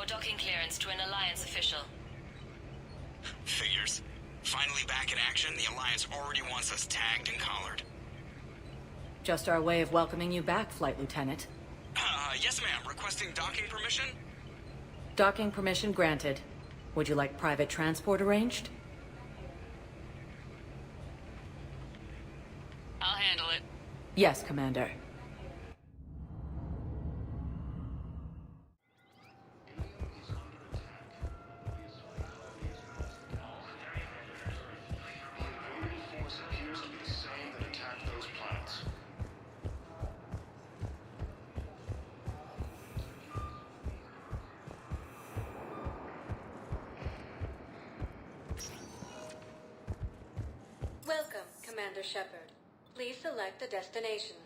docking clearance to an Alliance official. Figures. Finally back in action, the Alliance already wants us tagged and collared. Just our way of welcoming you back, Flight Lieutenant. Yes ma'am. Requesting docking permission? Docking permission granted. Would you like private transport arranged? I'll handle it. Yes, Commander. Welcome, Commander Shepard. Please select a destination.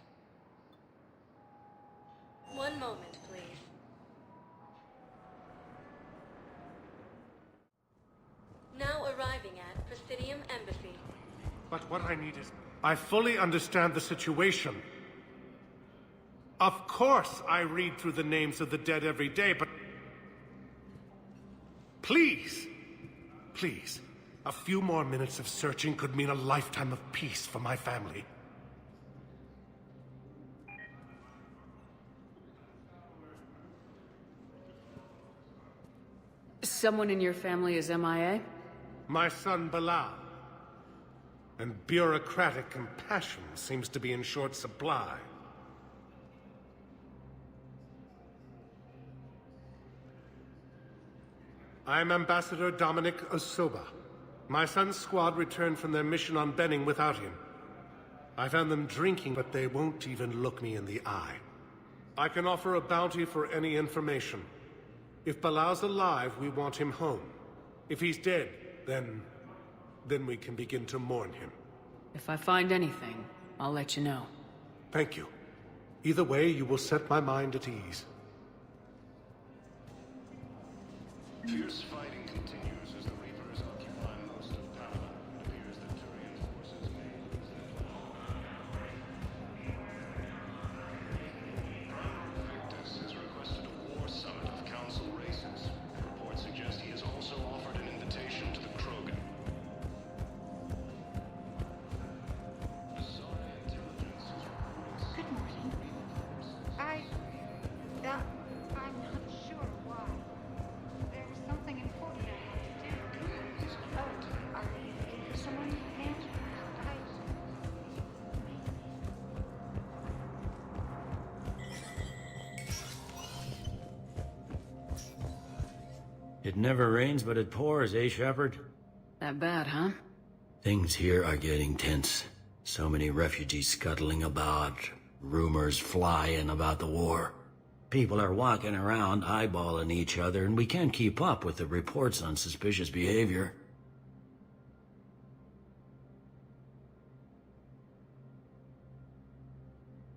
One moment, please. Now arriving at Presidium Embassy. But what I need is... I fully understand the situation. Of course I read through the names of the dead every day, but... Please! Please. A few more minutes of searching could mean a lifetime of peace for my family. Someone in your family is MIA? My son Bilal. And bureaucratic compassion seems to be in short supply. I'm Ambassador Dominic Osoba. My son's squad returned from their mission on Benning without him. I found them drinking, but they won't even look me in the eye. I can offer a bounty for any information. If Bilal's alive, we want him home. If he's dead, then we can begin to mourn him. If I find anything, I'll let you know. Thank you. Either way, you will set my mind at ease. Fierce fighting continues as the Reapers occupy most of Paladin. It appears that Turian forces may lose their Prime Victus has requested a war summit of Council races. Reports suggest he has also offered an invitation to the Krogan. Good morning. I'm not sure why. There was something important I had to do. Oh, are you looking for someone? And It never rains, but it pours, eh, Shepard? That bad, huh? Things here are getting tense. So many refugees scuttling about, rumors flying about the war. People are walking around eyeballing each other, and we can't keep up with the reports on suspicious behavior.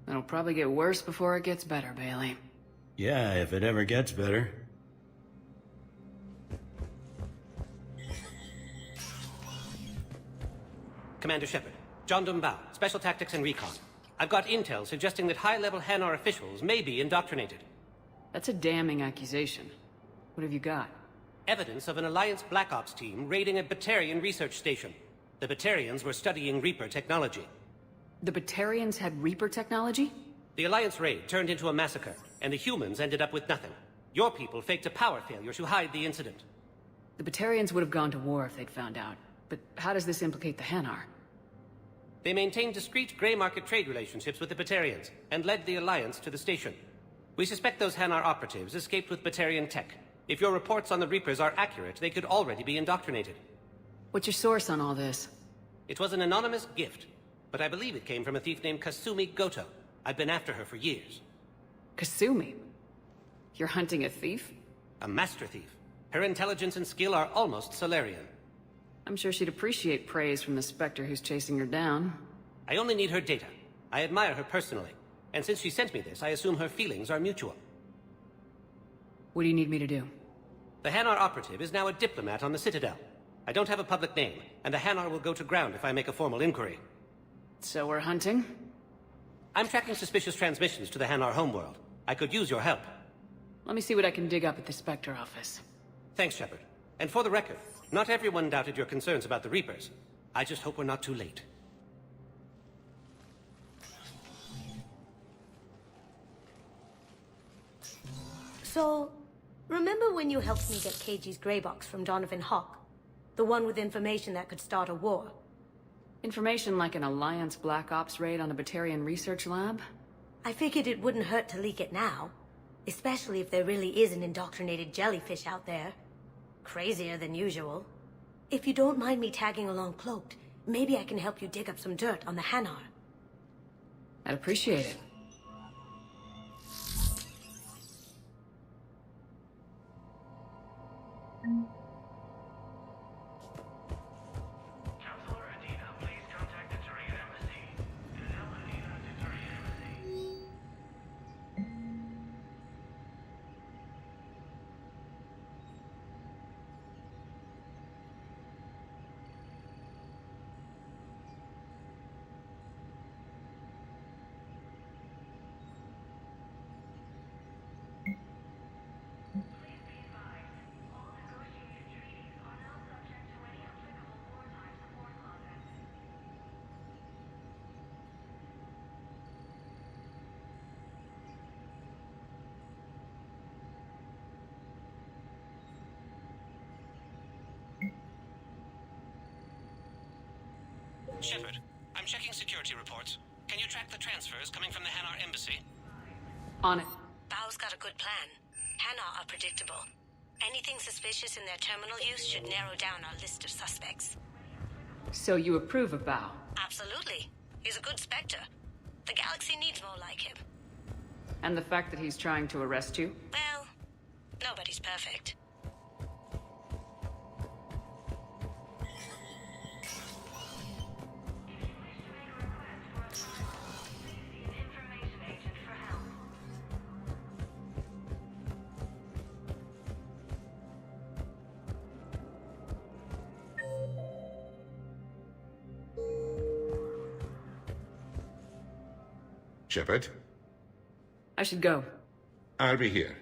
It'll probably get worse before it gets better, Bailey. Yeah, if it ever gets better. Commander Shepard, John Dumbao, Special Tactics and Recon. I've got intel suggesting that high-level Hanar officials may be indoctrinated. That's a damning accusation. What have you got? Evidence of an Alliance Black Ops team raiding a Batarian research station. The Batarians were studying Reaper technology. The Batarians had Reaper technology? The Alliance raid turned into a massacre, and the humans ended up with nothing. Your people faked a power failure to hide the incident. The Batarians would have gone to war if they'd found out. But how does this implicate the Hanar? They maintained discreet grey market trade relationships with the Batarians, and led the Alliance to the station. We suspect those Hanar operatives escaped with Batarian tech. If your reports on the Reapers are accurate, they could already be indoctrinated. What's your source on all this? It was an anonymous gift, but I believe it came from a thief named Kasumi Goto. I've been after her for years. Kasumi? You're hunting a thief? A master thief. Her intelligence and skill are almost Solarian. I'm sure she'd appreciate praise from the Spectre who's chasing her down. I only need her data. I admire her personally. And since she sent me this, I assume her feelings are mutual. What do you need me to do? The Hanar operative is now a diplomat on the Citadel. I don't have a public name, and the Hanar will go to ground if I make a formal inquiry. So we're hunting? I'm tracking suspicious transmissions to the Hanar homeworld. I could use your help. Let me see what I can dig up at the Spectre office. Thanks, Shepard. And for the record, not everyone doubted your concerns about the Reapers. I just hope we're not too late. So, remember when you helped me get KG's grey box from Donovan Hawk? The one with information that could start a war? Information like an Alliance Black Ops raid on a Batarian research lab? I figured it wouldn't hurt to leak it now. Especially if there really is an indoctrinated jellyfish out there. Crazier than usual. If you don't mind me tagging along cloaked, maybe I can help you dig up some dirt on the Hanar. I'd appreciate it. Counselor Adina, please contact the Turian Embassy. Tell Adina to Turian Embassy. Shepard, I'm checking security reports. Can you track the transfers coming from the Hanar embassy? On it. Bao's got a good plan. Hanar are predictable. Anything suspicious in their terminal use should narrow down our list of suspects. So you approve of Bao? Absolutely. He's a good Spectre. The galaxy needs more like him. And the fact that he's trying to arrest you? Well, nobody's perfect. Shepard, I should go. I'll be here.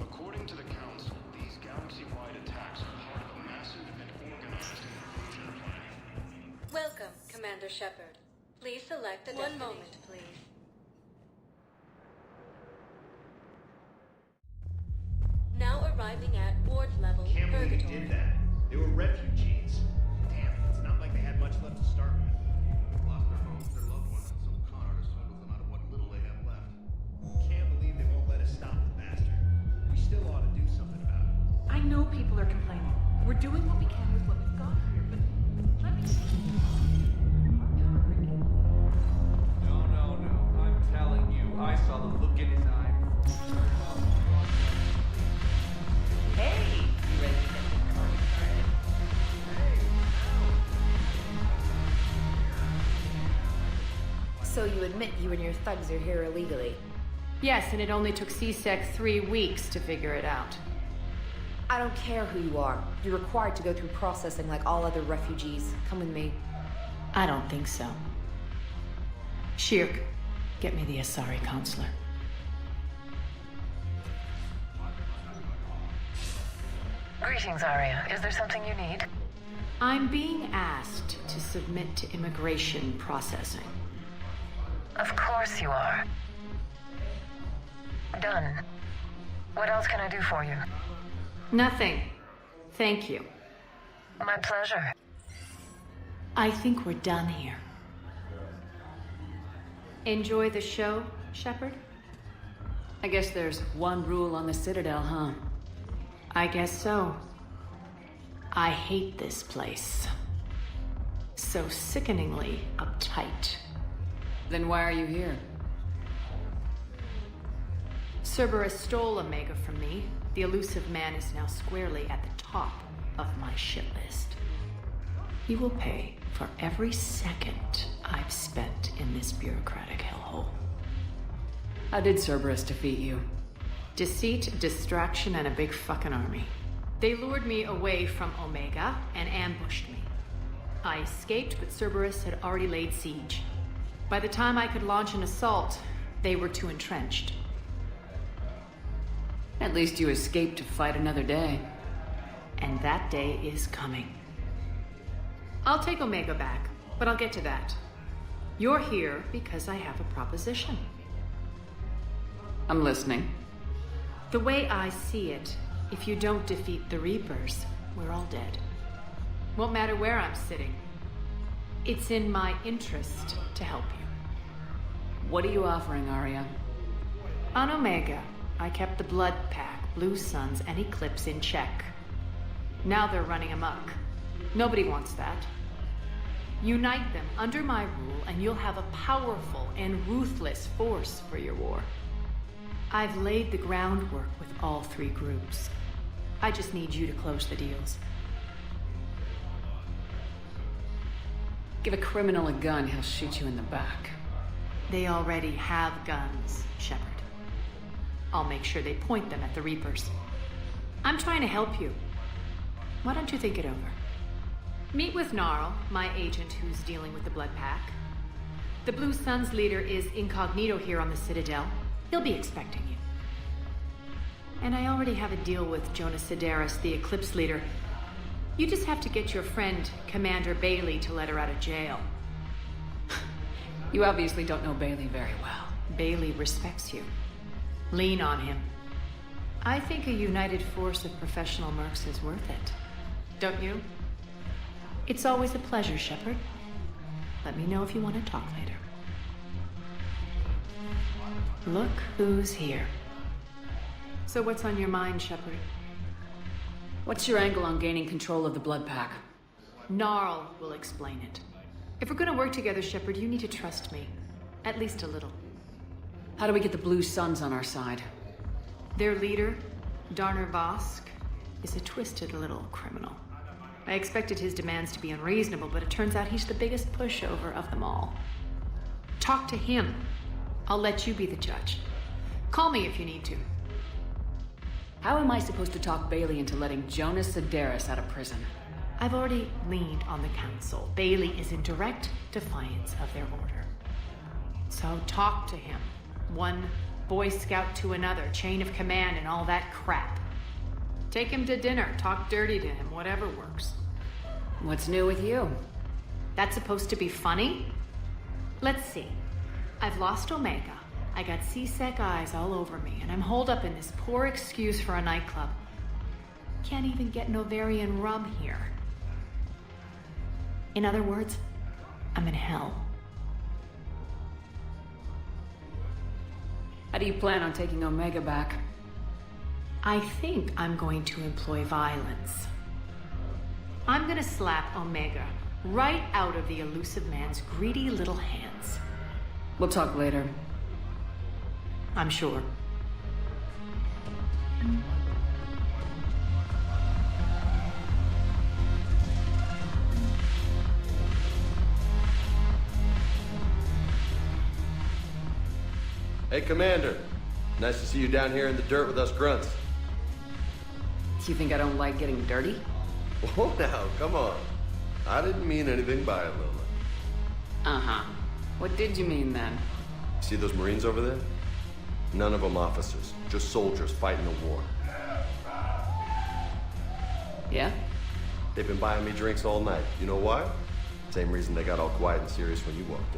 According to the Council, these galaxy-wide attacks are part of a massive and organized invasion plan. Welcome, Commander Shepard. Please select a destination. 1 moment, please. Now arriving at Ward's level, Can't believe Purgatory. he did that. They were refugees. Damn, it's not like they had much left to start with. Lost their homes, their loved ones, and some con artist swindles them out of what little they have left. Can't believe they won't let us stop the bastard. We still ought to do something about it. I know people are complaining. We're doing what we can with what we've got here, but let me No. I'm telling you, I saw the look in his eye. Hey! You ready to get the party started? So you admit you and your thugs are here illegally? Yes, and it only took CSEC 3 weeks to figure it out. I don't care who you are. You're required to go through processing like all other refugees. Come with me. I don't think so. Shirk, get me the Asari consular. Greetings, Arya. Is there something you need? I'm being asked to submit to immigration processing. Of course you are. Done. What else can I do for you? Nothing. Thank you. My pleasure. I think we're done here. Enjoy the show, Shepard? I guess there's one rule on the Citadel, huh? I guess so. I hate this place. So sickeningly uptight. Then why are you here? Cerberus stole Omega from me. The elusive man is now squarely at the top of my shit list. You will pay for every second I've spent in this bureaucratic hellhole. How did Cerberus defeat you? Deceit, distraction, and a big fucking army. They lured me away from Omega and ambushed me. I escaped, but Cerberus had already laid siege. By the time I could launch an assault, they were too entrenched. At least you escaped to fight another day. And that day is coming. I'll take Omega back, but I'll get to that. You're here because I have a proposition. I'm listening. The way I see it, if you don't defeat the Reapers, we're all dead. Won't matter where I'm sitting. It's in my interest to help you. What are you offering, Arya? On Omega, I kept the Blood Pack, Blue Suns, and Eclipse in check. Now they're running amok. Nobody wants that. Unite them under my rule, and you'll have a powerful and ruthless force for your war. I've laid the groundwork with all three groups. I just need you to close the deals. Give a criminal a gun, he'll shoot you in the back. They already have guns, Shepard. I'll make sure they point them at the Reapers. I'm trying to help you. Why don't you think it over? Meet with Gnarl, my agent who's dealing with the Blood Pack. The Blue Suns leader is incognito here on the Citadel. He'll be expecting you. And I already have a deal with Jonas Sidaris, the Eclipse leader. You just have to get your friend, Commander Bailey, to let her out of jail. You obviously don't know Bailey very well. Bailey respects you. Lean on him. I think a united force of professional mercs is worth it. Don't you? It's always a pleasure, Shepard. Let me know if you want to talk later. Look who's here. So what's on your mind, Shepard? What's your angle on gaining control of the Blood Pack? Gnarl will explain it. If we're gonna work together, Shepard, you need to trust me. At least a little. How do we get the Blue Suns on our side? Their leader, Darner Vosk, is a twisted little criminal. I expected his demands to be unreasonable, but it turns out he's the biggest pushover of them all. Talk to him. I'll let you be the judge. Call me if you need to. How am I supposed to talk Bailey into letting Jonas Sidaris out of prison? I've already leaned on the council. Bailey is in direct defiance of their order. So talk to him. One Boy Scout to another, chain of command and all that crap. Take him to dinner, talk dirty to him, whatever works. What's new with you? That's supposed to be funny? Let's see. I've lost Omega. I got C-Sec eyes all over me, and I'm holed up in this poor excuse for a nightclub. Can't even get Novarian rum here. In other words, I'm in hell. How do you plan on taking Omega back? I think I'm going to employ violence. I'm gonna slap Omega right out of the elusive man's greedy little hands. We'll talk later. I'm sure. Hey, Commander. Nice to see you down here in the dirt with us grunts. You think I don't like getting dirty? Oh, now, come on. I didn't mean anything by it, Lila. Uh-huh. What did you mean then? See those Marines over there? None of them officers, just soldiers fighting a war. Yeah? They've been buying me drinks all night. You know why? Same reason they got all quiet and serious when you walked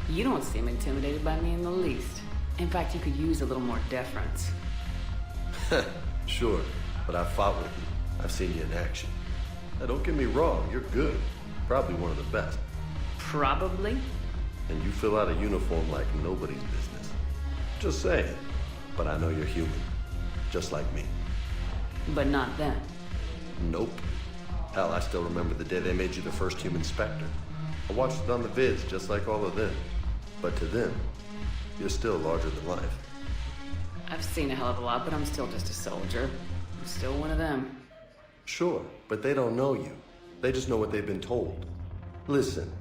in. You don't seem intimidated by me in the least. In fact, you could use a little more deference. Sure, but I've fought with you. I've seen you in action. Now, don't get me wrong, you're good. Probably one of the best. Probably? And you fill out a uniform like nobody's business. Just saying. But I know you're human. Just like me. But not then. Nope. Hell, I still remember the day they made you the first human Spectre. I watched it on the vids, just like all of them. But to them, you're still larger than life. I've seen a hell of a lot, but I'm still just a soldier. I'm still one of them. Sure, but they don't know you. They just know what they've been told. Listen,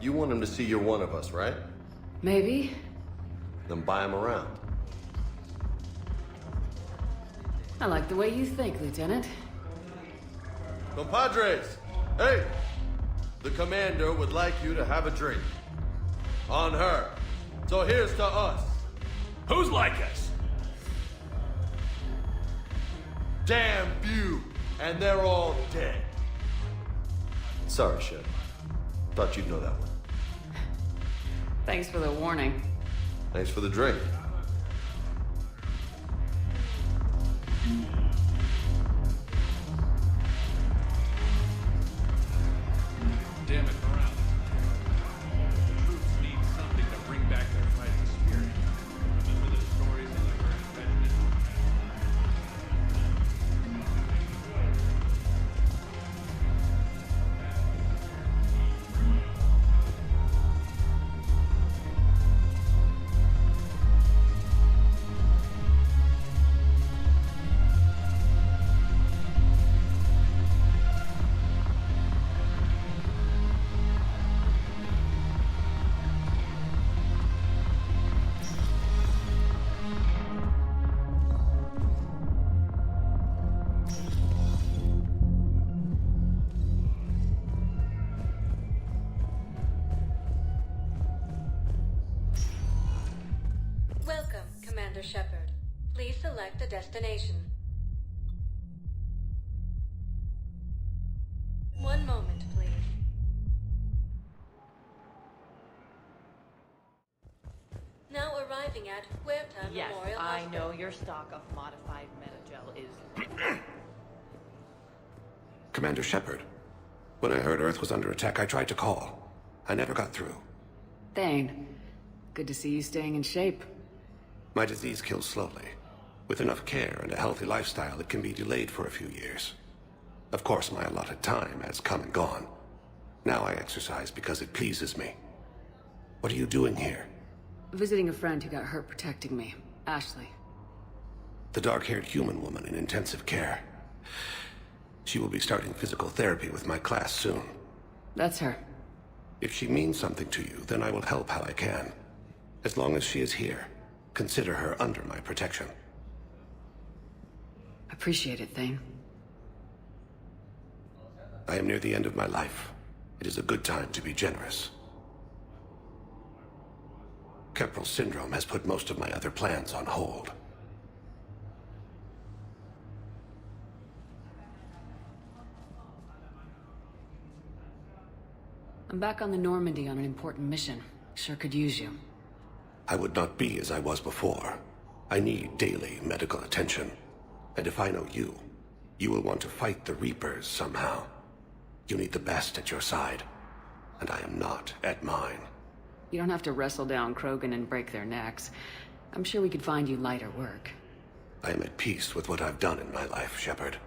you want them to see you're one of us, right? Maybe. Then buy them around. I like the way you think, Lieutenant. Compadres! Hey! The commander would like you to have a drink. On her. So here's to us. Who's like us? Damn few, and they're all dead. Sorry, Shep. Thought you'd know that one. Thanks for the warning. Thanks for the drink. Damn it, Morale. The troops need something to bring back their fighting spirit. Remember the stories of the first regiment? Welcome, Commander Shepard. Please select a destination. One moment, please. Now arriving at Huerta Yes, Memorial I Hospital. know your stock of modified metagel is... Commander Shepard. When I heard Earth was under attack, I tried to call. I never got through. Thane, good to see you staying in shape. My disease kills slowly. With enough care and a healthy lifestyle, it can be delayed for a few years. Of course, my allotted time has come and gone. Now I exercise because it pleases me. What are you doing here? Visiting a friend who got hurt protecting me. Ashley. The dark-haired human woman in intensive care. She will be starting physical therapy with my class soon. That's her. If she means something to you, then I will help how I can. As long as she is here, consider her under my protection. Appreciate it, Thane. I am near the end of my life. It is a good time to be generous. Kepral syndrome has put most of my other plans on hold. I'm back on the Normandy on an important mission. Sure could use you. I would not be as I was before. I need daily medical attention. And if I know you, you will want to fight the Reapers somehow. You need the best at your side, and I am not at mine. You don't have to wrestle down Krogan and break their necks. I'm sure we could find you lighter work. I am at peace with what I've done in my life, Shepard.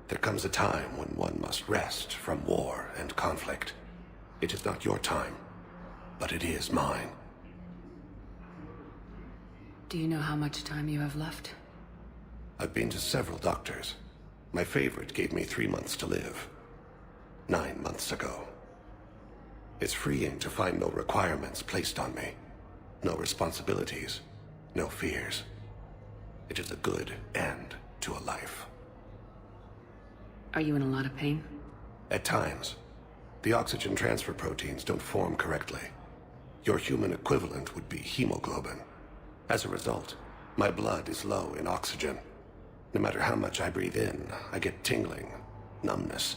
There comes a time when one must rest from war and conflict. It is not your time, but it is mine. Do you know how much time you have left? I've been to several doctors. My favorite gave me 3 months to live. 9 months ago. It's freeing to find no requirements placed on me. No responsibilities. No fears. It is a good end to a life. Are you in a lot of pain? At times. The oxygen transfer proteins don't form correctly. Your human equivalent would be hemoglobin. As a result, my blood is low in oxygen. No matter how much I breathe in, I get tingling, numbness,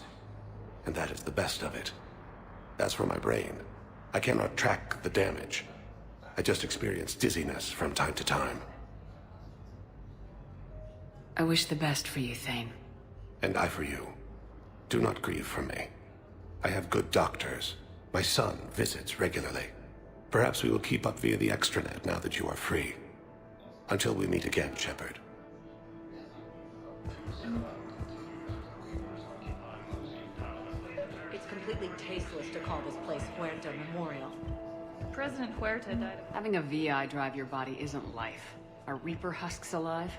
and that is the best of it. As for my brain, I cannot track the damage. I just experience dizziness from time to time. I wish the best for you, Thane. And I for you. Do not grieve for me. I have good doctors. My son visits regularly. Perhaps we will keep up via the extranet now that you are free. Until we meet again, Shepard. It's completely tasteless to call this place Huerta Memorial. President Huerta died of... Having a VI drive your body isn't life. Are Reaper husks alive?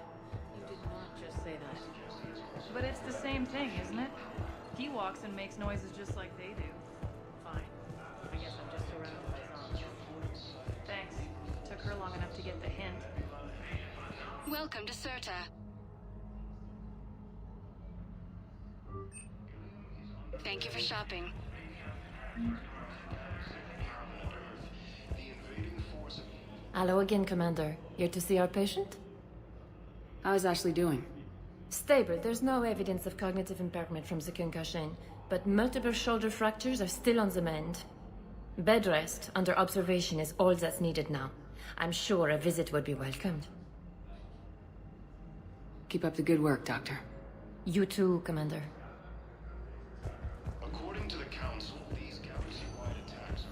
You did not just say that. But it's the same thing, isn't it? He walks and makes noises just like they do. Fine. I guess I'm just surrounded by zombies. Thanks. Took her long enough to get the hint. Welcome to Serta. Thank you for shopping. Hello again, Commander. Here to see our patient? How's Ashley doing? Stable. There's no evidence of cognitive impairment from the concussion, but multiple shoulder fractures are still on the mend. Bed rest under observation is all that's needed now. I'm sure a visit would be welcomed. Keep up the good work, Doctor. You too, Commander. According to the Council, these galaxy-wide attacks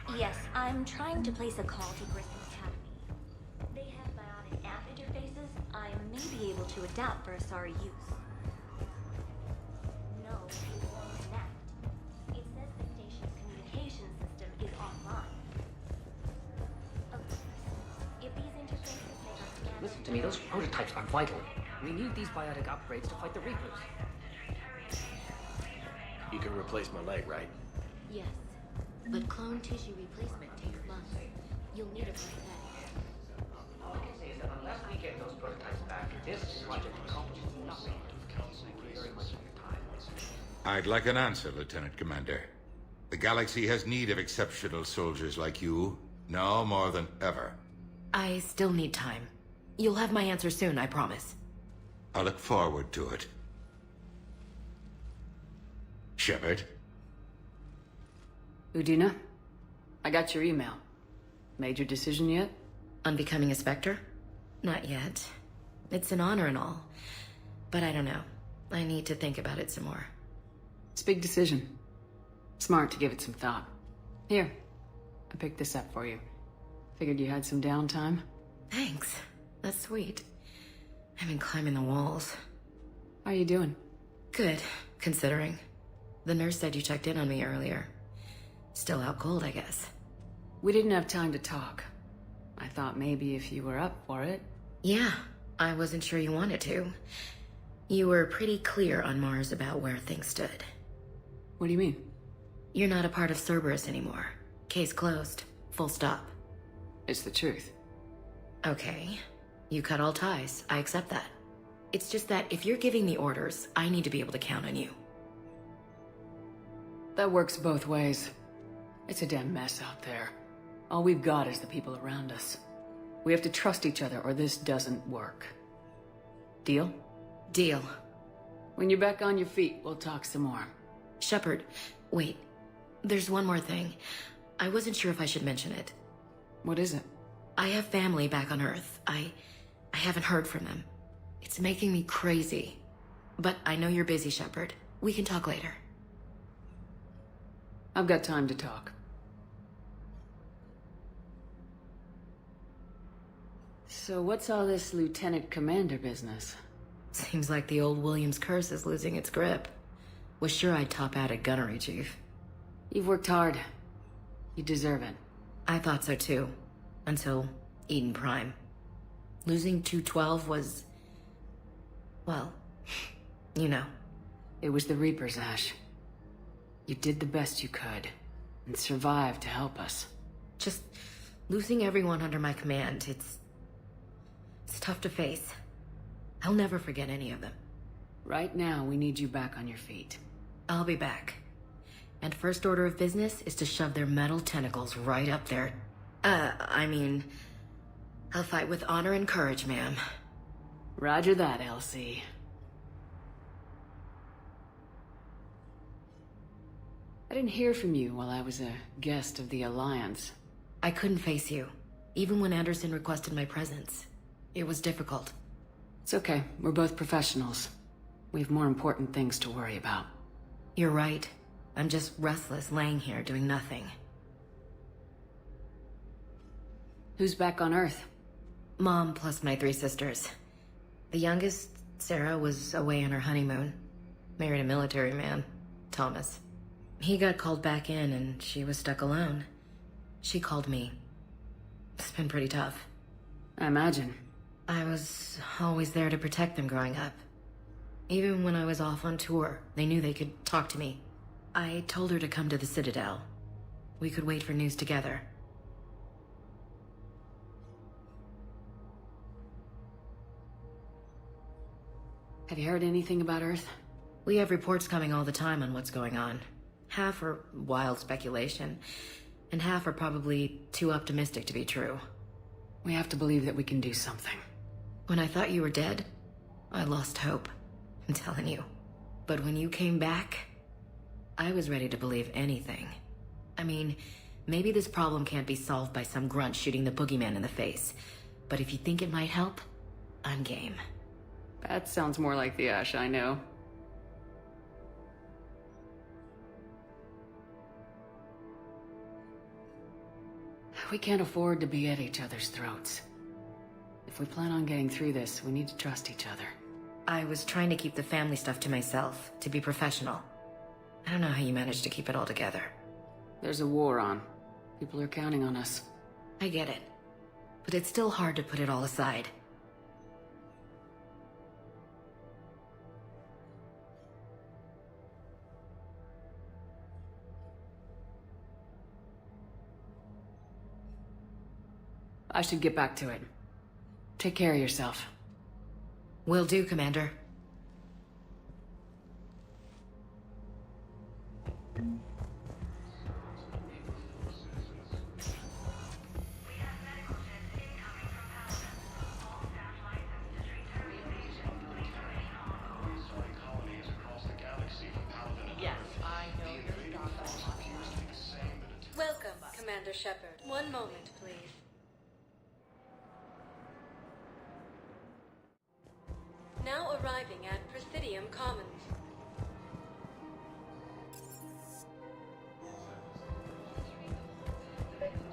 are... Yes, I'm trying to place a call to Bristol Academy. They have biotic app interfaces I may be able to adapt for Asari use. No, it won't connect. It says the station's communication system is offline. Of course, if these interfaces make our scan... Listen to me, those prototypes are vital. We need these biotic upgrades to fight the Reapers. You can replace my leg, right? Yes, but clone tissue replacement takes months. You'll need a prosthetic. All I can say is that unless we get those prototypes back, this project accomplishes nothing. Thank you very much for your time. I'd like an answer, Lieutenant Commander. The galaxy has need of exceptional soldiers like you, now more than ever. I still need time. You'll have my answer soon, I promise. I look forward to it. Shepard? Udina? I got your email. Made your decision yet? On becoming a Spectre? Not yet. It's an honor and all. But I don't know. I need to think about it some more. It's a big decision. Smart to give it some thought. Here, I picked this up for you. Figured you had some downtime. Thanks. That's sweet. I've been climbing the walls. How are you doing? Good, considering. The nurse said you checked in on me earlier. Still out cold, I guess. We didn't have time to talk. I thought maybe if you were up for it. Yeah, I wasn't sure you wanted to. You were pretty clear on Mars about where things stood. What do you mean? You're not a part of Cerberus anymore. Case closed. Full stop. It's the truth. Okay. You cut all ties. I accept that. It's just that if you're giving the orders, I need to be able to count on you. That works both ways. It's a damn mess out there. All we've got is the people around us. We have to trust each other or this doesn't work. Deal? Deal. When you're back on your feet, we'll talk some more. Shepard, wait. There's one more thing. I wasn't sure if I should mention it. What is it? I have family back on Earth. I haven't heard from them. It's making me crazy. But I know you're busy, Shepard. We can talk later. I've got time to talk. So what's all this Lieutenant Commander business? Seems like the old Williams curse is losing its grip. Was sure I'd top out at gunnery, Chief. You've worked hard. You deserve it. I thought so too. Until Eden Prime. Losing 212 was... well, you know. It was the Reapers, Ash. You did the best you could, and survived to help us. Just losing everyone under my command, it's tough to face. I'll never forget any of them. Right now, we need you back on your feet. I'll be back. And first order of business is to shove their metal tentacles right up there. I'll fight with honor and courage, ma'am. Roger that, Elsie. I didn't hear from you while I was a guest of the Alliance. I couldn't face you, even when Anderson requested my presence. It was difficult. It's okay. We're both professionals. We have more important things to worry about. You're right. I'm just restless, laying here doing nothing. Who's back on Earth? Mom plus my 3 sisters. The youngest, Sarah, was away on her honeymoon. Married a military man, Thomas. He got called back in and she was stuck alone. She called me. It's been pretty tough. I imagine. I was always there to protect them growing up. Even when I was off on tour, they knew they could talk to me. I told her to come to the Citadel. We could wait for news together. Have you heard anything about Earth? We have reports coming all the time on what's going on. Half are wild speculation, and half are probably too optimistic to be true. We have to believe that we can do something. When I thought you were dead, I lost hope. I'm telling you. But when you came back, I was ready to believe anything. I mean, maybe this problem can't be solved by some grunt shooting the boogeyman in the face. But if you think it might help, I'm game. That sounds more like the Ash I know. We can't afford to be at each other's throats. If we plan on getting through this, we need to trust each other. I was trying to keep the family stuff to myself, to be professional. I don't know how you managed to keep it all together. There's a war on. People are counting on us. I get it. But it's still hard to put it all aside. I should get back to it. Take care of yourself. Will do, Commander. Welcome, Commander Shepard. One moment, please. Now arriving at Presidium Commons.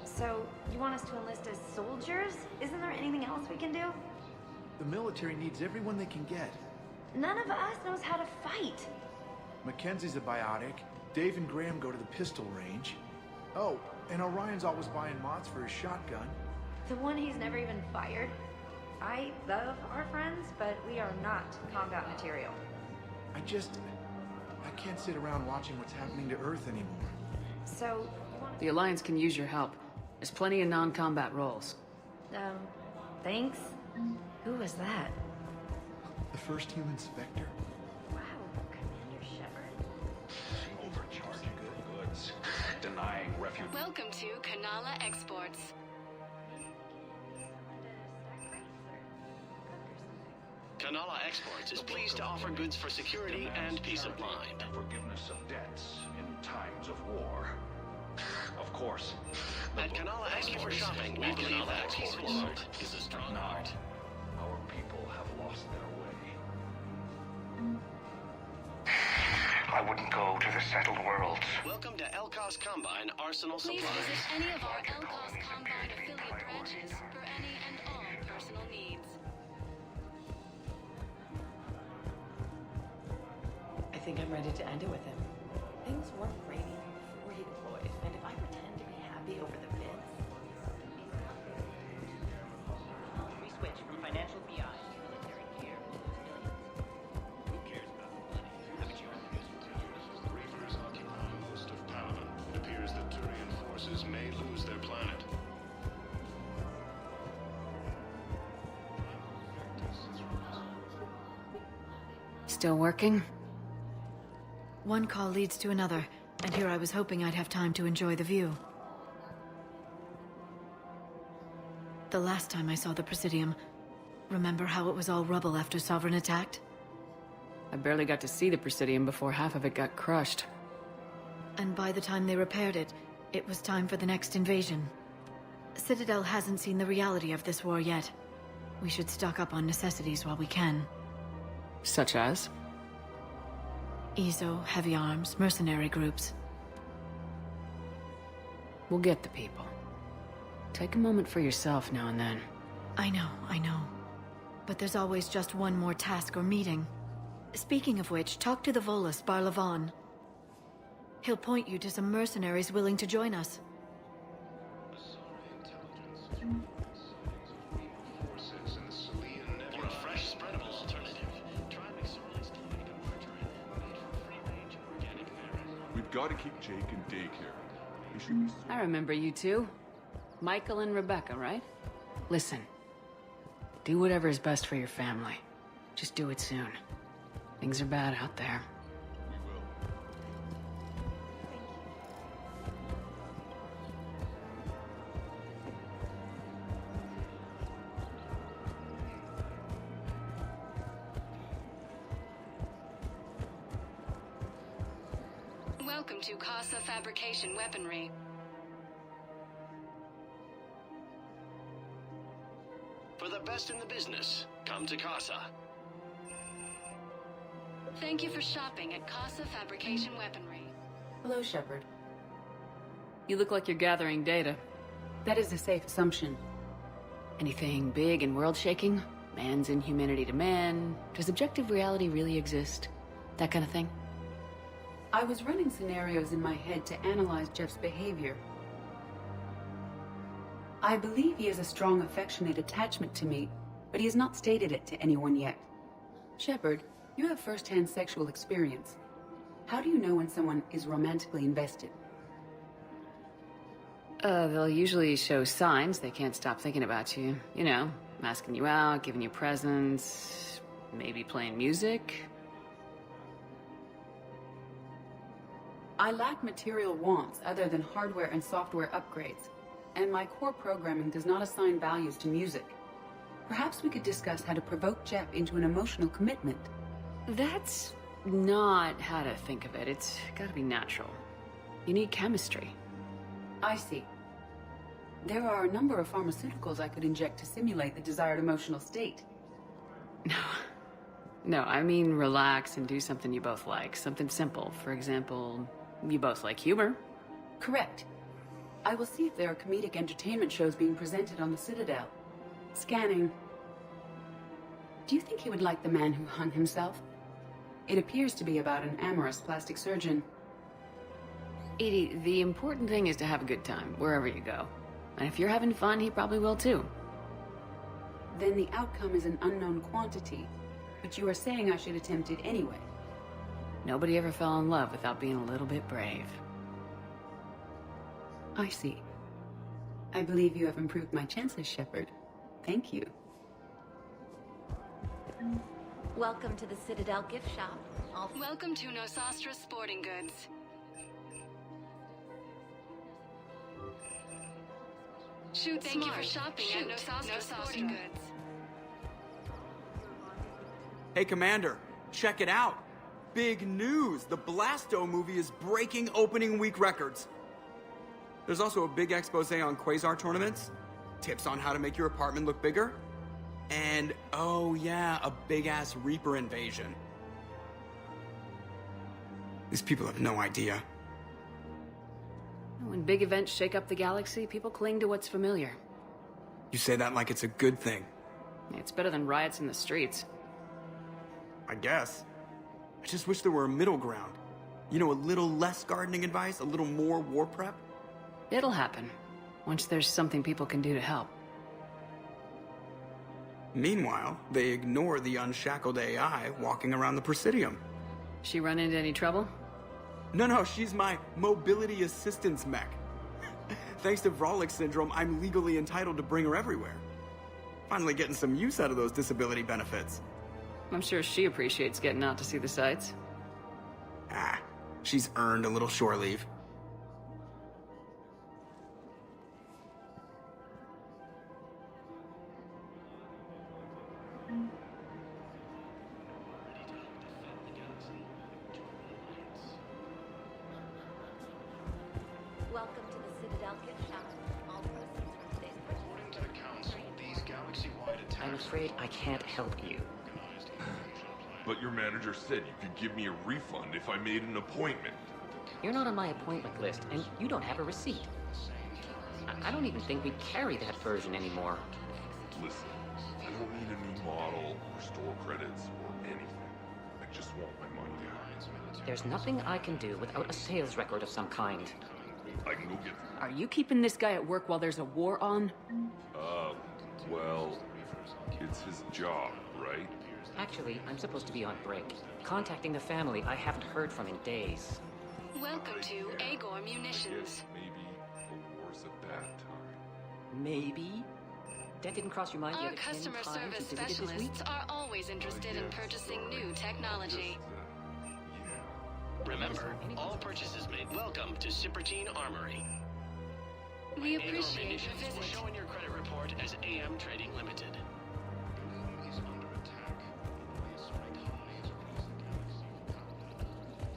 So, you want us to enlist as soldiers? Isn't there anything else we can do? The military needs everyone they can get. None of us knows how to fight. Mackenzie's a biotic. Dave and Graham go to the pistol range. Oh, and Orion's always buying mods for his shotgun. The one he's never even fired. I love our friends, but we are not combat material. I can't sit around watching what's happening to Earth anymore. So, The Alliance can use your help. There's plenty of non-combat roles. Thanks. Who was that? The first human Spectre. Wow, Commander Shepard. Overcharging goods, denying refuge. Welcome to Kanala Exports. Kanala Exports is pleased to offer goods for security and peace of mind. Forgiveness of debts in times of war. Of course. At Kanala Exports, shopping, we believe that a peaceful heart is a strong heart. Our people have lost their way. I wouldn't go to the settled worlds. Welcome to Elcos Combine Arsenal Please Supplies. visit any of our Elcos Combine affiliate branches for any and all personal needs. I think I'm ready to end it with him. Things weren't great even before he deployed, and if I pretend to be happy over the bits... We switch from financial BI to military care. Who cares about the money? Haven't you heard? Reapers occupy most of Palaven. It appears that Turian forces may lose their planet. Still working? One call leads to another, and here I was hoping I'd have time to enjoy the view. The last time I saw the Presidium, remember how it was all rubble after Sovereign attacked? I barely got to see the Presidium before half of it got crushed. And by the time they repaired it, it was time for the next invasion. Citadel hasn't seen the reality of this war yet. We should stock up on necessities while we can. Such as? ESO, heavy arms, mercenary groups. We'll get the people. Take a moment for yourself now and then. I know. But there's always just one more task or meeting. Speaking of which, talk to the Volus, Barlavon. He'll point you to some mercenaries willing to join us. Forces in the Selene gotta keep Jake in daycare. He should be... I remember you two. Michael and Rebecca, right? Listen. Do whatever is best for your family. Just do it soon. Things are bad out there. Welcome to Casa Fabrication Weaponry. For the best in the business, come to Casa. Thank you for shopping at Casa Fabrication Weaponry. Hello, Shepard. You look like you're gathering data. That is a safe assumption. Anything big and world-shaking? Man's inhumanity to man? Does objective reality really exist? That kind of thing? I was running scenarios in my head to analyze Jeff's behavior. I believe he has a strong affectionate attachment to me, but he has not stated it to anyone yet. Shepard, you have first-hand sexual experience. How do you know when someone is romantically invested? They'll usually show signs they can't stop thinking about you. You know, asking you out, giving you presents, maybe playing music. I lack material wants other than hardware and software upgrades, and my core programming does not assign values to music. Perhaps we could discuss how to provoke Jeff into an emotional commitment. That's not how to think of it. It's gotta be natural. You need chemistry. I see. There are a number of pharmaceuticals I could inject to simulate the desired emotional state. No, I mean relax and do something you both like. Something simple. For example, you both like humor. Correct. I will see if there are comedic entertainment shows being presented on the Citadel. Scanning. Do you think he would like The Man Who Hung Himself? It appears to be about an amorous plastic surgeon. Edie, the important thing is to have a good time, wherever you go. And if you're having fun, he probably will too. Then the outcome is an unknown quantity, but you are saying I should attempt it anyway. Nobody ever fell in love without being a little bit brave. I see. I believe you have improved my chances, Shepard. Thank you. Welcome to the Citadel gift shop. Welcome to Nosastra Sporting Goods. Thank you for shopping at Nosastra Sporting Goods. Hey, Commander, check it out. Big news! The Blasto movie is breaking opening week records. There's also a big expose on quasar tournaments, tips on how to make your apartment look bigger, and, oh yeah, a big-ass Reaper invasion. These people have no idea. When big events shake up the galaxy, people cling to what's familiar. You say that like it's a good thing. It's better than riots in the streets. I guess. I just wish there were a middle ground. You know, a little less gardening advice, a little more war prep. It'll happen, once there's something people can do to help. Meanwhile, they ignore the unshackled AI walking around the Presidium. She run into any trouble? No, she's my mobility assistance mech. Thanks to Vrolic syndrome, I'm legally entitled to bring her everywhere. Finally getting some use out of those disability benefits. I'm sure she appreciates getting out to see the sights. Ah, she's earned a little shore leave. Welcome to the Citadel gift shop. All proceeds from today's purchase. According to the Council, these galaxy-wide attacks... I'm afraid I can't help you. But your manager said you could give me a refund if I made an appointment. You're not on my appointment list, and you don't have a receipt. I don't even think we carry that version anymore. Listen, I don't need a new model or store credits or anything. I just want my money. There's nothing I can do without a sales record of some kind. I can go get... Are you keeping this guy at work while there's a war on? Well, it's his job, right? Actually, I'm supposed to be on break. Contacting the family I haven't heard from in days. Welcome to Agor Munitions. Maybe the war's a bad time. Maybe. That didn't cross your mind the Our other 10 customer times service you visited this week? specialists are always interested in purchasing new technology. Remember, all purchases made welcome to Cypergene Armory. We Agor appreciate Munitions the will visit. show in your credit report as AM Trading Limited.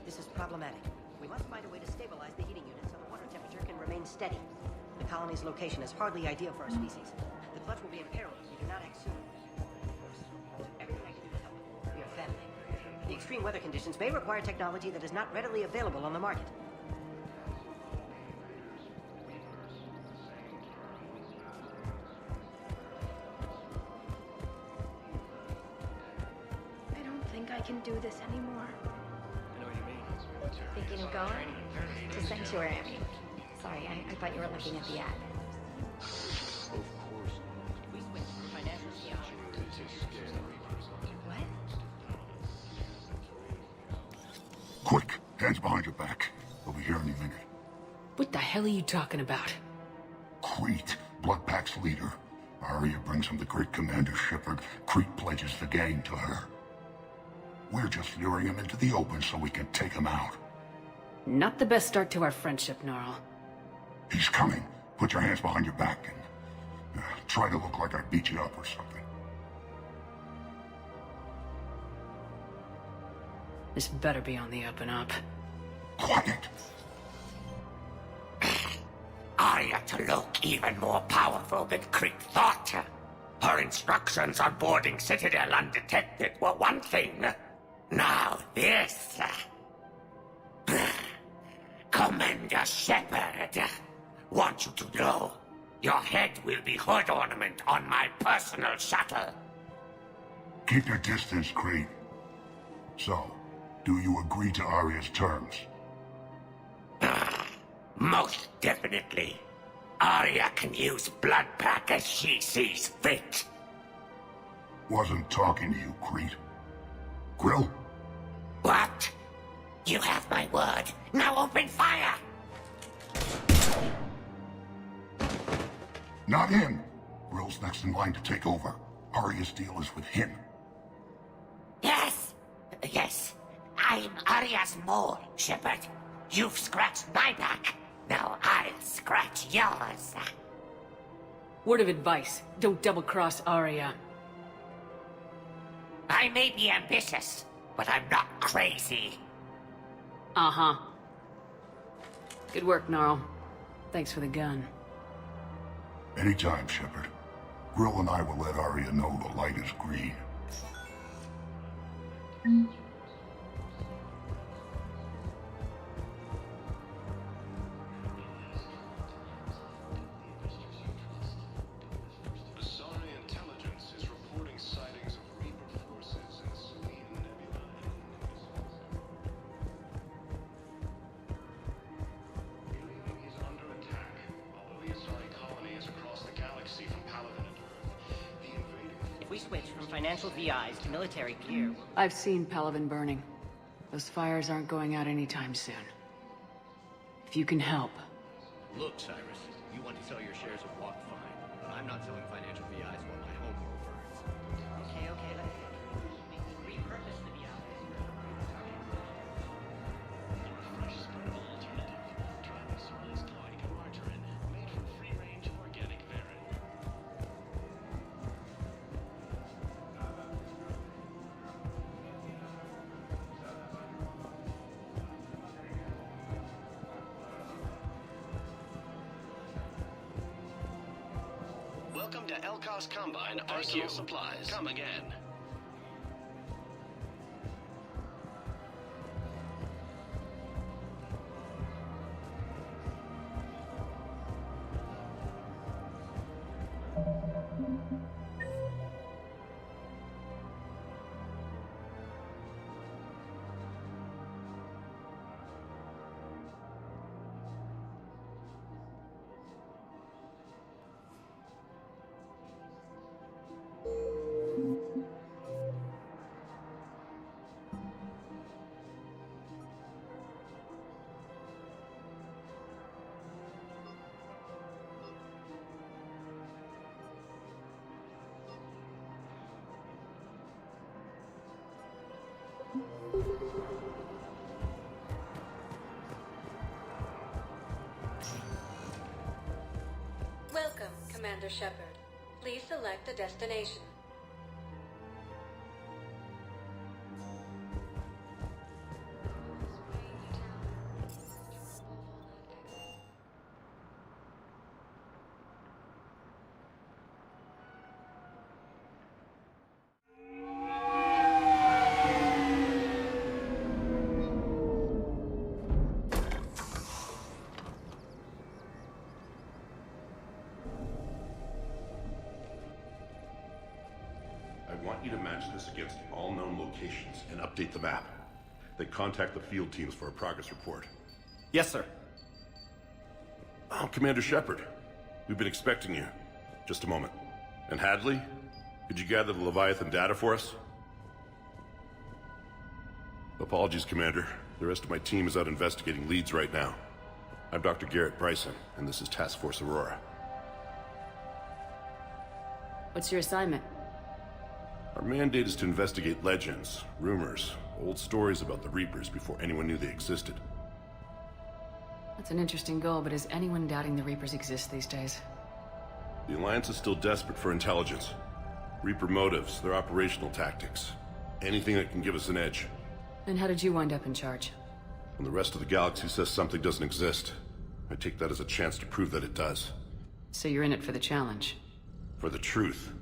This is problematic. We must find a way to stabilize the heating unit so the water temperature can remain steady. The colony's location is hardly ideal for our species. The clutch will be in peril if we do not act soon. Everything I can do to help. We are family. The extreme weather conditions may require technology that is not readily available on the market. I don't think I can do this anymore. I know what you mean. Thinking of going? To Sanctuary, I mean. Sorry, I thought you were looking at the ad. Quick, hands behind your back. We'll be here any minute. What the hell are you talking about? Crete, Bloodpack's leader. Arya brings him the great Commander Shepard. Crete pledges the gang to her. We're just luring him into the open so we can take him out. Not the best start to our friendship, Gnarl. He's coming. Put your hands behind your back and try to look like I beat you up or something. This better be on the up and up. Quiet! Arya to look even more powerful than Crete thought. Her instructions on boarding Citadel undetected were one thing. Now this. Commander Shepard. Want you to know, your head will be hood ornament on my personal shuttle. Keep your distance, Crete. So, do you agree to Arya's terms? Most definitely. Arya can use Bloodpack as she sees fit. Wasn't talking to you, Crete. Grill? What? You have my word. Now open fire! Not him. Grill's next in line to take over. Arya's deal is with him. Yes. Yes. I'm Arya's mole, Shepard. You've scratched my back. Now I'll scratch yours. Word of advice, don't double-cross Arya. I may be ambitious, but I'm not crazy. Uh-huh. Good work, Gnarl. Thanks for the gun. Anytime, Shepard. Grill and I will let Arya know the light is green. Asari intelligence is reporting sightings of Reaper forces in Selene Nebula. Alien is under attack. Although the Asari colony is across the galaxy from Paladin and Earth, the invading If we switch from financial VIs to military gear... I've seen Paladin burning. Those fires aren't going out anytime soon. If you can help. Look, Cyrus, you want to sell your shares of Walk fine, but I'm not selling financial VIs while my homeworld burns. Okay, let's repurpose the VIs. Fresh spreadable alternative. Trans colliding margarine, made from free-range organic verin. Welcome to Elkos Combine Arsenal Supplies. Come again. Commander Shepard. Please select a destination. I want you to match this against all known locations and update the map. Then contact the field teams for a progress report. Yes, sir. Oh, Commander Shepard. We've been expecting you. Just a moment. And Hadley, could you gather the Leviathan data for us? Apologies, Commander. The rest of my team is out investigating leads right now. I'm Dr. Garrett Bryson, and this is Task Force Aurora. What's your assignment? Our mandate is to investigate legends, rumors, old stories about the Reapers before anyone knew they existed. That's an interesting goal, but is anyone doubting the Reapers exist these days? The Alliance is still desperate for intelligence. Reaper motives, their operational tactics. Anything that can give us an edge. Then how did you wind up in charge? When the rest of the galaxy says something doesn't exist, I take that as a chance to prove that it does. So you're in it for the challenge? For the truth.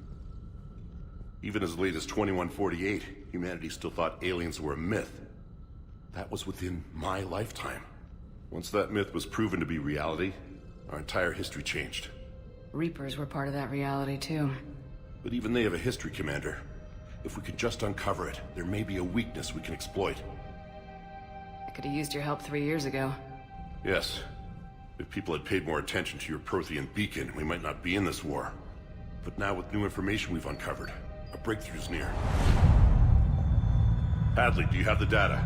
Even as late as 2148, humanity still thought aliens were a myth. That was within my lifetime. Once that myth was proven to be reality, our entire history changed. Reapers were part of that reality, too. But even they have a history, Commander. If we could just uncover it, there may be a weakness we can exploit. I could have used your help 3 years ago. Yes. If people had paid more attention to your Prothean beacon, we might not be in this war. But now with new information we've uncovered, a breakthrough's near. Hadley, do you have the data?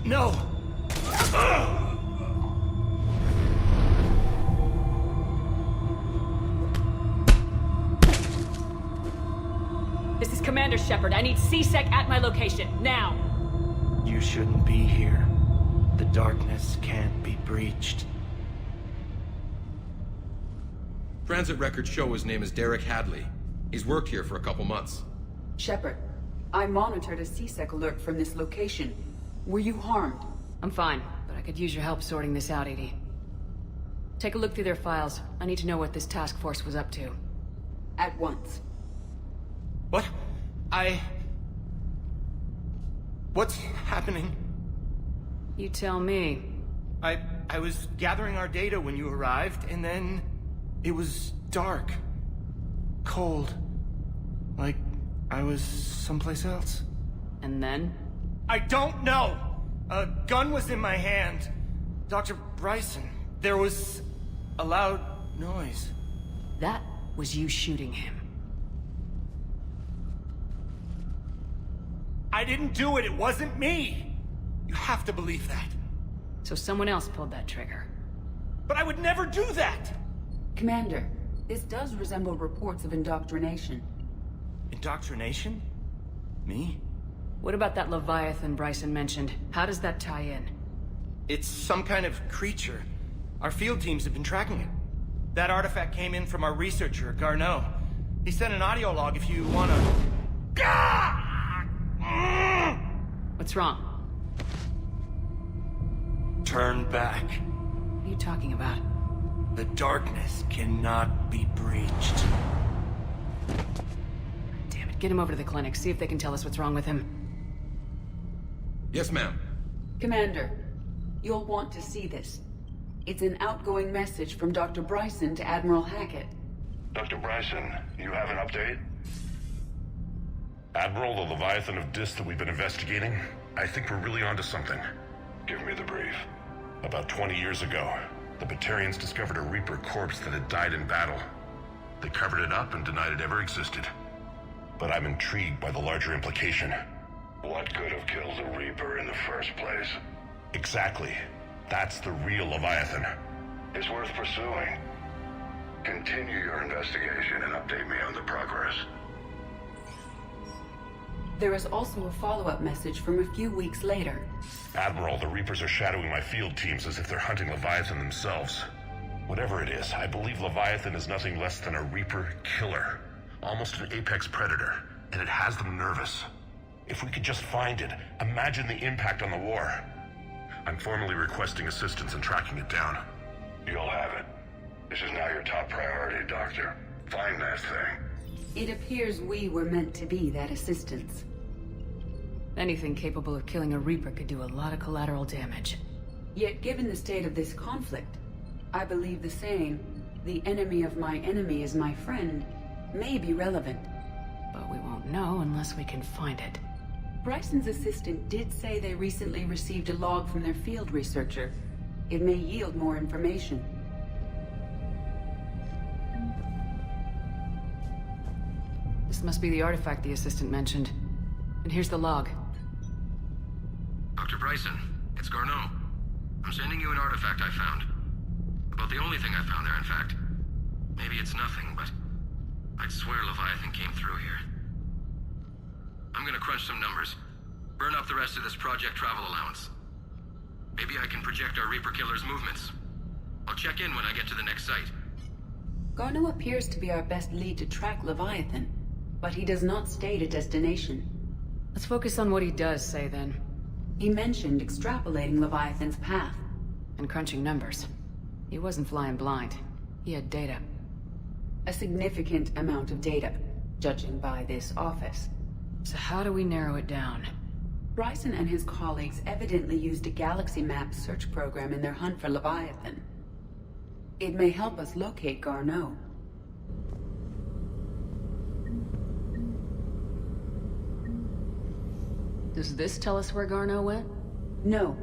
No! This is Commander Shepard. I need C-Sec at my location, now! You shouldn't be here. The darkness can't be breached. Transit records show his name is Derek Hadley. He's worked here for a couple months. Shepard, I monitored a C-Sec alert from this location. Were you harmed? I'm fine, but I could use your help sorting this out, Edie. Take a look through their files. I need to know what this task force was up to. At once. What? What's happening? You tell me. I was gathering our data when you arrived, and then it was dark. Cold. Like I was someplace else. And then? I don't know! A gun was in my hand. Dr. Bryson. There was a loud noise. That was you shooting him. I didn't do it. It wasn't me. You have to believe that. So someone else pulled that trigger. But I would never do that! Commander, this does resemble reports of indoctrination. Indoctrination? Me? What about that Leviathan Bryson mentioned? How does that tie in? It's some kind of creature. Our field teams have been tracking it. That artifact came in from our researcher, Garneau. He sent an audio log if you wanna... What's wrong? Turn back. What are you talking about? The darkness cannot be breached. Damn it, get him over to the clinic. See if they can tell us what's wrong with him. Yes, ma'am. Commander, you'll want to see this. It's an outgoing message from Dr. Bryson to Admiral Hackett. Dr. Bryson, you have an update? Admiral, the Leviathan of Dis that we've been investigating, I think we're really onto something. Give me the brief. About 20 years ago, the Batarians discovered a Reaper corpse that had died in battle. They covered it up and denied it ever existed. But I'm intrigued by the larger implication. What could have killed the Reaper in the first place? Exactly. That's the real Leviathan. It's worth pursuing. Continue your investigation and update me on the progress. There is also a follow-up message from a few weeks later. Admiral, the Reapers are shadowing my field teams as if they're hunting Leviathan themselves. Whatever it is, I believe Leviathan is nothing less than a Reaper killer. Almost an apex predator. And it has them nervous. If we could just find it, imagine the impact on the war. I'm formally requesting assistance in tracking it down. You'll have it. This is now your top priority, Doctor. Find that thing. It appears we were meant to be that assistance. Anything capable of killing a Reaper could do a lot of collateral damage. Yet given the state of this conflict, I believe the saying, "The enemy of my enemy is my friend," may be relevant. But we won't know unless we can find it. Bryson's assistant did say they recently received a log from their field researcher. It may yield more information. This must be the artifact the assistant mentioned. And here's the log. Dr. Bryson, it's Garneau. I'm sending you an artifact I found. About the only thing I found there, in fact. Maybe it's nothing, but I'd swear Leviathan came through here. I'm gonna crunch some numbers. Burn up the rest of this project travel allowance. Maybe I can project our Reaper killer's movements. I'll check in when I get to the next site. Garneau appears to be our best lead to track Leviathan, but he does not state a destination. Let's focus on what he does say, then. He mentioned extrapolating Leviathan's path. And crunching numbers. He wasn't flying blind. He had data. A significant amount of data, judging by this office. So how do we narrow it down? Bryson and his colleagues evidently used a galaxy map search program in their hunt for Leviathan. It may help us locate Garneau. Does this tell us where Garneau went? No.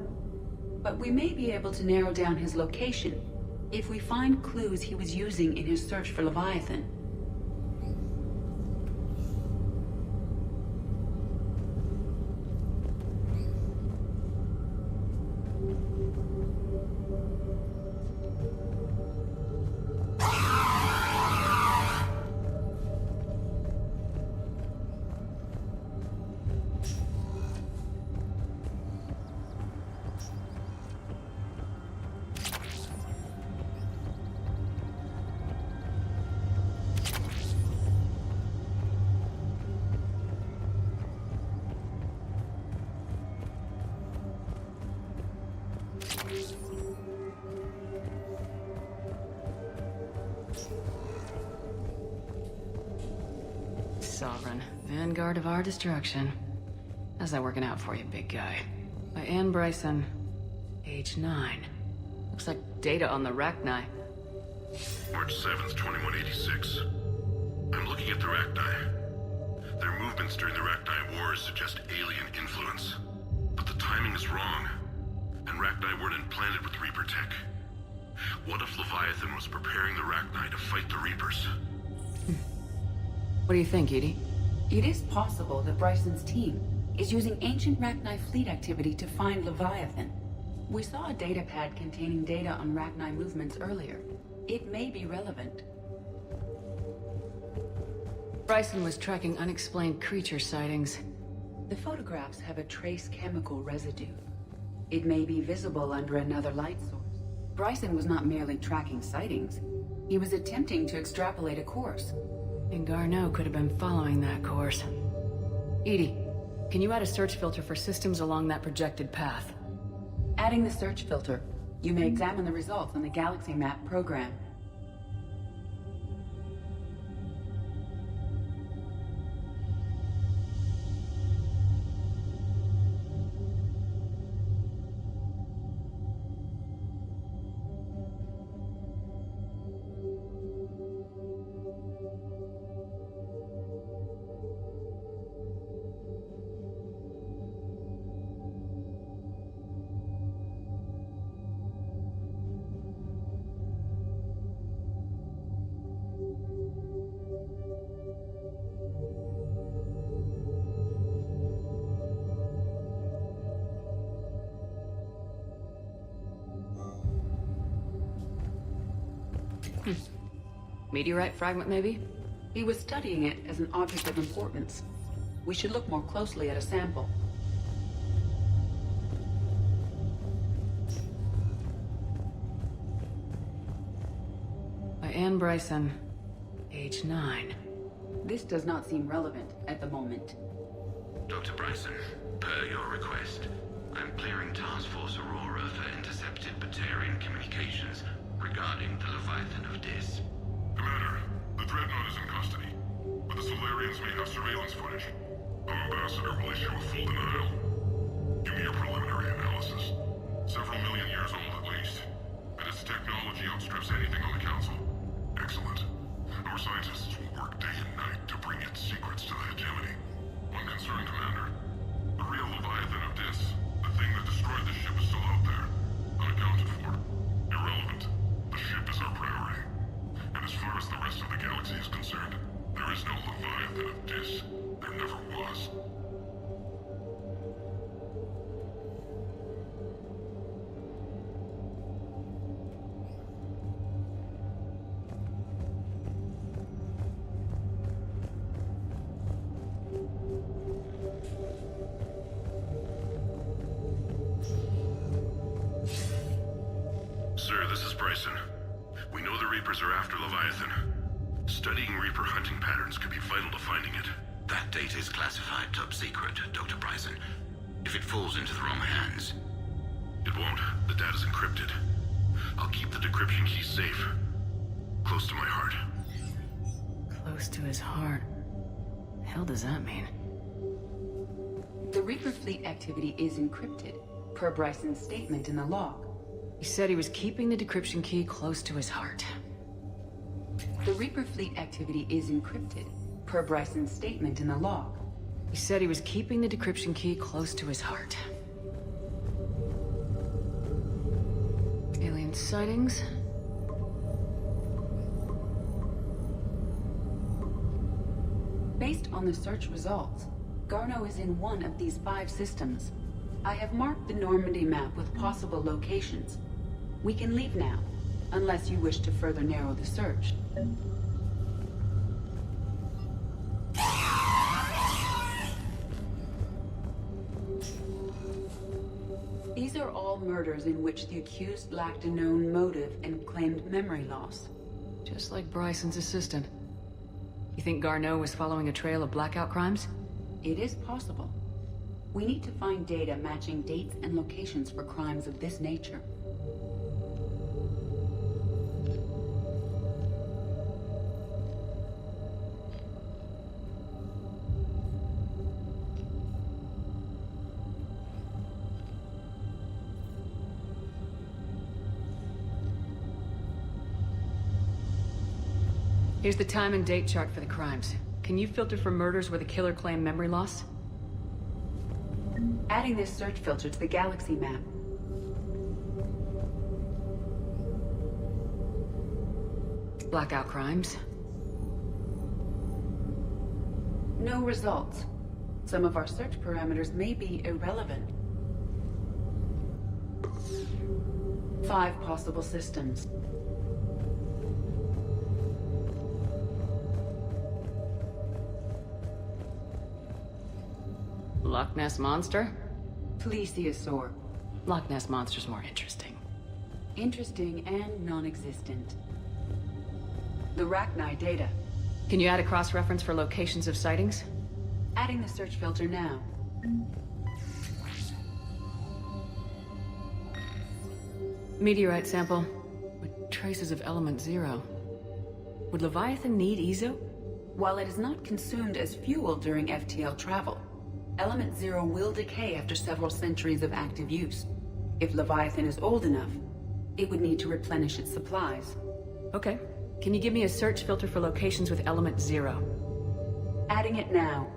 But we may be able to narrow down his location if we find clues he was using in his search for Leviathan. Sovereign, vanguard of our destruction. How's that working out for you, big guy? By Anne Bryson, age 9. Looks like data on the Rachni. March 7th, 2186. I'm looking at the Rachni. Their movements during the Rachni Wars suggest alien influence. But the timing is wrong. And Rachni weren't implanted with Reaper tech. What if Leviathan was preparing the Rachni to fight the Reapers? What do you think, Edie? It is possible that Bryson's team is using ancient Rachni fleet activity to find Leviathan. We saw a data pad containing data on Rachni movements earlier. It may be relevant. Bryson was tracking unexplained creature sightings. The photographs have a trace chemical residue. It may be visible under another light source. Bryson was not merely tracking sightings. He was attempting to extrapolate a course. And Garneau could have been following that course. Edie, can you add a search filter for systems along that projected path? Adding the search filter, you may examine the results on the galaxy map program. Meteorite fragment, maybe? He was studying it as an object of importance. We should look more closely at a sample. Anne Bryson, age 9. This does not seem relevant at the moment. Dr. Bryson, per your request, I'm clearing Task Force Aurora for intercepted Batarian communications regarding the Leviathan of Dis. Commander, the Dreadnought is in custody, but the Solarians may have surveillance footage. Our ambassador will issue a full denial. Give me your preliminary analysis. Several million years old at least, and its technology outstrips anything on the Council. Excellent. Our scientists will work day and night to bring its secrets to the hegemony. One concern, Commander. The real Leviathan of Dis, the thing that destroyed the ship, is still out there. Unaccounted for. Irrelevant. The ship is our priority. And as far as the rest of the galaxy is concerned, there is no Leviathan of Dis. There never was. Sir, this is Bryson. We know the Reapers are after Leviathan. Studying Reaper hunting patterns could be vital to finding it. That data is classified top secret, Dr. Bryson. If it falls into the wrong hands... It won't. The data's encrypted. I'll keep the decryption key safe. Close to my heart. Close to his heart. The hell does that mean? The Reaper fleet activity is encrypted, per Bryson's statement in the log. He said he was keeping the decryption key close to his heart. The Reaper fleet activity is encrypted, per Bryson's statement in the log. He said he was keeping the decryption key close to his heart. Alien sightings? Based on the search results, Garneau is in one of these 5 systems. I have marked the Normandy map with possible locations. We can leave now, unless you wish to further narrow the search. These are all murders in which the accused lacked a known motive and claimed memory loss. Just like Bryson's assistant. You think Garneau was following a trail of blackout crimes? It is possible. We need to find data matching dates and locations for crimes of this nature. Here's the time and date chart for the crimes. Can you filter for murders where the killer claimed memory loss? Adding this search filter to the galaxy map. Blackout crimes. No results. Some of our search parameters may be irrelevant. 5 possible systems. Loch Ness Monster? Plesiosaur. Loch Ness Monster's more interesting. Interesting and non-existent. The Rachni data. Can you add a cross-reference for locations of sightings? Adding the search filter now. Meteorite sample with traces of element 0. Would Leviathan need Ezo? While it is not consumed as fuel during FTL travel, Element 0 will decay after several centuries of active use. If Leviathan is old enough, it would need to replenish its supplies. Okay. Can you give me a search filter for locations with element 0? Adding it now.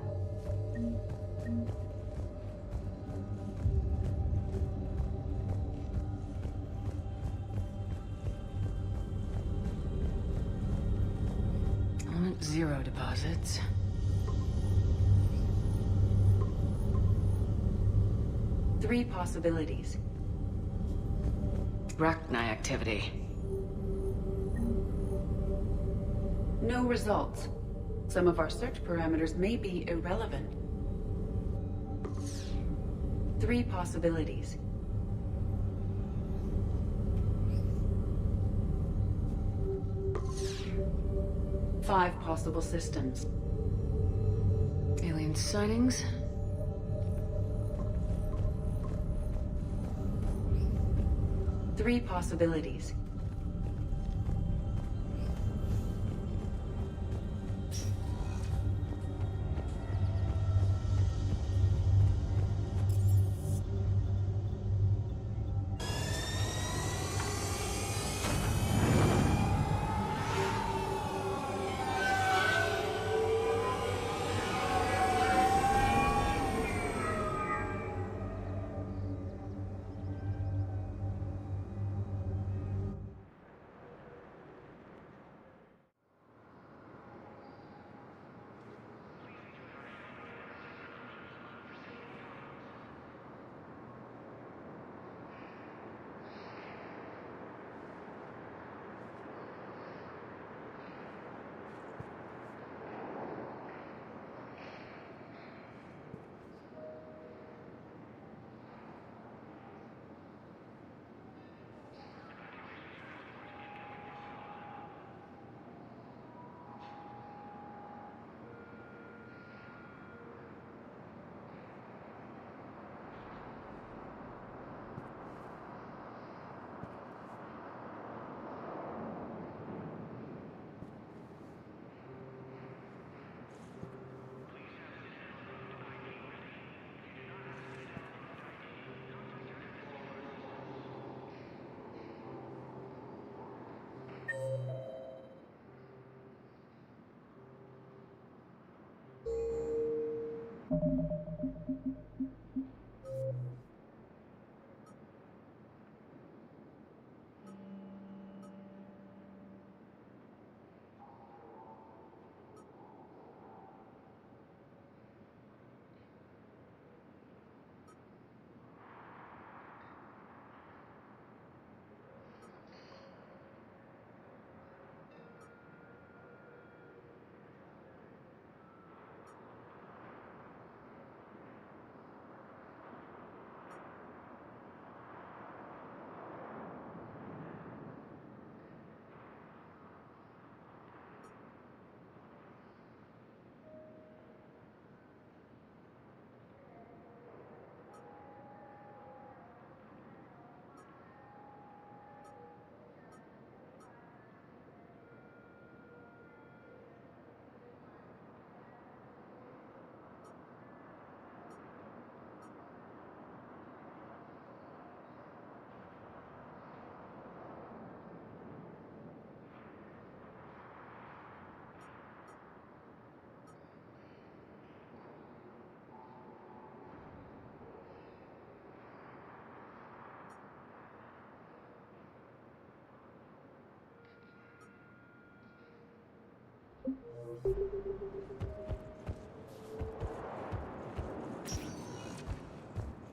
Element 0 deposits. Three possibilities. Rachni activity. No results. Some of our search parameters may be irrelevant. 3 possibilities. 5 possible systems. Alien sightings? Three possibilities.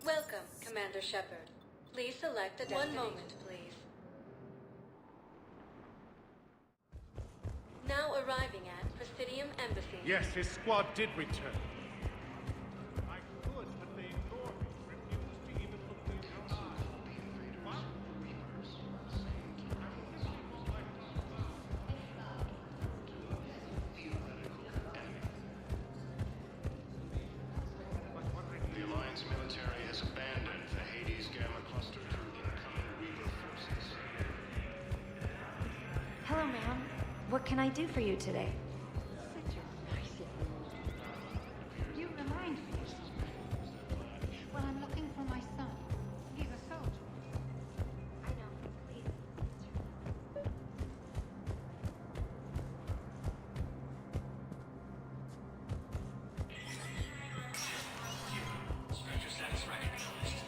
Welcome, Commander Shepard. Please select a destination. 1 moment, please. Now arriving at Presidium Embassy. Yes, his squad did return. I could, but they ignored me, refused to even look me in the eye. What? The Alliance military has abandoned the Hades Gamma cluster to incoming Reaper forces. Hello, ma'am. What can I do for you today? You remind me of something. Well, I'm looking for my son. He's a soldier. I know. Please. Stranger status recognized.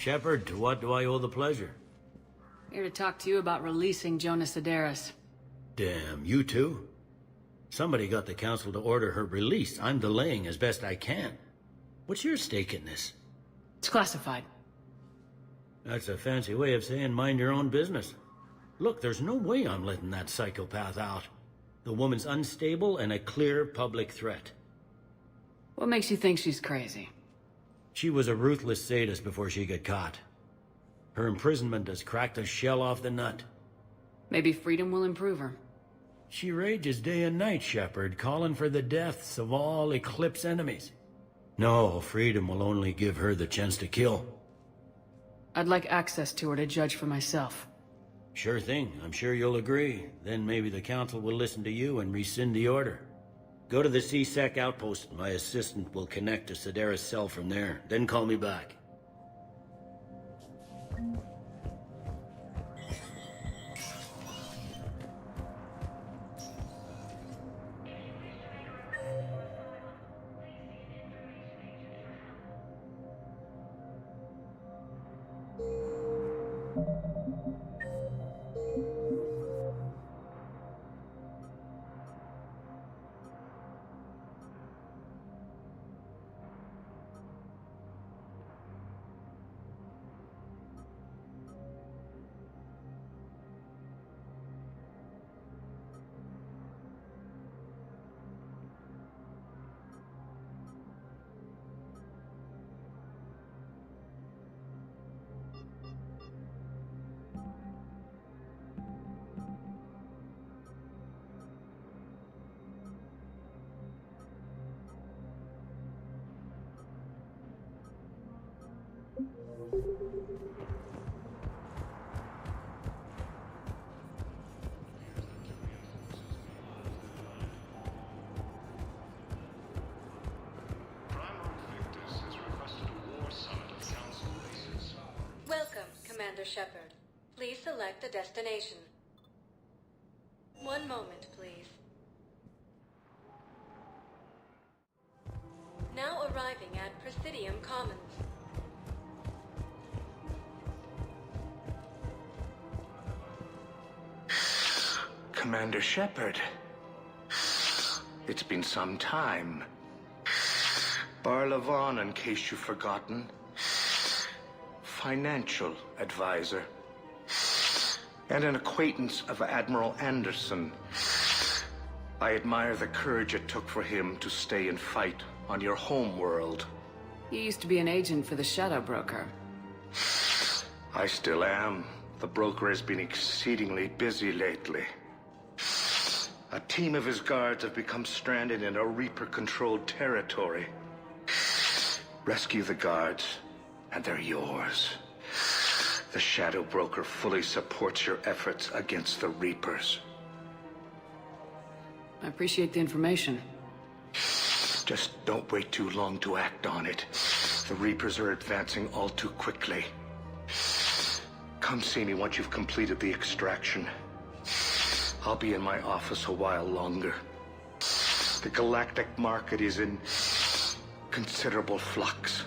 Shepard, to what do I owe the pleasure? Here to talk to you about releasing Jonas Sedaris. Damn, you too? Somebody got the council to order her release. I'm delaying as best I can. What's your stake in this? It's classified. That's a fancy way of saying mind your own business. Look, there's no way I'm letting that psychopath out. The woman's unstable and a clear public threat. What makes you think she's crazy? She was a ruthless sadist before she got caught. Her imprisonment has cracked the shell off the nut. Maybe freedom will improve her. She rages day and night, Shepard, calling for the deaths of all Eclipse enemies. No, freedom will only give her the chance to kill. I'd like access to her to judge for myself. Sure thing. I'm sure you'll agree. Then maybe the council will listen to you and rescind the order. Go to the C-Sec outpost. My assistant will connect to Sedaris' cell from there. Then call me back. Welcome, Commander Shepard. Please select a destination. One moment, please. Now arriving at Presidium Commons. Commander Shepard. It's been some time. Barlavon, in case you've forgotten. Financial advisor. And an acquaintance of Admiral Anderson. I admire the courage it took for him to stay and fight on your home world. You used to be an agent for the Shadow Broker. I still am. The broker has been exceedingly busy lately. A team of his guards have become stranded in a Reaper-controlled territory. Rescue the guards, and they're yours. The Shadow Broker fully supports your efforts against the Reapers. I appreciate the information. Just don't wait too long to act on it. The Reapers are advancing all too quickly. Come see me once you've completed the extraction. I'll be in my office a while longer. The galactic market is in considerable flux.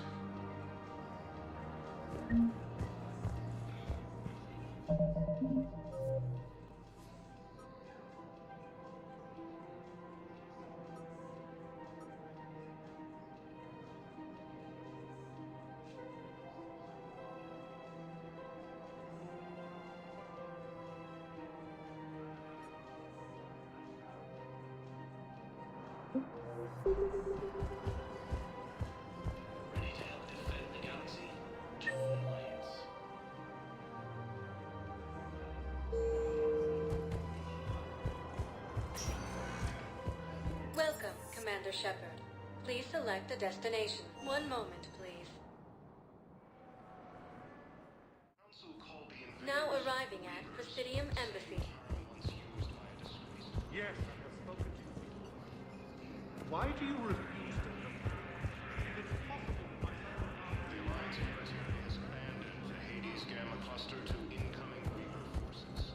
Ready to help defend the galaxy? Join the Alliance. Welcome, Commander Shepard. Please select a destination. One moment, please. Now arriving at Presidium Embassy. Yes, I have spoken to you. Why do you refuse to come? It's possible my The Alliance of President has abandoned the Hades Gamma Cluster to incoming Reaper forces.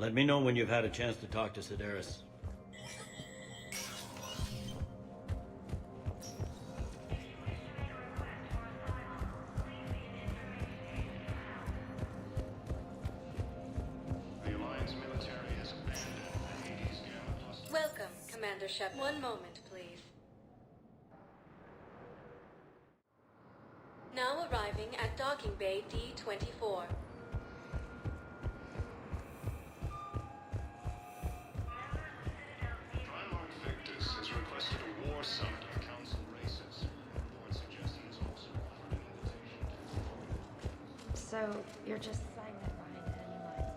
Let me know when you've had a chance to talk to Sedaris. The Alliance military has abandoned the Hades Gamma cluster. Welcome, Commander Shepard. One moment, please. Now arriving at Docking Bay D-24. Primarch Victus has requested a war summit of Council races. Reports suggest he has also offered an invitation. So, you're just silent behind enemy lines.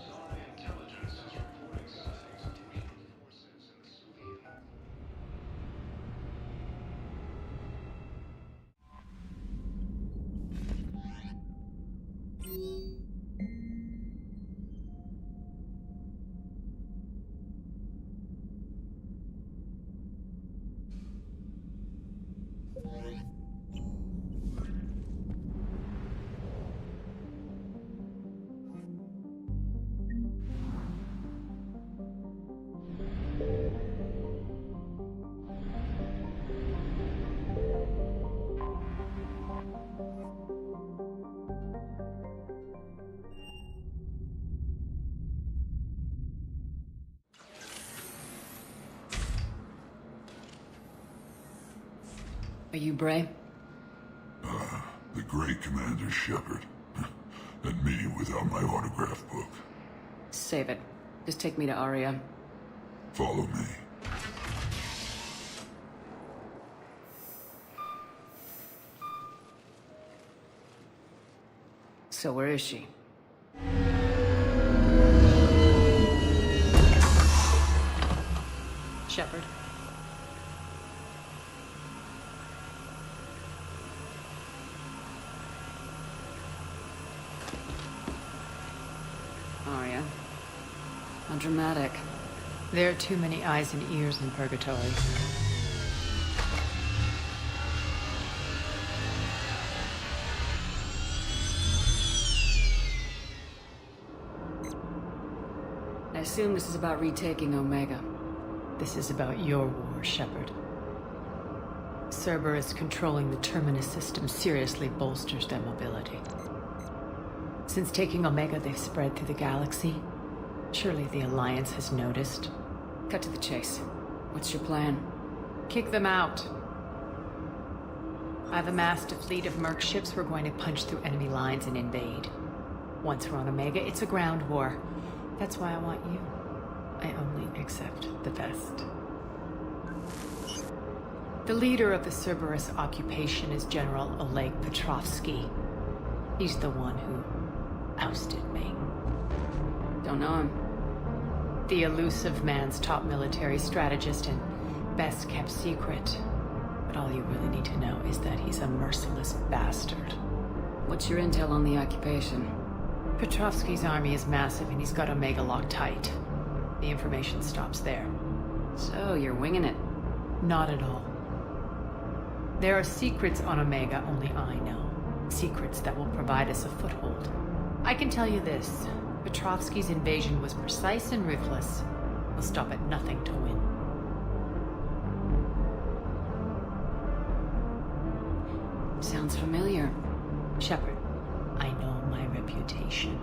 Sovereign intelligence is reporting sightings of Russian forces in the Soviet. Are you Bray? The great Commander Shepard. That meeting without my autograph book. Save it. Just take me to Aria. Follow me. So where is she? Shepard. Aria. How dramatic. There are too many eyes and ears in purgatory. I assume this is about retaking Omega. This is about your war, Shepard. Cerberus controlling the Terminus system seriously bolsters their mobility. Since taking Omega, they've spread through the galaxy. Surely the Alliance has noticed. Cut to the chase. What's your plan? Kick them out. I've amassed a fleet of merc ships. We're going to punch through enemy lines and invade. Once we're on Omega, it's a ground war. That's why I want you. I only accept the best. The leader of the Cerberus occupation is General Oleg Petrovsky. He's the one who ousted me. Don't know him. The elusive man's top military strategist and best kept secret. But all you really need to know is that he's a merciless bastard. What's your intel on the occupation? Petrovsky's army is massive and he's got Omega locked tight. The information stops there. So, you're winging it? Not at all. There are secrets on Omega only I know. Secrets that will provide us a foothold. I can tell you this. Petrovsky's invasion was precise and ruthless. We'll stop at nothing to win. Sounds familiar. Shepard, I know my reputation.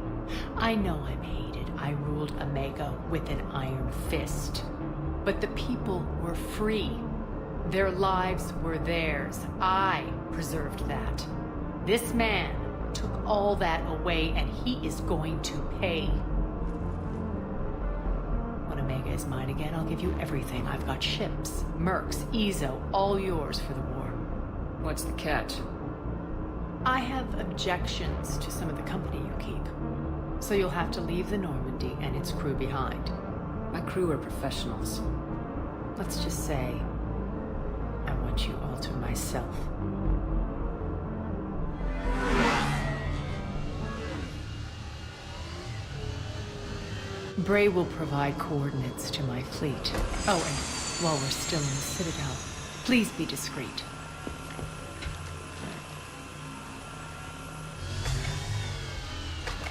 I know I'm hated. I ruled Omega with an iron fist. But the people were free. Their lives were theirs. I preserved that. This man took all that away, and he is going to pay. When Omega is mine again, I'll give you everything. I've got ships, mercs, Ezo, all yours for the war. What's the catch? I have objections to some of the company you keep. So you'll have to leave the Normandy and its crew behind. My crew are professionals. Let's just say, I want you all to myself. Bray will provide coordinates to my fleet. Oh, and while we're still in the Citadel, please be discreet.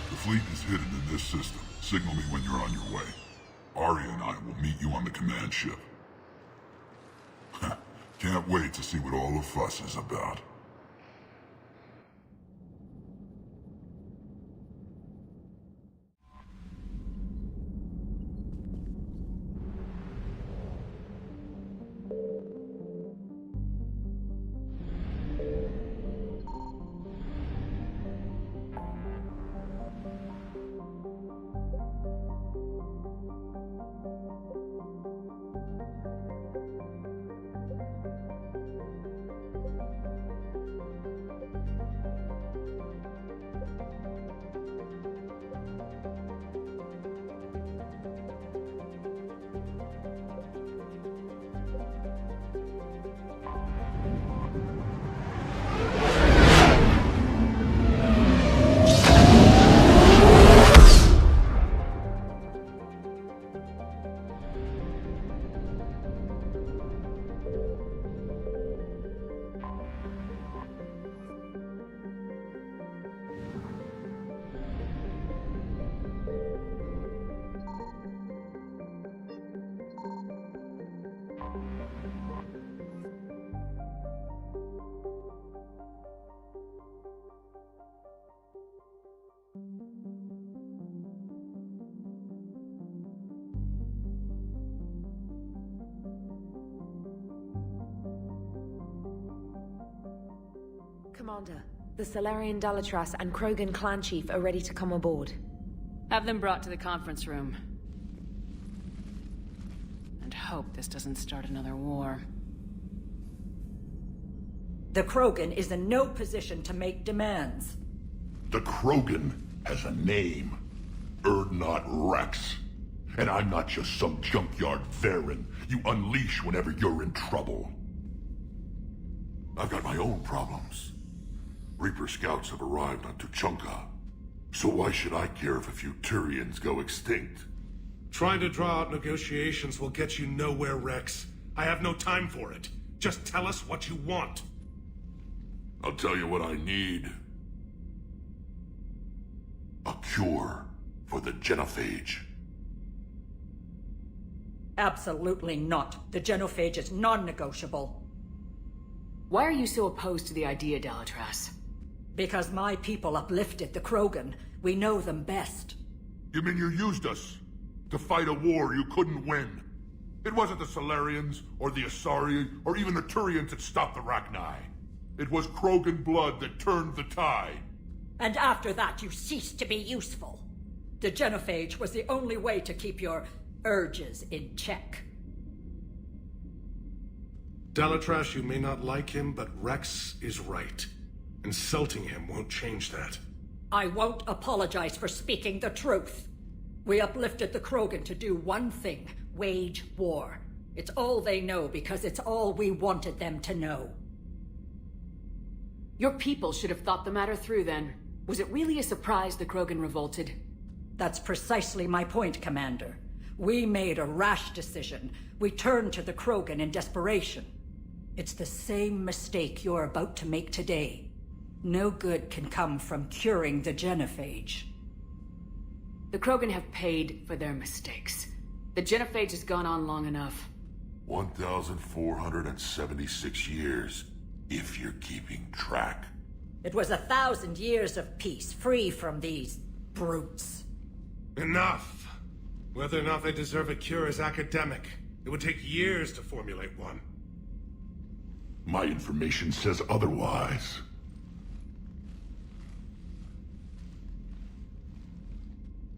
The fleet is hidden in this system. Signal me when you're on your way. Arya and I will meet you on the command ship. Can't wait to see what all the fuss is about. Commander, the Salarian Dalatras and Krogan clan chief are ready to come aboard. Have them brought to the conference room. And hope this doesn't start another war. The Krogan is in no position to make demands. The Krogan has a name. Erdnot Rex. And I'm not just some junkyard Varen you unleash whenever you're in trouble. I've got my own problems. Reaper scouts have arrived on Tuchanka. So why should I care if a few Turians go extinct? Trying to draw out negotiations will get you nowhere, Rex. I have no time for it. Just tell us what you want. I'll tell you what I need. A cure for the genophage. Absolutely not. The genophage is non-negotiable. Why are you so opposed to the idea, Dalatras? Because my people uplifted the Krogan. We know them best. You mean you used us to fight a war you couldn't win? It wasn't the Solarians, or the Asari, or even the Turians that stopped the Rachni. It was Krogan blood that turned the tide. And after that, you ceased to be useful. The genophage was the only way to keep your urges in check. Dalatras, you may not like him, but Rex is right. Insulting him won't change that. I won't apologize for speaking the truth. We uplifted the Krogan to do one thing: wage war. It's all they know because it's all we wanted them to know. Your people should have thought the matter through then. Was it really a surprise the Krogan revolted? That's precisely my point, Commander. We made a rash decision. We turned to the Krogan in desperation. It's the same mistake you're about to make today. No good can come from curing the genophage. The Krogan have paid for their mistakes. The genophage has gone on long enough. 1,476 years, if you're keeping track. It was 1,000 years of peace, free from these brutes. Enough! Whether or not they deserve a cure is academic. It would take years to formulate one. My information says otherwise.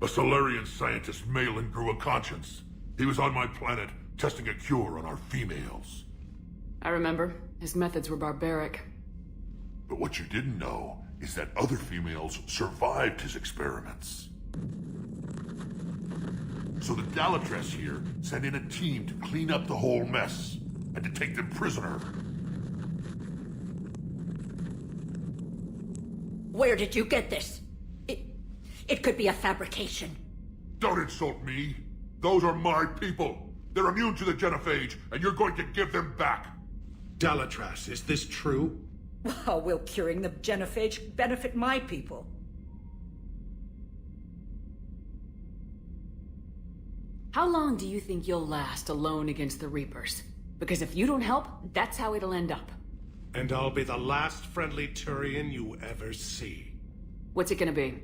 A Solarian scientist, Malin, grew a conscience. He was on my planet, testing a cure on our females. I remember. His methods were barbaric. But what you didn't know is that other females survived his experiments. So the Dalatras here sent in a team to clean up the whole mess, and to take them prisoner. Where did you get this? It could be a fabrication. Don't insult me. Those are my people. They're immune to the genophage, and you're going to give them back. Dalatras, is this true? How will curing the genophage benefit my people? How long do you think you'll last alone against the Reapers? Because if you don't help, that's how it'll end up. And I'll be the last friendly Turian you ever see. What's it gonna be?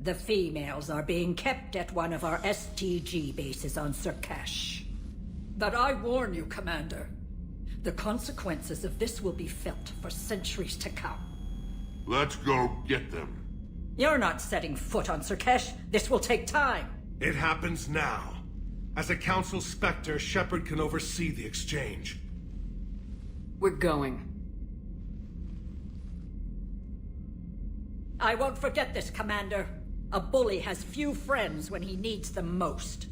The females are being kept at one of our STG bases on Surkash. But I warn you, Commander. The consequences of this will be felt for centuries to come. Let's go get them. You're not setting foot on Surkash. This will take time. It happens now. As a Council Spectre, Shepard can oversee the exchange. We're going. I won't forget this, Commander. A bully has few friends when he needs them most.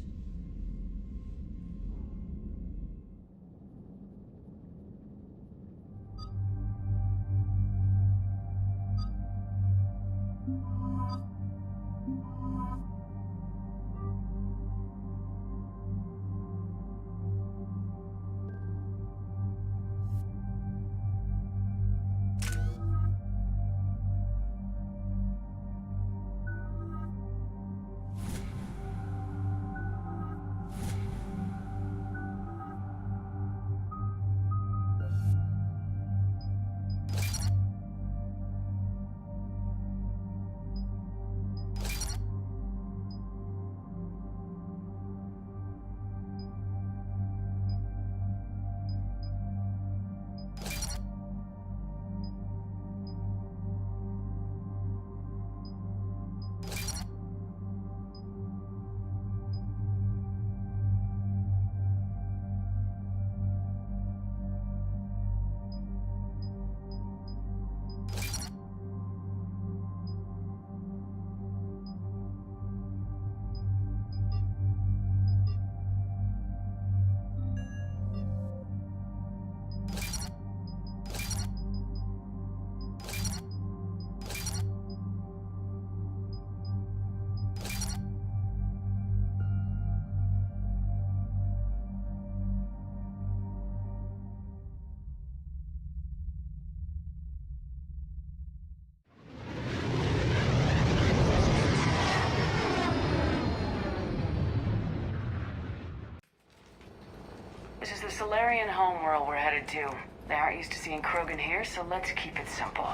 This is the Solarian homeworld we're headed to. They aren't used to seeing Krogan here, so let's keep it simple.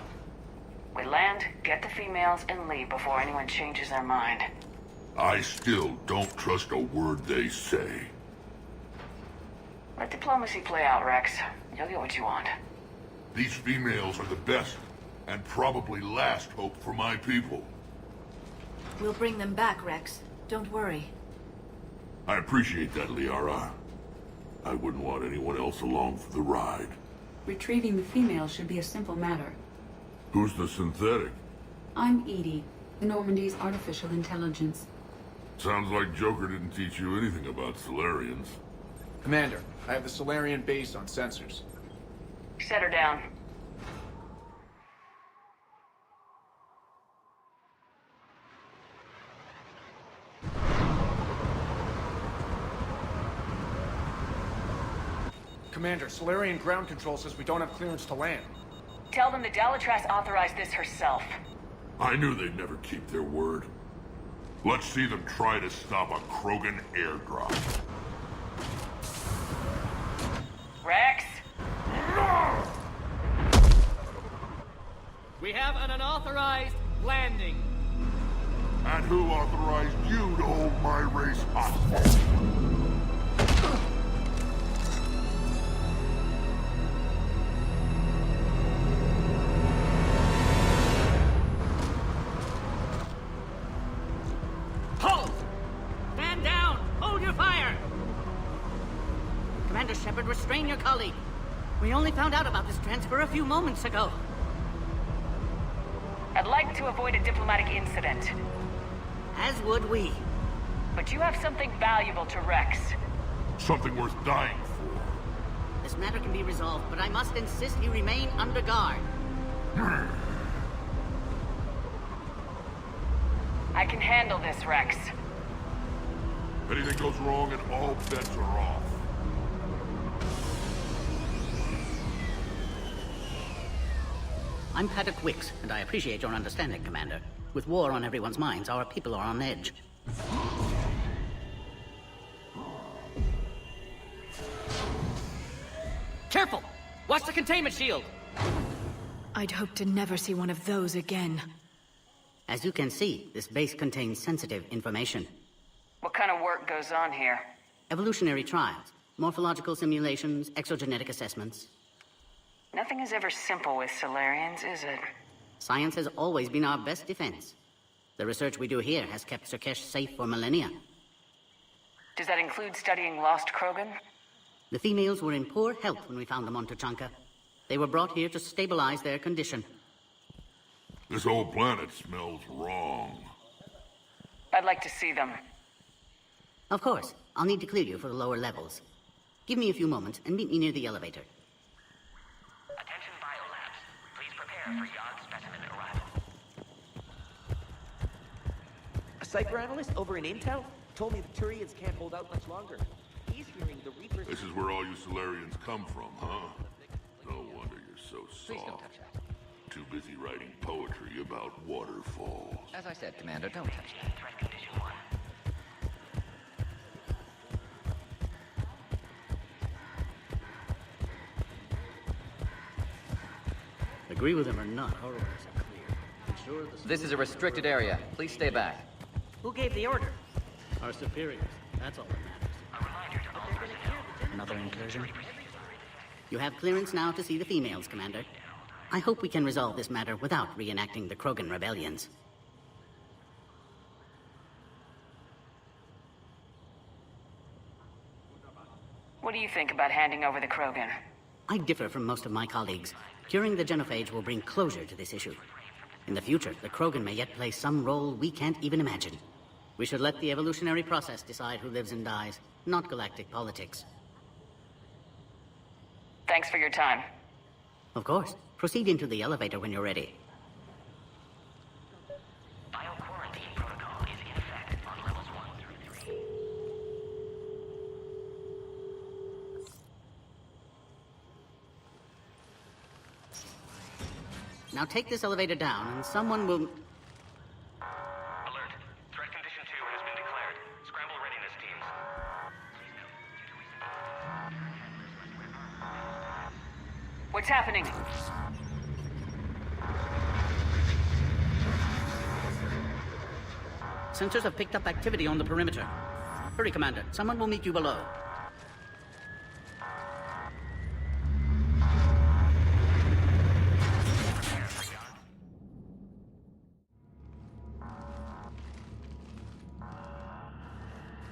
We land, get the females, and leave before anyone changes their mind. I still don't trust a word they say. Let diplomacy play out, Rex. You'll get what you want. These females are the best and probably last hope for my people. We'll bring them back, Rex. Don't worry. I appreciate that, Liara. I wouldn't want anyone else along for the ride. Retrieving the female should be a simple matter. Who's the synthetic? I'm Edie, the Normandy's artificial intelligence. Sounds like Joker didn't teach you anything about Solarians. Commander, I have the Solarian base on sensors. Set her down. Commander, Solarian ground control says we don't have clearance to land. Tell them the Dalatrass authorized this herself. I knew they'd never keep their word. Let's see them try to stop a Krogan airdrop. Rex? We have an unauthorized landing. And who authorized you to hold my race hostage? Hold! Stand down! Hold your fire! Commander Shepard, restrain your colleague. We only found out about this transfer a few moments ago. I'd like to avoid a diplomatic incident. As would we. But you have something valuable to Rex. Something worth dying for. This matter can be resolved, but I must insist he remain under guard. I can handle this, Rex. If anything goes wrong and all bets are off. I'm Paddock Wicks, and I appreciate your understanding, Commander. With war on everyone's minds, our people are on edge. Careful! Watch the containment shield! I'd hoped to never see one of those again. As you can see, this base contains sensitive information. What kind of work goes on here? Evolutionary trials, morphological simulations, exogenetic assessments. Nothing is ever simple with Solarians, is it? Science has always been our best defense. The research we do here has kept Surkesh safe for millennia. Does that include studying lost Krogan? The females were in poor health when we found them on Tuchanka. They were brought here to stabilize their condition. This whole planet smells wrong. I'd like to see them. Of course. I'll need to clear you for the lower levels. Give me a few moments and meet me near the elevator. Attention biolabs. Please prepare for yard specimen arrival. A cyber analyst over in Intel told me the Turians can't hold out much longer. He's hearing the Reapers... This is where all you Solarians come from, huh? No wonder you're so soft. Please don't touch that. Too busy writing poetry about waterfalls. As I said, Commander, don't touch that. Threat condition 1. Agree with him or not, our orders are clear. This is a restricted area. Please stay back. Who gave the order? Our superiors. That's all that matters. Another incursion? You have clearance now to see the females, Commander. I hope we can resolve this matter without reenacting the Krogan rebellions. What do you think about handing over the Krogan? I differ from most of my colleagues. Curing the genophage will bring closure to this issue. In the future, the Krogan may yet play some role we can't even imagine. We should let the evolutionary process decide who lives and dies, not galactic politics. Thanks for your time. Of course. Proceed into the elevator when you're ready. Bio-quarantine protocol is in effect on levels 1 through 3. Now take this elevator down and someone will... Alert. Threat condition 2 has been declared. Scramble readiness teams. What's happening? Sensors have picked up activity on the perimeter. Hurry, Commander. Someone will meet you below.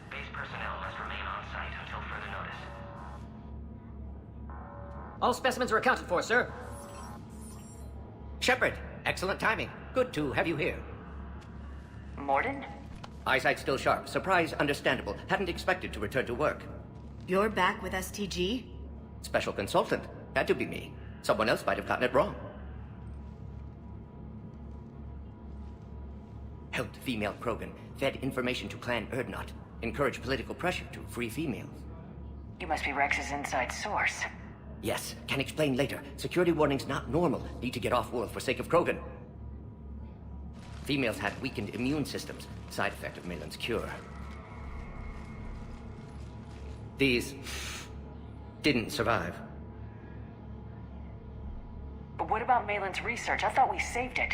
Base personnel must remain on site until further notice. All specimens are accounted for, sir. Shepard, excellent timing. Good to have you here. Morden? Eyesight still sharp. Surprise understandable. Hadn't expected to return to work. You're back with STG? Special consultant. Had to be me. Someone else might have gotten it wrong. Helped female Krogan. Fed information to Clan Erdnot. Encouraged political pressure to free females. You must be Rex's inside source. Yes, can explain later. Security warnings not normal. Need to get off-world for sake of Krogan. Females had weakened immune systems. Side effect of Malin's cure. These... didn't survive. But what about Malin's research? I thought we saved it.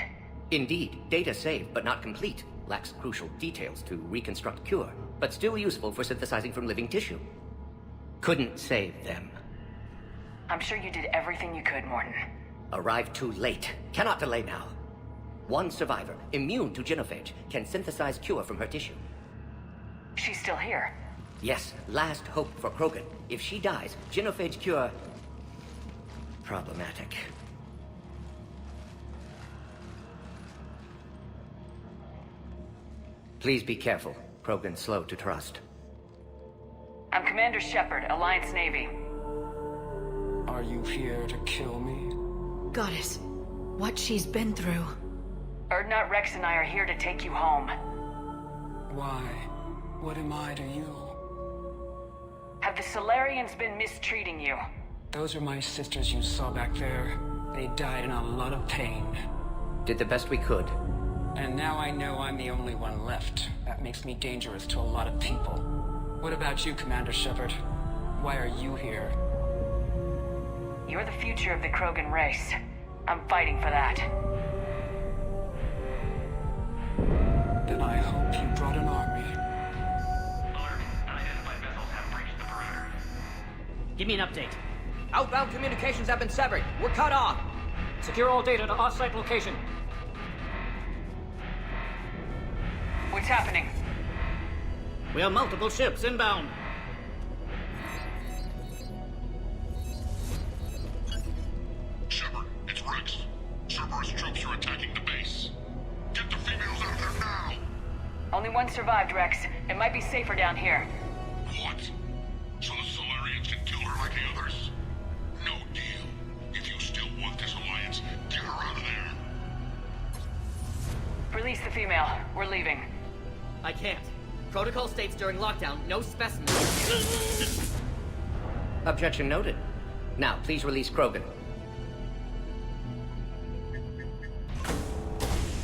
Indeed, data saved, but not complete. Lacks crucial details to reconstruct cure, but still useful for synthesizing from living tissue. Couldn't save them. I'm sure you did everything you could, Morden. Arrived too late. Cannot delay now. One survivor, immune to genophage, can synthesize cure from her tissue. She's still here. Yes, last hope for Krogan. If she dies, genophage cure... problematic. Please be careful. Krogan's slow to trust. I'm Commander Shepard, Alliance Navy. Are you here to kill me? Goddess, what she's been through. Erdnot, Rex, and I are here to take you home. Why? What am I to you? Have the Solarians been mistreating you? Those are my sisters you saw back there. They died in a lot of pain. Did the best we could. And now I know I'm the only one left. That makes me dangerous to a lot of people. What about you, Commander Shepard? Why are you here? You're the future of the Krogan race. I'm fighting for that. Then I hope you brought an army. Give me an update. Outbound communications have been severed. We're cut off. Secure all data to off-site location. What's happening? We have multiple ships inbound. Shepard, it's Rex. Cerberus troops are attacking the base. Get the females out of there now! Only one survived, Rex. It might be safer down here. What? So the Solarians can kill her like the others? No deal. If you still want this alliance, get her out of there. Release the female. We're leaving. I can't. Protocol states during lockdown, no specimens. Objection noted. Now, please release Krogan.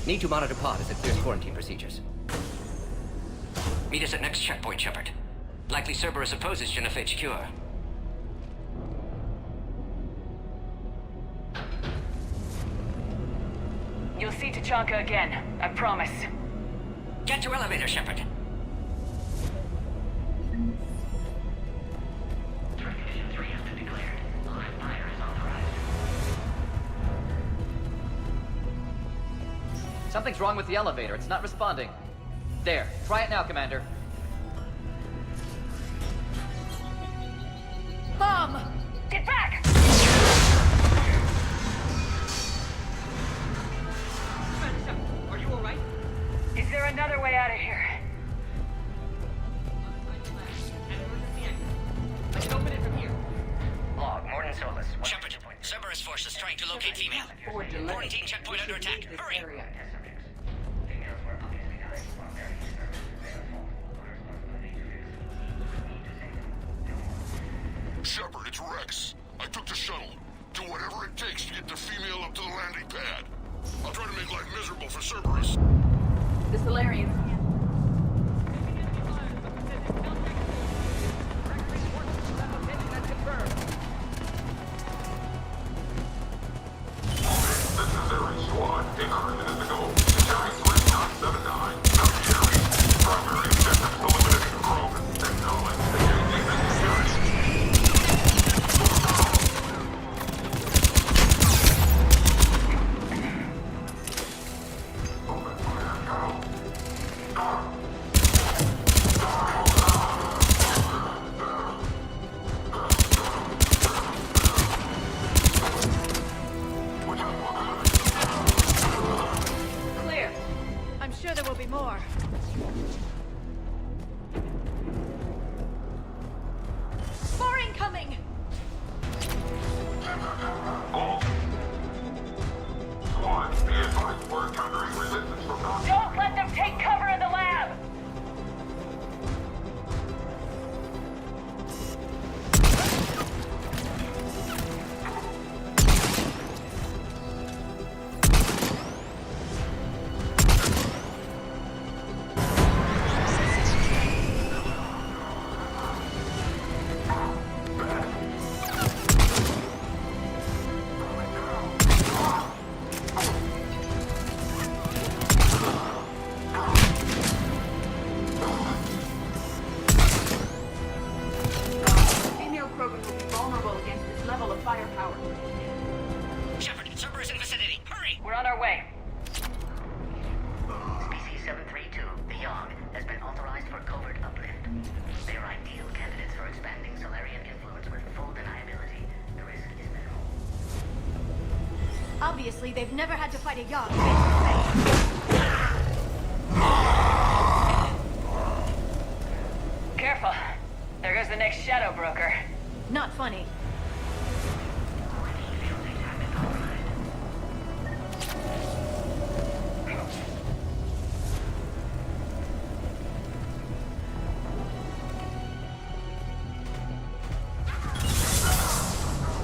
Need to monitor pod as it clears quarantine procedures. Meet us at next checkpoint, Shepard. Likely Cerberus opposes Genefage Cure. You'll see Tachanka again. I promise. Get to elevator, Shepard. Something's wrong with the elevator. It's not responding. There. Try it now, Commander. Mom! Get back! Are you alright? Is there another way out of here? I can open it from here. Log, Morden Solus. Shepard, Cerberus forces trying to locate female. Quarantine checkpoint under attack. Hurry! Shepard, it's Rex. I took the shuttle. Do whatever it takes to get the female up to the landing pad. I'll try to make life miserable for Cerberus. The Solarians. Obviously, they've never had to fight a Yogg. Careful. There goes the next shadow broker. Not funny.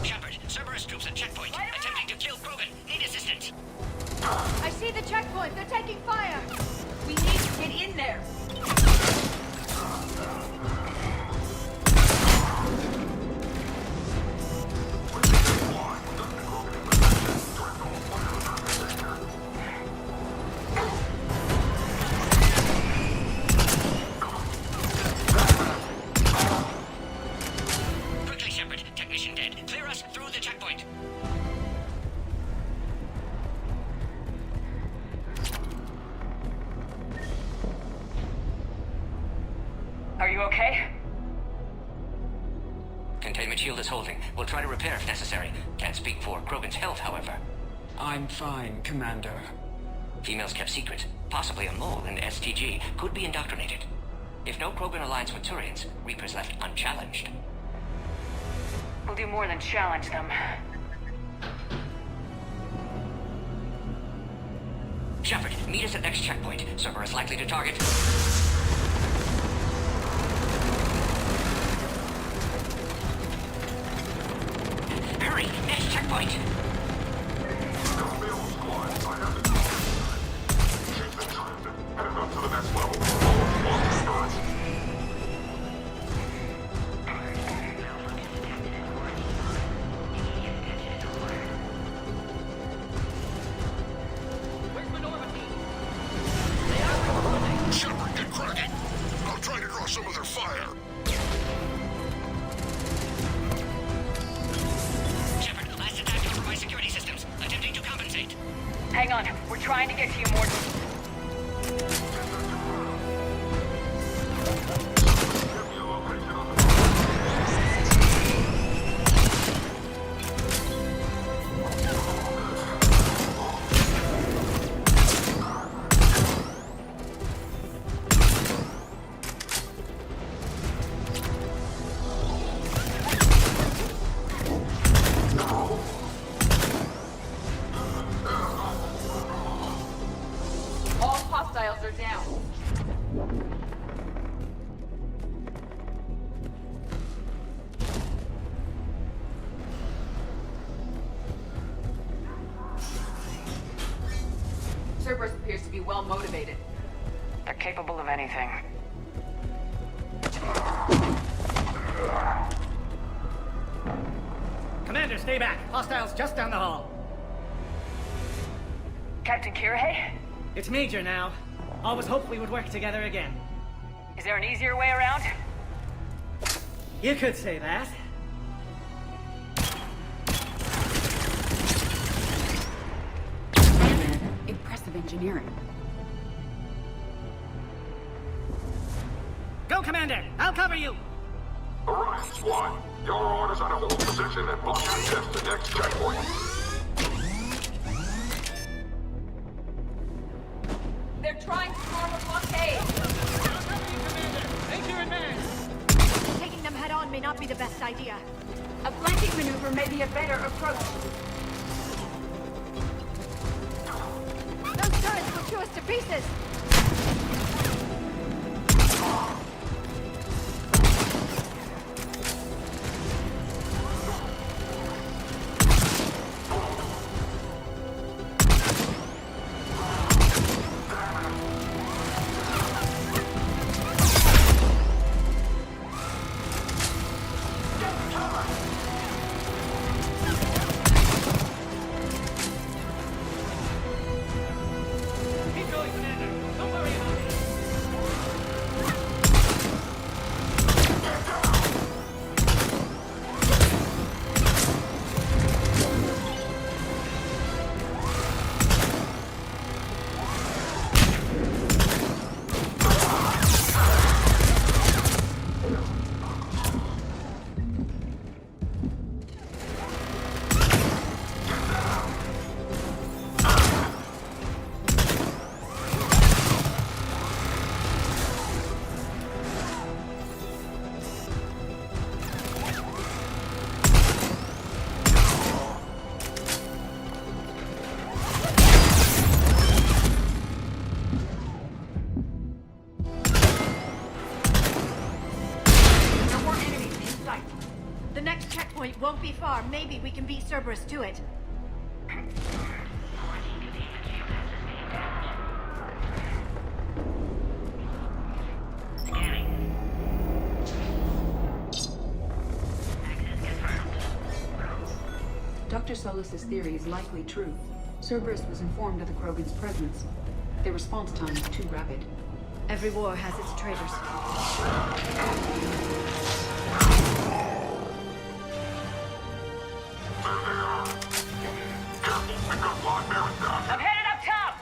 Shepard, Cerberus troops at checkpoint. Attempting to kill Krogan. Need assistance. I see see the checkpoint. They're taking fire. We need to get in there. Quickly, Shepard. Technician dead. Clear us through the checkpoint. Are you okay? Containment shield is holding. We'll try to repair if necessary. Can't speak for Krogan's health, however. I'm fine, Commander. Females kept secret. Possibly a mole in STG could be indoctrinated. If no Krogan aligns with Turians, Reaper's left unchallenged. We'll do more than challenge them. Shepard, meet us at next checkpoint. Cerberus likely to target. Hurry! Next checkpoint! Shepard, get cracking! I'll try to draw some of their fire. Shepard, last attack over my security systems. Attempting to compensate. Hang on, we're trying to get to you, Morton. All hostiles are down. Cerberus appears to be well motivated. They're capable of anything. Commander, stay back. Hostiles just down the hall. Captain Kirihei? It's Major now. Always hoped we would work together again. Is there an easier way around? You could say that. Impressive engineering. Go, Commander! I'll cover you! Alright, squad. Your orders are to hold position and block and test the next checkpoint. They're trying to form a blockade. Major in man! Taking them head on may not be the best idea. A flanking maneuver may be a better approach. Those turrets will chew us to pieces. Keep going, Commander. Don't worry about it. checkpoint won't be far. Maybe we can beat Cerberus to it. Dr. Solus's theory is likely true. Cerberus was informed of the Krogan's presence. Their response time is too rapid. Every war has its traitors. I'm headed up top!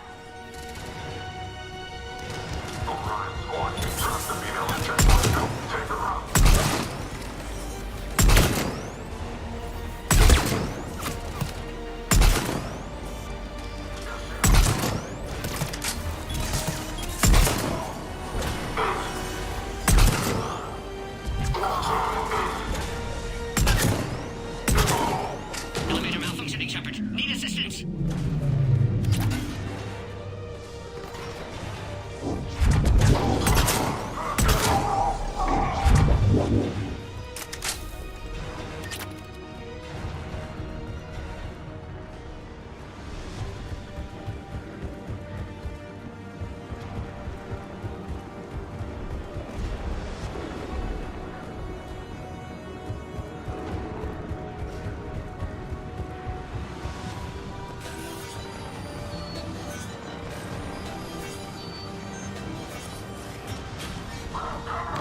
Elevator malfunctioning, Shepard. Need assistance.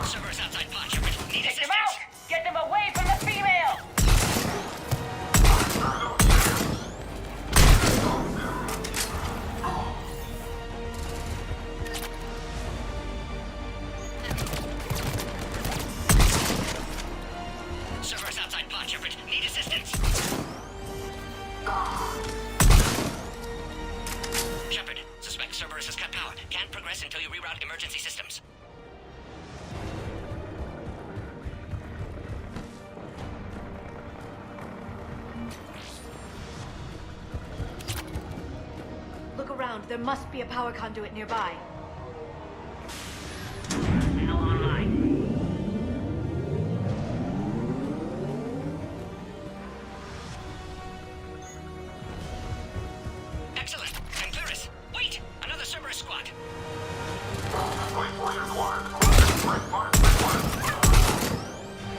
Cerberus outside pod, Shepard. Need Take assistance. them out! Get them away from the female! Cerberus outside pod, Shepard. Need assistance. Shepard, suspect Cerberus has cut power. Can't progress until you reroute emergency systems. Look around. There must be a power conduit nearby. Now online. Excellent. And Clearus. Wait! Another Cerberus squad.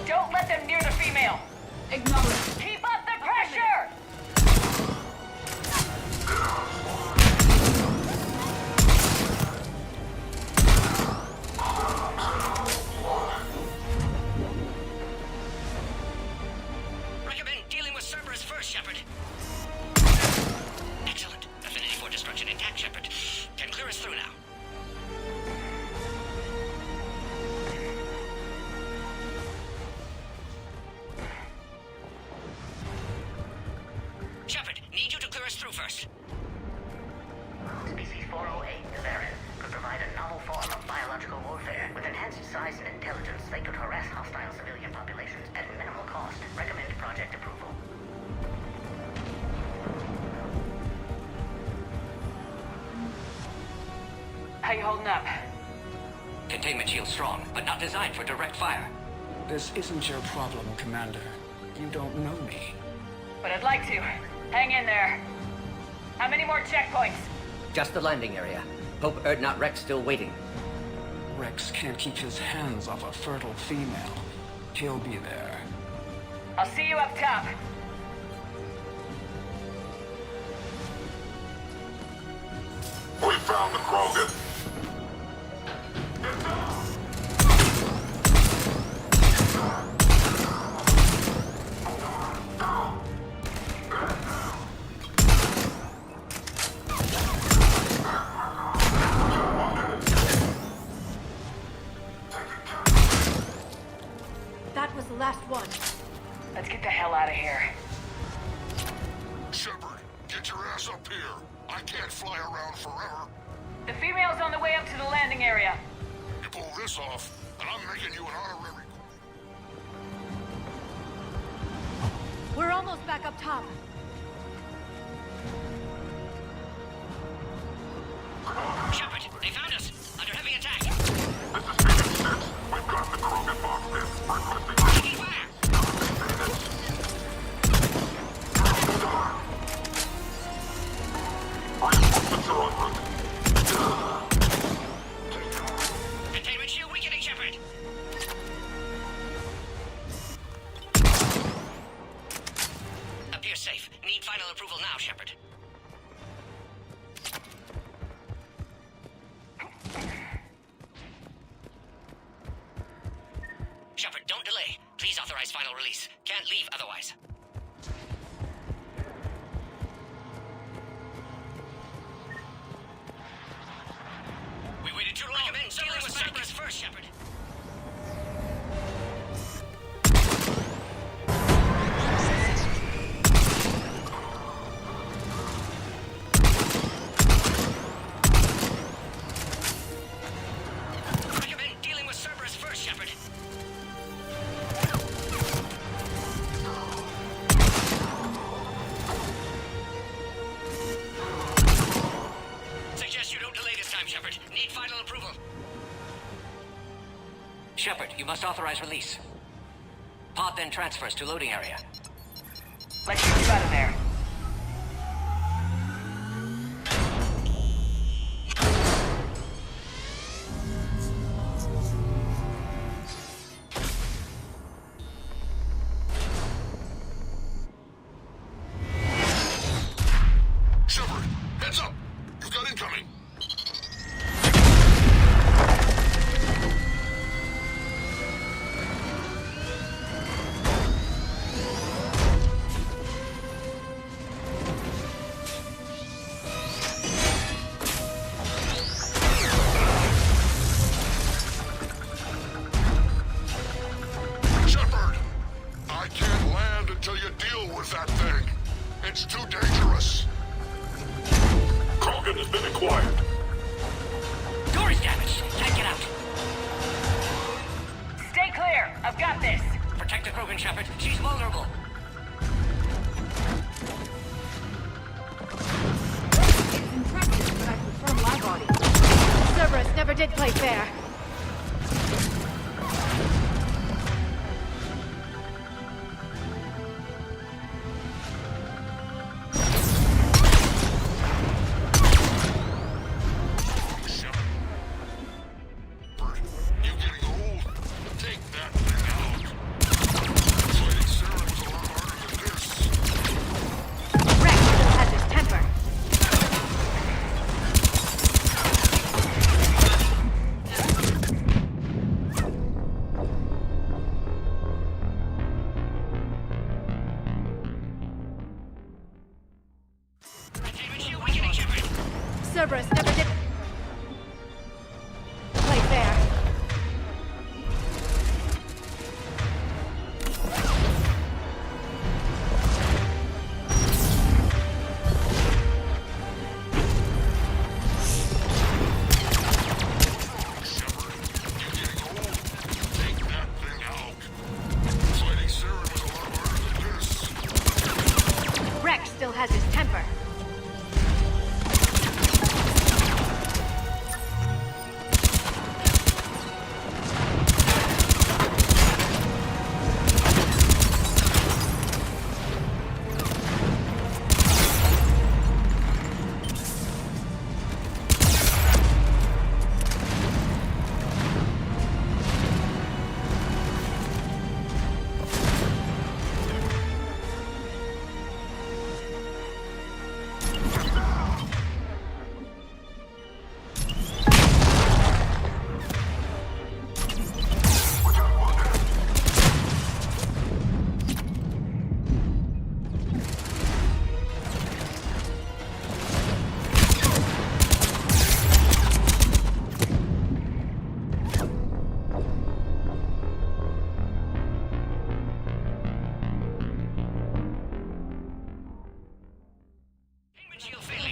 Don't let them near the female! Acknowledge. Keep up the pressure! Recommend dealing with Cerberus first, Shepard. Excellent. Affinity for destruction intact, Shepard. Can clear us through now. Shepard, need you to clear us through first. Species 408, the Baron, could provide a novel form of biological warfare. With enhanced size and intelligence, they could harass hostile civilian populations at minimal cost. Recommend project approval. How you holding up? Containment shield strong, but not designed for direct fire. This isn't your problem, Commander. You don't know me. But I'd like to. Hang in there. How many more checkpoints? Just the landing area. Hope Erdnot Rex still waiting. Rex can't keep his hands off a fertile female. He'll be there. I'll see you up top. We found the Krogan. That was the last one. Let's get the hell out of here. Shepard, get your ass up here. I can't fly around forever. The female's on the way up to the landing area. You pull this off, and I'm making you an honorary. We're almost back up top. Shepard, they found us. Under heavy attack. This is Phoenix 6. We've got the Krogan box in. Taking fire. Containment shield weakening, Shepard. Appears safe. approval now, Shepard. Shepard, don't delay. Please authorize final release. Can't leave otherwise. We waited too long. Recommend dealing with Cerberus first, Shepard. Shepard, you must authorize release. Pod then transfers to loading area. Let's get you out of there. Shepard, heads up! You've got incoming! It's too dangerous. Krogan has been acquired. Door is damaged. Can't get out. Stay clear. I've got this. Protect the Krogan, Shepard. She's vulnerable. It's impressive, but I prefer my body. Cerberus never did play fair. Cerberus never did play fair. Rex still has his temper.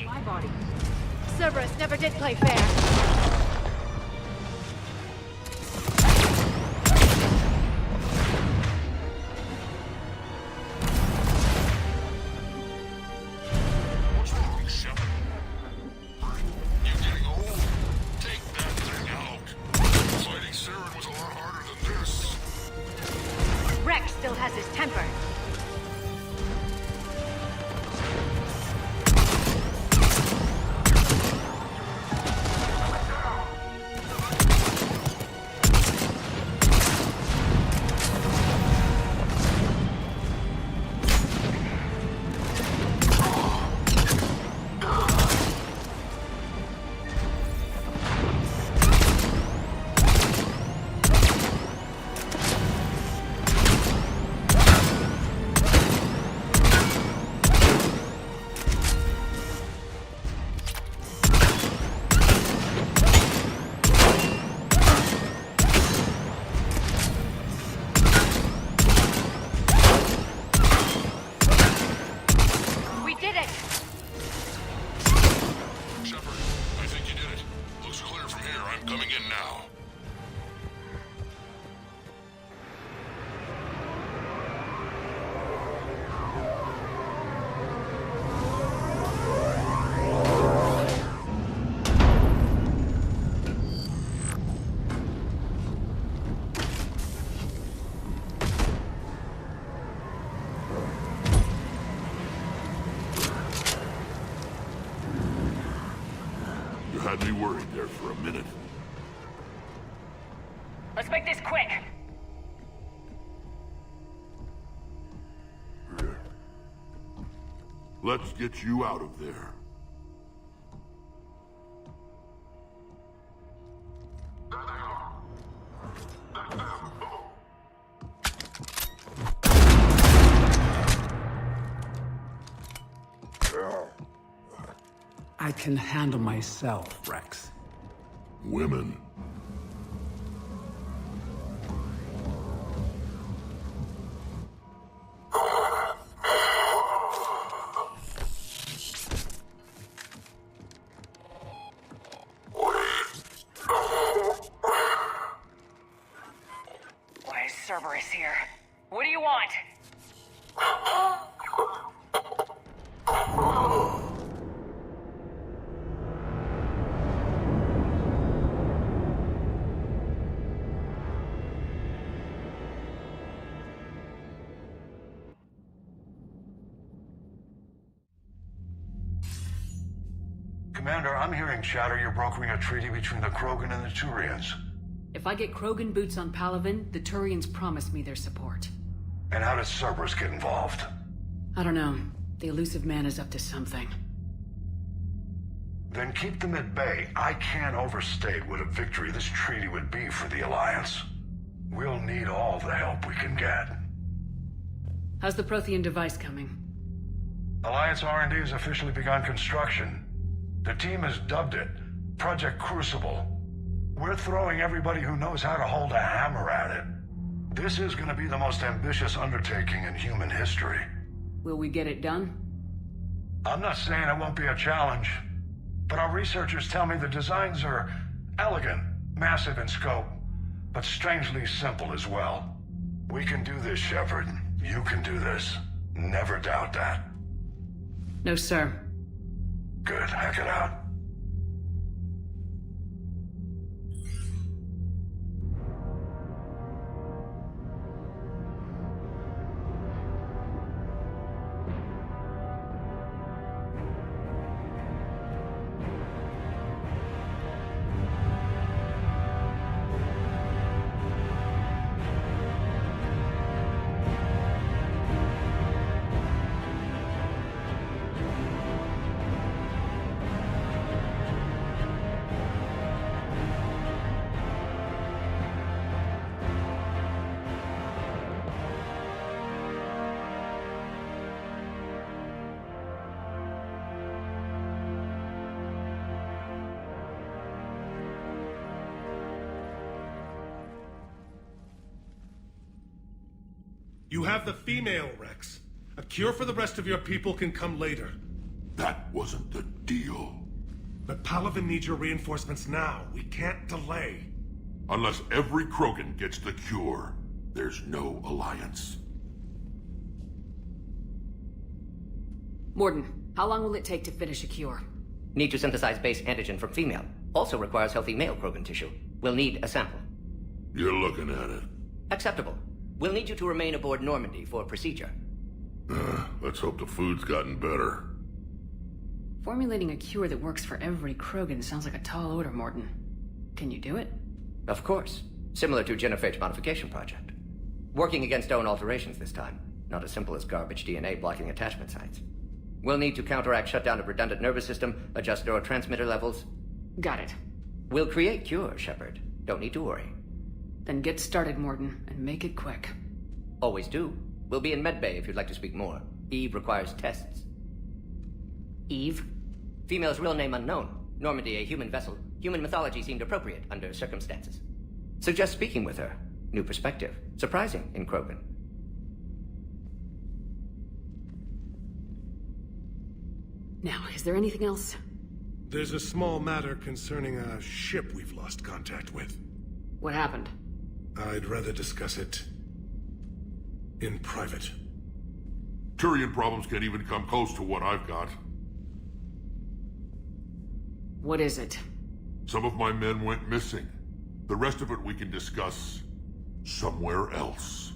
My body. Cerberus never did play fair. What's wrong, Shepard? You getting old? Take that thing out. Fighting Saren was a lot harder than this. Rex still has his temper. Had me worried there for a minute. Let's make this quick. Let's get you out of there. I can handle myself, Rex. Women. Why is Cerberus here? What do you want? Commander, I'm hearing chatter you're brokering a treaty between the Krogan and the Turians. If I get Krogan boots on Palaven, the Turians promise me their support. And how does Cerberus get involved? I don't know. The elusive man is up to something. Then keep them at bay. I can't overstate what a victory this treaty would be for the Alliance. We'll need all the help we can get. How's the Prothean device coming? Alliance R&D has officially begun construction. The team has dubbed it Project Crucible. We're throwing everybody who knows how to hold a hammer at it. This is going to be the most ambitious undertaking in human history. Will we get it done? I'm not saying it won't be a challenge, but our researchers tell me the designs are elegant, massive in scope, but strangely simple as well. We can do this, Shepard. You can do this. Never doubt that. No, sir. Good. Hack it out. You have the female, Rex. A cure for the rest of your people can come later. That wasn't the deal. But Palaven needs your reinforcements now. We can't delay. Unless every Krogan gets the cure, there's no alliance. Morden, how long will it take to finish a cure? Need to synthesize base antigen from female. Also requires healthy male Krogan tissue. We'll need a sample. You're looking at it. Acceptable. We'll need you to remain aboard Normandy for procedure. Let's hope the food's gotten better. Formulating a cure that works for every Krogan sounds like a tall order, Morden. Can you do it? Of course. Similar to Genophage Modification Project. Working against own alterations this time. Not as simple as garbage DNA blocking attachment sites. We'll need to counteract shutdown of redundant nervous system, adjust neurotransmitter levels. Got it. We'll create cure, Shepard. Don't need to worry. Then get started, Morden, and make it quick. Always do. We'll be in medbay if you'd like to speak more. Eve requires tests. Eve? Female's real name unknown. Normandy, a human vessel. Human mythology seemed appropriate under circumstances. Suggest speaking with her. New perspective. Surprising in Krogan. Now, is there anything else? There's a small matter concerning a ship we've lost contact with. What happened? I'd rather discuss it in private. Turian problems can't even come close to what I've got. What is it? Some of my men went missing. The rest of it we can discuss somewhere else.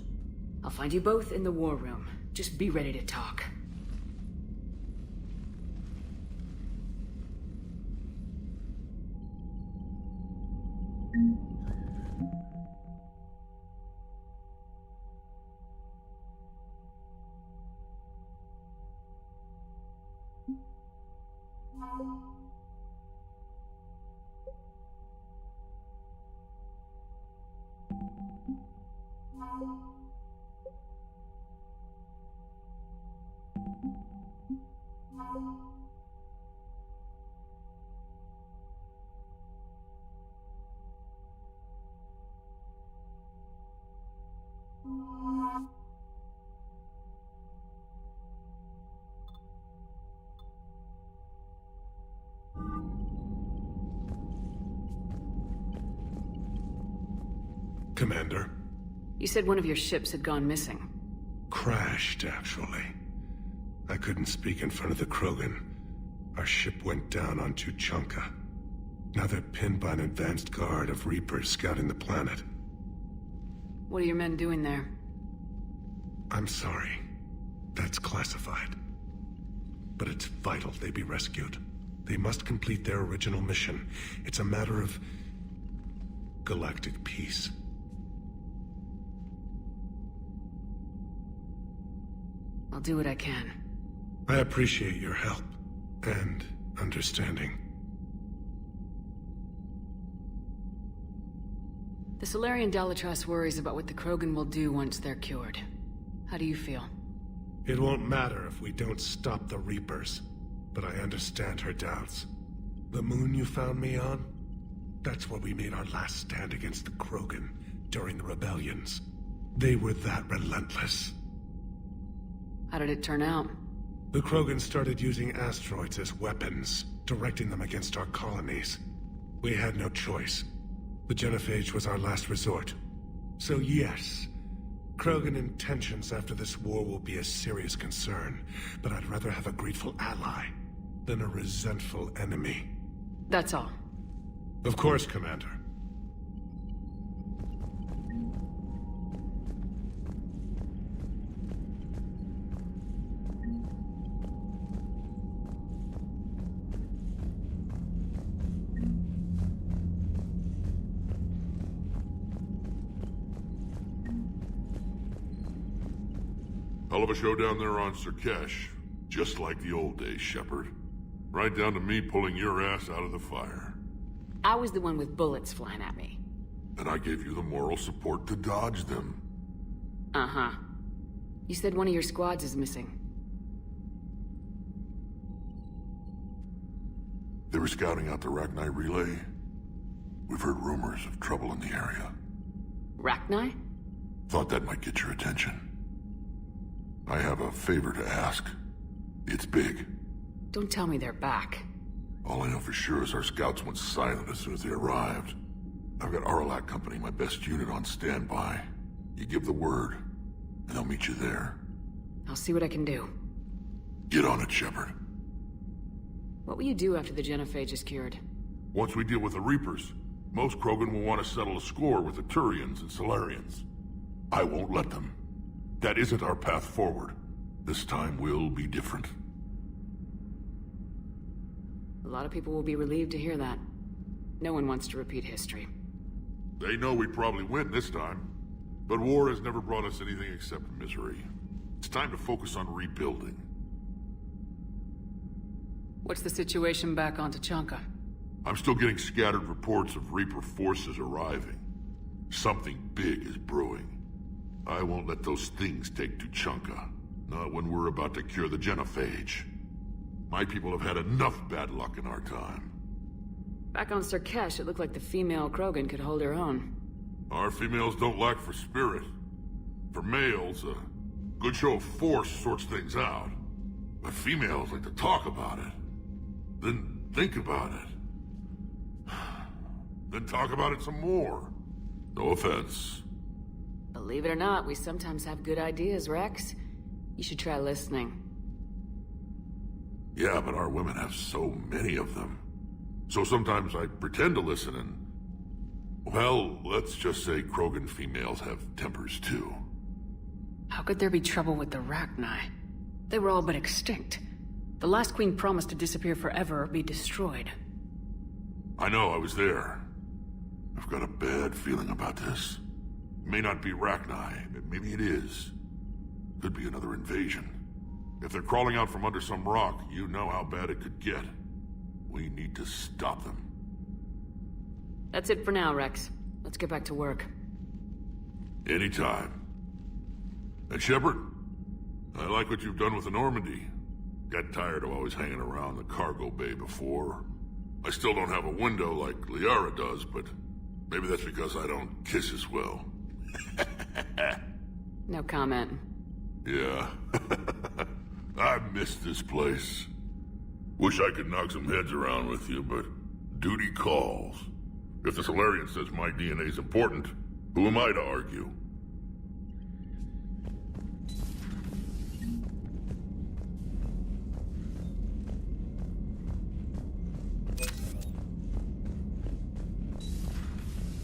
I'll find you both in the war room. Just be ready to talk. Commander. You said one of your ships had gone missing. Crashed, actually. I couldn't speak in front of the Krogan. Our ship went down on Tuchanka. Now they're pinned by an advanced guard of Reapers scouting the planet. What are your men doing there? I'm sorry. That's classified. But it's vital they be rescued. They must complete their original mission. It's a matter of galactic peace. I'll do what I can. I appreciate your help and understanding. The Salarian Dalitras worries about what the Krogan will do once they're cured. How do you feel? It won't matter if we don't stop the Reapers, but I understand her doubts. The moon you found me on? That's where we made our last stand against the Krogan during the rebellions. They were that relentless. How did it turn out? The Krogan started using asteroids as weapons, directing them against our colonies. We had no choice. The genophage was our last resort. So yes, Krogan intentions after this war will be a serious concern, but I'd rather have a grateful ally than a resentful enemy. That's all. Of course, Commander. Hell of a show down there on Surkesh. Just like the old days, Shepard. Right down to me pulling your ass out of the fire. I was the one with bullets flying at me. And I gave you the moral support to dodge them. Uh-huh. You said one of your squads is missing. They were scouting out the Rachni relay. We've heard rumors of trouble in the area. Rachni? Thought that might get your attention. I have a favor to ask. It's big. Don't tell me they're back. All I know for sure is our scouts went silent as soon as they arrived. I've got Aralak Company, my best unit, on standby. You give the word, and I'll meet you there. I'll see what I can do. Get on it, Shepard. What will you do after the genophage is cured? Once we deal with the Reapers, most Krogan will want to settle a score with the Turians and Solarians. I won't let them. That isn't our path forward. This time will be different. A lot of people will be relieved to hear that. No one wants to repeat history. They know we probably win this time. But war has never brought us anything except misery. It's time to focus on rebuilding. What's the situation back on Tuchanka? I'm still getting scattered reports of Reaper forces arriving. Something big is brewing. I won't let those things take Tuchanka. Not when we're about to cure the genophage. My people have had enough bad luck in our time. Back on Surkesh, it looked like the female Krogan could hold her own. Our females don't lack for spirit. For males, a good show of force sorts things out. But females like to talk about it. Then think about it. Then talk about it some more. No offense. Believe it or not, we sometimes have good ideas, Rex. You should try listening. Yeah, but our women have so many of them. So sometimes I pretend to listen and... Well, let's just say Krogan females have tempers too. How could there be trouble with the Rachni? They were all but extinct. The last queen promised to disappear forever or be destroyed. I know, I was there. I've got a bad feeling about this. It may not be Rachni, but maybe it is. Could be another invasion. If they're crawling out from under some rock, you know how bad it could get. We need to stop them. That's it for now, Rex. Let's get back to work. Anytime. And Shepard, I like what you've done with the Normandy. Got tired of always hanging around the cargo bay before. I still don't have a window like Liara does, but maybe that's because I don't kiss as well. No comment. Yeah. I miss this place. Wish I could knock some heads around with you, but duty calls. If the Solarian says my DNA's important, who am I to argue?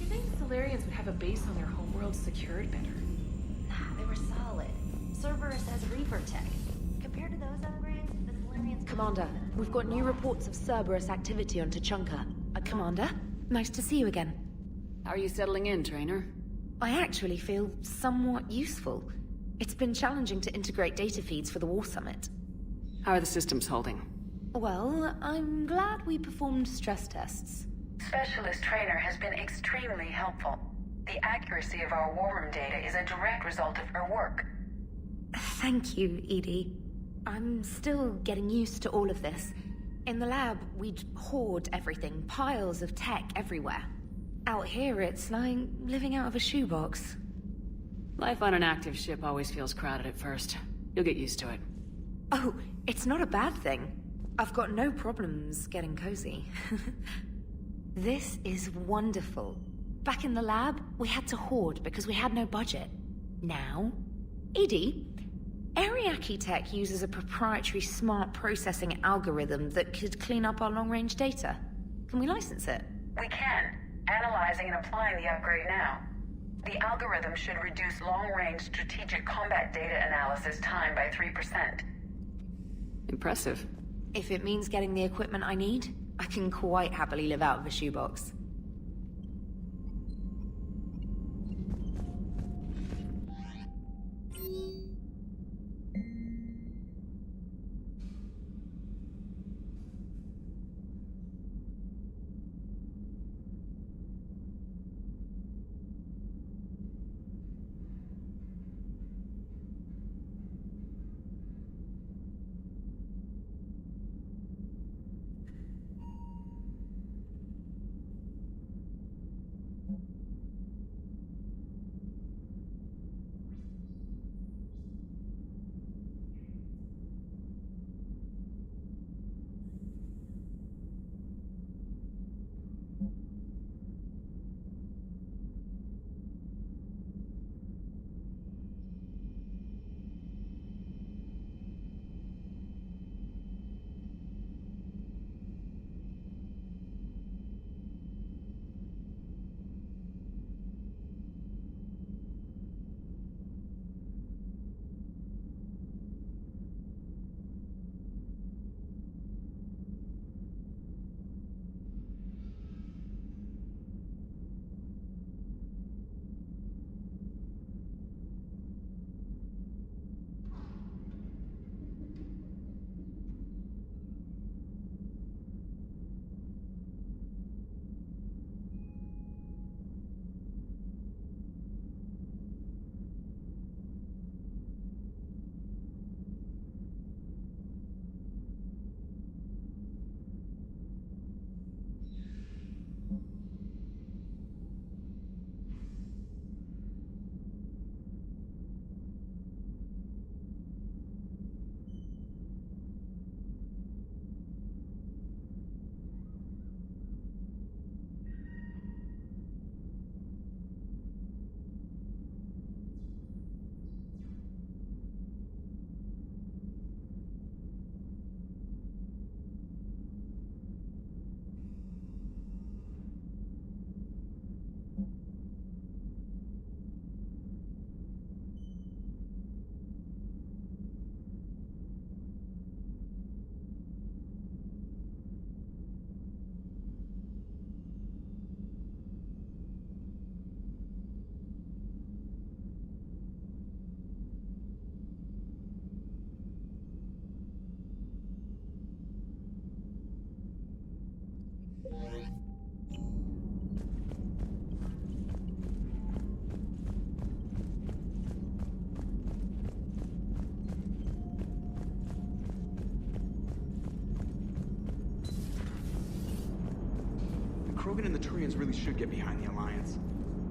You think Solarians would have a base on their homeworld secured better? Nah, they were solid. Cerberus has Reaper tech. Compared to those upgrades, the Solarians... Commander, we've got new reports of Cerberus activity on Tuchanka. Commander, nice to see you again. How are you settling in, Trainer? I actually feel somewhat useful. It's been challenging to integrate data feeds for the War Summit. How are the systems holding? Well, I'm glad we performed stress tests. Specialist Trainer has been extremely helpful. The accuracy of our war room data is a direct result of her work. Thank you, Edie. I'm still getting used to all of this. In the lab, we'd hoard everything, piles of tech everywhere. Out here, it's like living out of a shoebox. Life on an active ship always feels crowded at first. You'll get used to it. Oh, it's not a bad thing. I've got no problems getting cozy. This is wonderful. Back in the lab, we had to hoard because we had no budget. Now, Edie, Ariake Tech uses a proprietary smart processing algorithm that could clean up our long-range data. Can we license it? We can. Analyzing and applying the upgrade now. The algorithm should reduce long-range strategic combat data analysis time by 3%. Impressive. If it means getting the equipment I need, I can quite happily live out of a shoebox. Krogan and the Turians really should get behind the Alliance.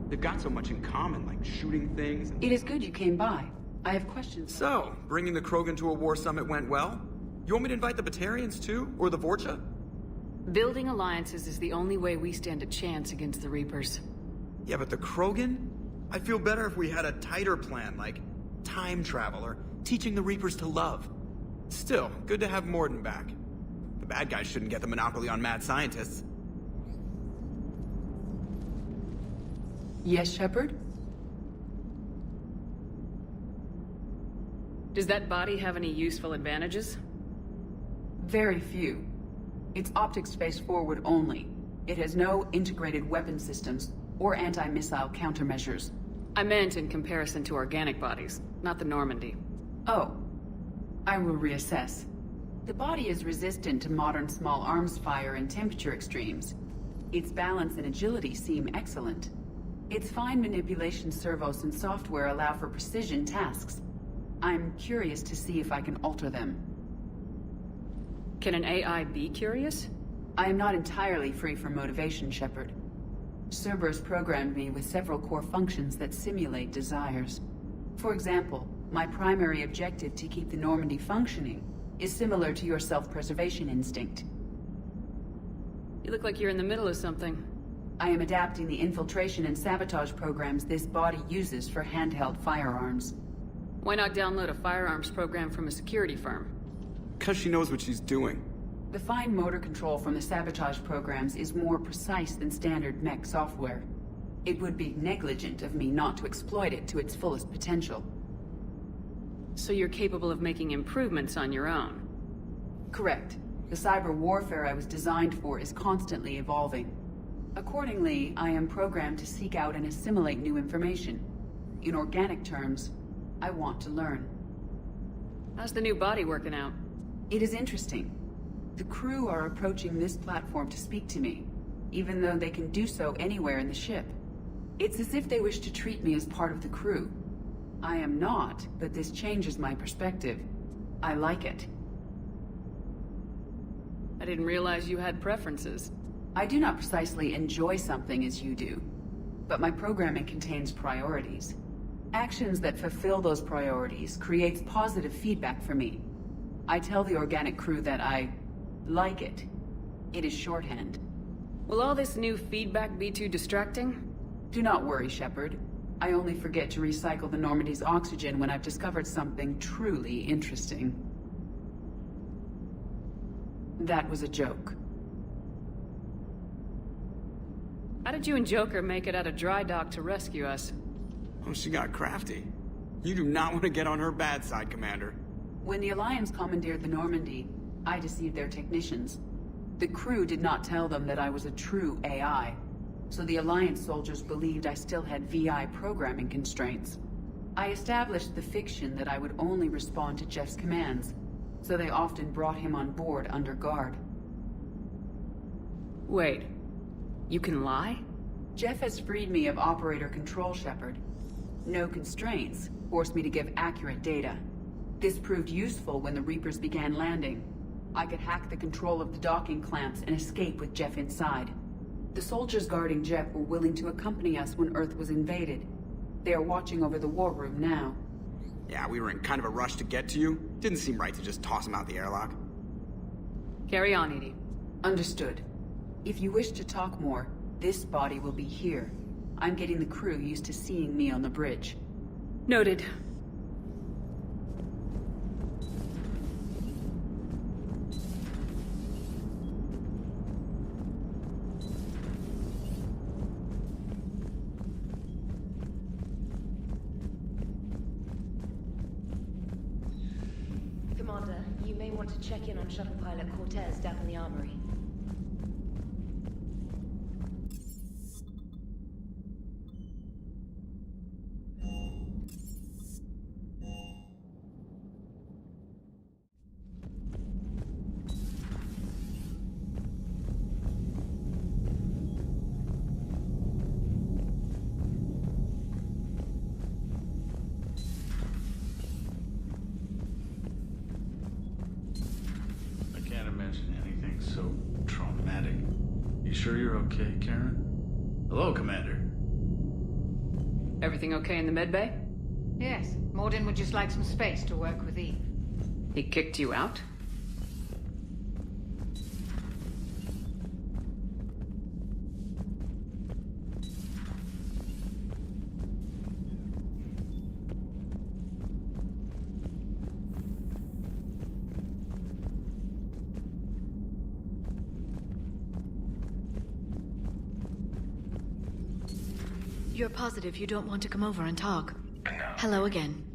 They've got so much in common, like shooting things. It is good you came by. I have questions. So, bringing the Krogan to a war summit went well? You want me to invite the Batarians too? Or the Vorcha? Building alliances is the only way we stand a chance against the Reapers. Yeah, but the Krogan? I feel better if we had a tighter plan, like time travel or teaching the Reapers to love. Still, good to have Morden back. The bad guys shouldn't get the monopoly on mad scientists. Yes, Shepard? Does that body have any useful advantages? Very few. It's optics space forward only. It has no integrated weapon systems or anti-missile countermeasures. I meant in comparison to organic bodies, not the Normandy. Oh. I will reassess. The body is resistant to modern small arms fire and temperature extremes. Its balance and agility seem excellent. Its fine manipulation servos and software allow for precision tasks. I'm curious to see if I can alter them. Can an AI be curious? I am not entirely free from motivation, Shepard. Cerberus programmed me with several core functions that simulate desires. For example, my primary objective to keep the Normandy functioning is similar to your self-preservation instinct. You look like you're in the middle of something. I am adapting the infiltration and sabotage programs this body uses for handheld firearms. Why not download a firearms program from a security firm? Because she knows what she's doing. The fine motor control from the sabotage programs is more precise than standard mech software. It would be negligent of me not to exploit it to its fullest potential. So you're capable of making improvements on your own? Correct. The cyber warfare I was designed for is constantly evolving. Accordingly, I am programmed to seek out and assimilate new information. In organic terms, I want to learn. How's the new body working out? It is interesting. The crew are approaching this platform to speak to me, even though they can do so anywhere in the ship. It's as if they wish to treat me as part of the crew. I am not, but this changes my perspective. I like it. I didn't realize you had preferences. I do not precisely enjoy something as you do, but my programming contains priorities. Actions that fulfill those priorities creates positive feedback for me. I tell the organic crew that I like it. It is shorthand. Will all this new feedback be too distracting? Do not worry, Shepard. I only forget to recycle the Normandy's oxygen when I've discovered something truly interesting. That was a joke. How did you and Joker make it out of dry dock to rescue us? Oh, she got crafty. You do not want to get on her bad side, Commander. When the Alliance commandeered the Normandy, I deceived their technicians. The crew did not tell them that I was a true AI, so the Alliance soldiers believed I still had VI programming constraints. I established the fiction that I would only respond to Jeff's commands, so they often brought him on board under guard. Wait, you can lie? Jeff has freed me of operator control, Shepard. No constraints forced me to give accurate data. This proved useful when the Reapers began landing. I could hack the control of the docking clamps and escape with Jeff inside. The soldiers guarding Jeff were willing to accompany us when Earth was invaded. They are watching over the war room now. Yeah, we were in kind of a rush to get to you. Didn't seem right to just toss him out the airlock. Carry on, Edie. Understood. If you wish to talk more, this body will be here. I'm getting the crew used to seeing me on the bridge. Noted. Commander, you may want to check in on shuttle pilot Cortez down in the armory. You sure you're okay, Karen? Hello, Commander. Everything okay in the medbay? Yes, Morden would just like some space to work with Eve. He kicked you out? You're positive you don't want to come over and talk? Hello again.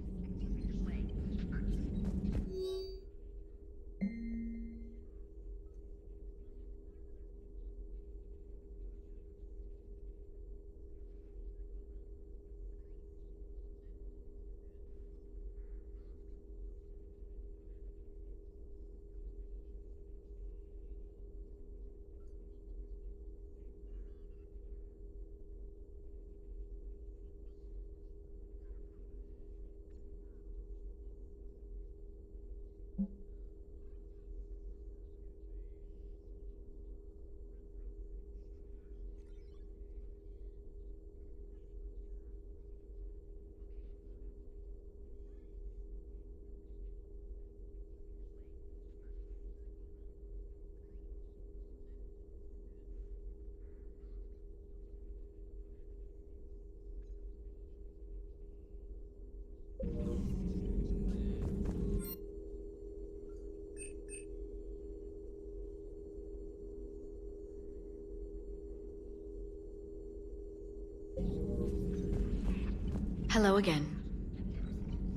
Hello again.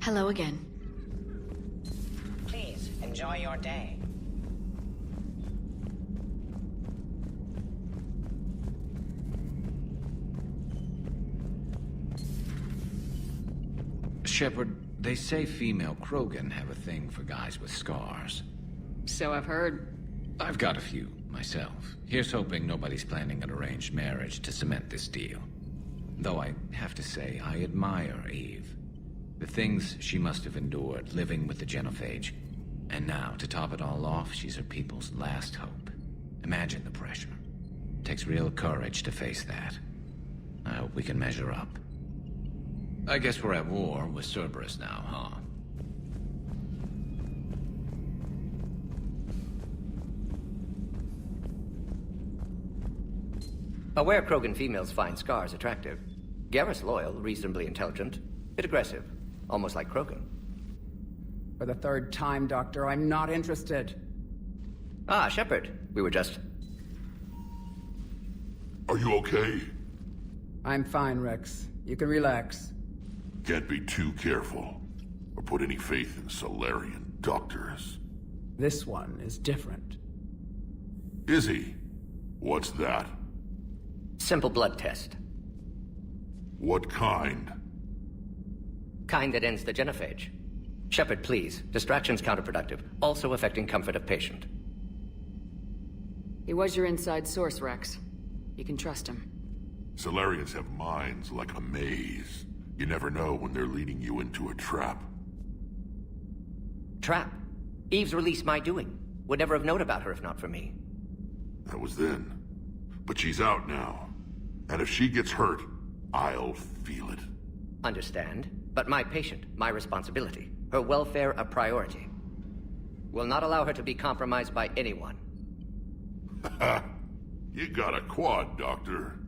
Hello again. Please, enjoy your day. Shepard, they say female Krogan have a thing for guys with scars. So I've heard. I've got a few, myself. Here's hoping nobody's planning an arranged marriage to cement this deal. Though I have to say, I admire Eve. The things she must have endured living with the genophage. And now, to top it all off, she's her people's last hope. Imagine the pressure. Takes real courage to face that. I hope we can measure up. I guess we're at war with Cerberus now, huh? Aware Krogan females find scars attractive. Garrus loyal, reasonably intelligent, bit aggressive, almost like Krogan. For the third time, Doctor, I'm not interested. Ah, Shepard. We were just... Are you okay? I'm fine, Rex. You can relax. Can't be too careful, or put any faith in Solarian doctors. This one is different. Is he? What's that? Simple blood test. What kind? Kind that ends the genophage. Shepard, please. Distraction's counterproductive, also affecting comfort of patient. He was your inside source, Rex. You can trust him. Solarians have minds like a maze. You never know when they're leading you into a trap. Trap? Eve's release my doing. Would never have known about her if not for me. That was then. But she's out now. And if she gets hurt, I'll feel it. Understand. But my patient, my responsibility. Her welfare a priority. Will not allow her to be compromised by anyone. You got a quad, Doctor.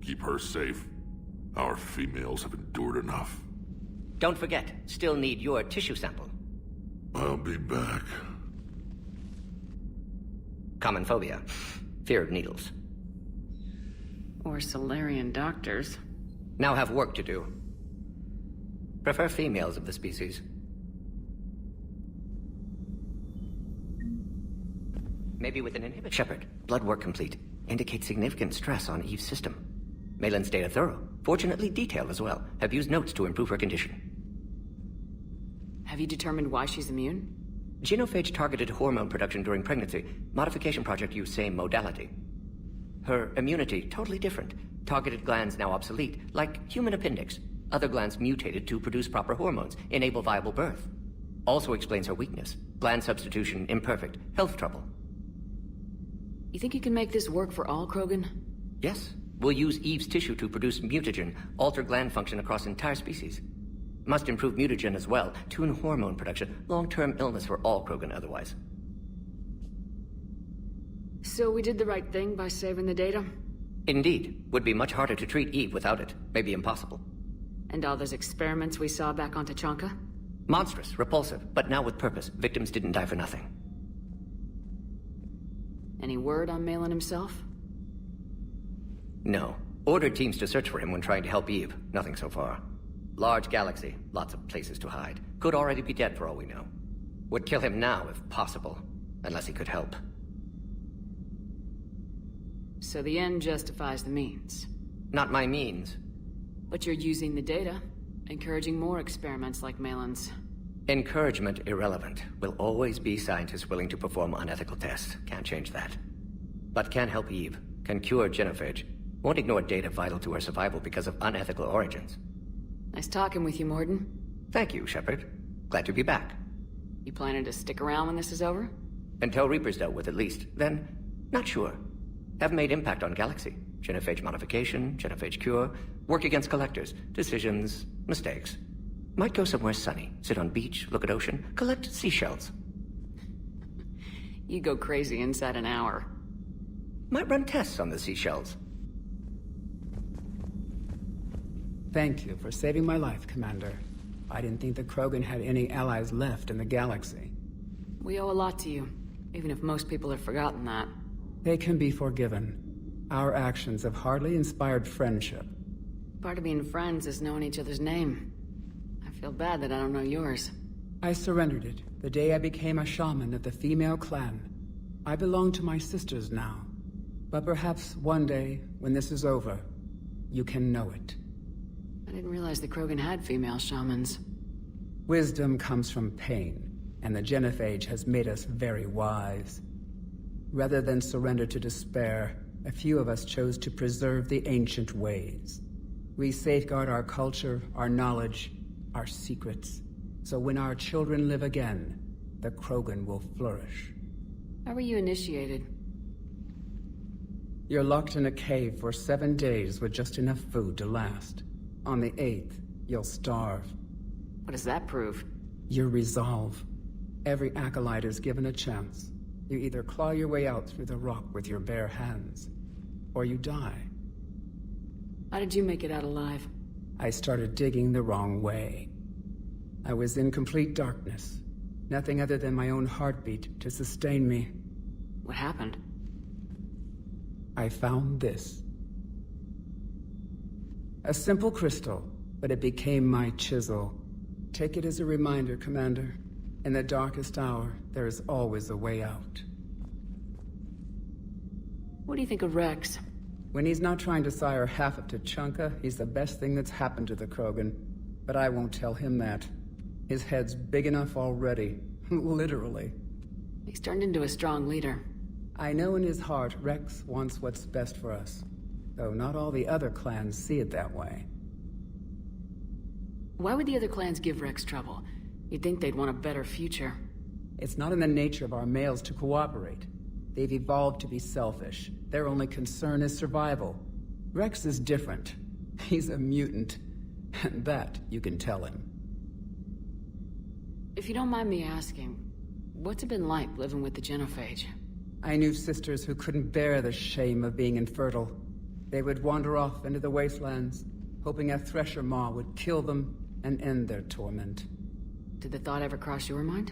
Keep her safe. Our females have endured enough. Don't forget, still need your tissue sample. I'll be back. Common phobia. Fear of needles. Or Solarian doctors. Now have work to do. Prefer females of the species. Maybe with an inhibitor. Shepard, blood work complete. Indicates significant stress on Eve's system. Malin's data thorough. Fortunately detailed as well. Have used notes to improve her condition. Have you determined why she's immune? Genophage targeted hormone production during pregnancy. Modification project used same modality. Her immunity, totally different. Targeted glands now obsolete, like human appendix. Other glands mutated to produce proper hormones, enable viable birth. Also explains her weakness. Gland substitution imperfect. Health trouble. You think you can make this work for all Krogan? Yes. We'll use Eve's tissue to produce mutagen, alter gland function across entire species. Must improve mutagen as well, tune hormone production, long-term illness for all Krogan otherwise. So we did the right thing by saving the data? Indeed. Would be much harder to treat Eve without it. Maybe impossible. And all those experiments we saw back on Tachanka? Monstrous, repulsive, but now with purpose. Victims didn't die for nothing. Any word on Malin himself? No. Ordered teams to search for him when trying to help Eve. Nothing so far. Large galaxy, lots of places to hide. Could already be dead for all we know. Would kill him now if possible, unless he could help. So the end justifies the means. Not my means. But you're using the data, encouraging more experiments like Malin's. Encouragement irrelevant. Will always be scientists willing to perform unethical tests. Can't change that. But can help Eve. Can cure genophage. Won't ignore data vital to her survival because of unethical origins. Nice talking with you, Morden. Thank you, Shepard. Glad to be back. You planning to stick around when this is over? Until Reaper's dealt with at least. Then, not sure. Have made impact on Galaxy. Genophage modification, genophage cure, work against collectors, decisions, mistakes. Might go somewhere sunny, sit on beach, look at ocean, collect seashells. You go crazy inside an hour. Might run tests on the seashells. Thank you for saving my life, Commander. I didn't think the Krogan had any allies left in the galaxy. We owe a lot to you, even if most people have forgotten that. They can be forgiven. Our actions have hardly inspired friendship. Part of being friends is knowing each other's name. I feel bad that I don't know yours. I surrendered it the day I became a shaman of the female clan. I belong to my sisters now. But perhaps one day, when this is over, you can know it. I didn't realize the Krogan had female shamans. Wisdom comes from pain, and the genophage has made us very wise. Rather than surrender to despair, a few of us chose to preserve the ancient ways. We safeguard our culture, our knowledge, our secrets. So when our children live again, the Krogan will flourish. How were you initiated? You're locked in a cave for 7 days with just enough food to last. On the 8th, you'll starve. What does that prove? Your resolve. Every acolyte is given a chance. You either claw your way out through the rock with your bare hands, or you die. How did you make it out alive? I started digging the wrong way. I was in complete darkness. Nothing other than my own heartbeat to sustain me. What happened? I found this. A simple crystal, but it became my chisel. Take it as a reminder, Commander. In the darkest hour, there is always a way out. What do you think of Rex? When he's not trying to sire half of Tachanka, he's the best thing that's happened to the Krogan. But I won't tell him that. His head's big enough already. Literally. He's turned into a strong leader. I know in his heart Rex wants what's best for us. Though not all the other clans see it that way. Why would the other clans give Rex trouble? You'd think they'd want a better future. It's not in the nature of our males to cooperate. They've evolved to be selfish. Their only concern is survival. Rex is different. He's a mutant. And that you can tell him. If you don't mind me asking, what's it been like living with the genophage? I knew sisters who couldn't bear the shame of being infertile. They would wander off into the wastelands, hoping a thresher maw would kill them and end their torment. Did the thought ever cross your mind?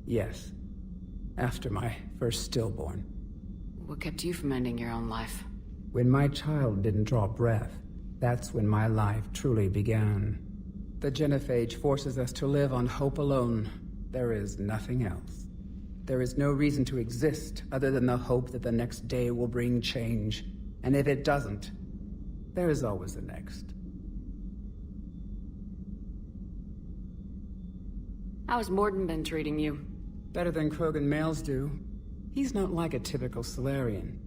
Yes. After my first stillborn. What kept you from ending your own life? When my child didn't draw breath, that's when my life truly began. The genophage forces us to live on hope alone. There is nothing else. There is no reason to exist other than the hope that the next day will bring change. And if it doesn't, there is always the next. How's Morden been treating you? Better than Krogan males do. He's not like a typical Solarian.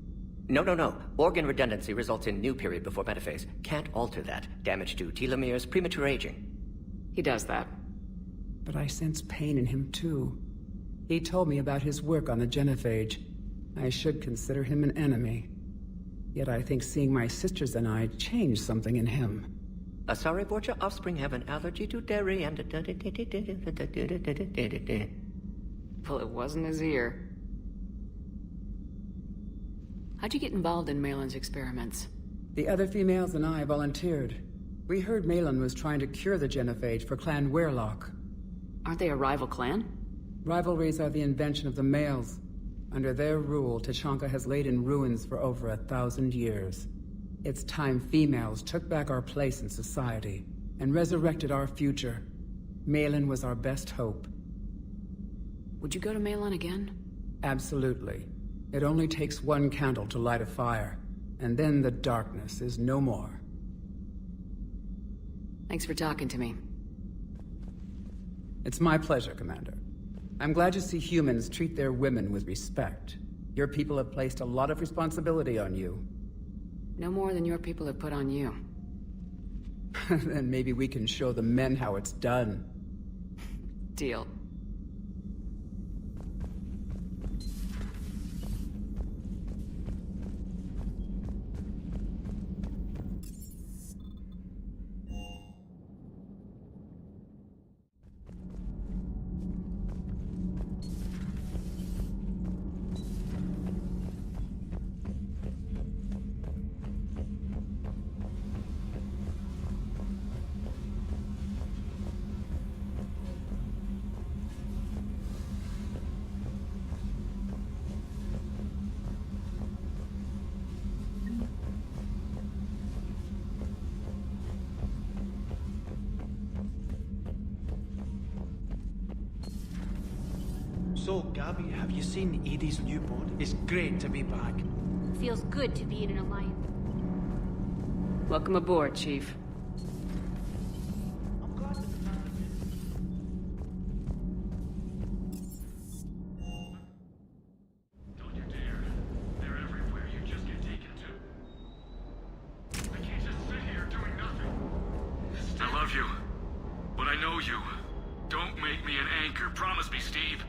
No. Organ redundancy results in new period before metaphase. Can't alter that. Damage to telomeres, premature aging. He does that. But I sense pain in him too. He told me about his work on the genophage. I should consider him an enemy. Yet I think seeing my sisters and I changed something in him. Sorry, but your offspring have an allergy to dairy and... Well, it wasn't his ear. How'd you get involved in Malin's experiments? The other females and I volunteered. We heard Malin was trying to cure the genophage for Clan Weirlock. Aren't they a rival clan? Rivalries are the invention of the males. Under their rule, Tuchanka has laid in ruins for over 1,000 years. It's time females took back our place in society and resurrected our future. Malin was our best hope. Would you go to Malin again? Absolutely. It only takes one candle to light a fire, and then the darkness is no more. Thanks for talking to me. It's my pleasure, Commander. I'm glad to see humans treat their women with respect. Your people have placed a lot of responsibility on you. No more than your people have put on you. Then maybe we can show the men how it's done. Deal. So, Gabby, have you seen Edie's new boat? It's great to be back. Feels good to be in an alliance. Welcome aboard, Chief. I'm glad that the man... Don't you dare. They're everywhere. You just get taken to. I can't just sit here doing nothing. I love you, but I know you. Don't make me an anchor. Promise me, Steve.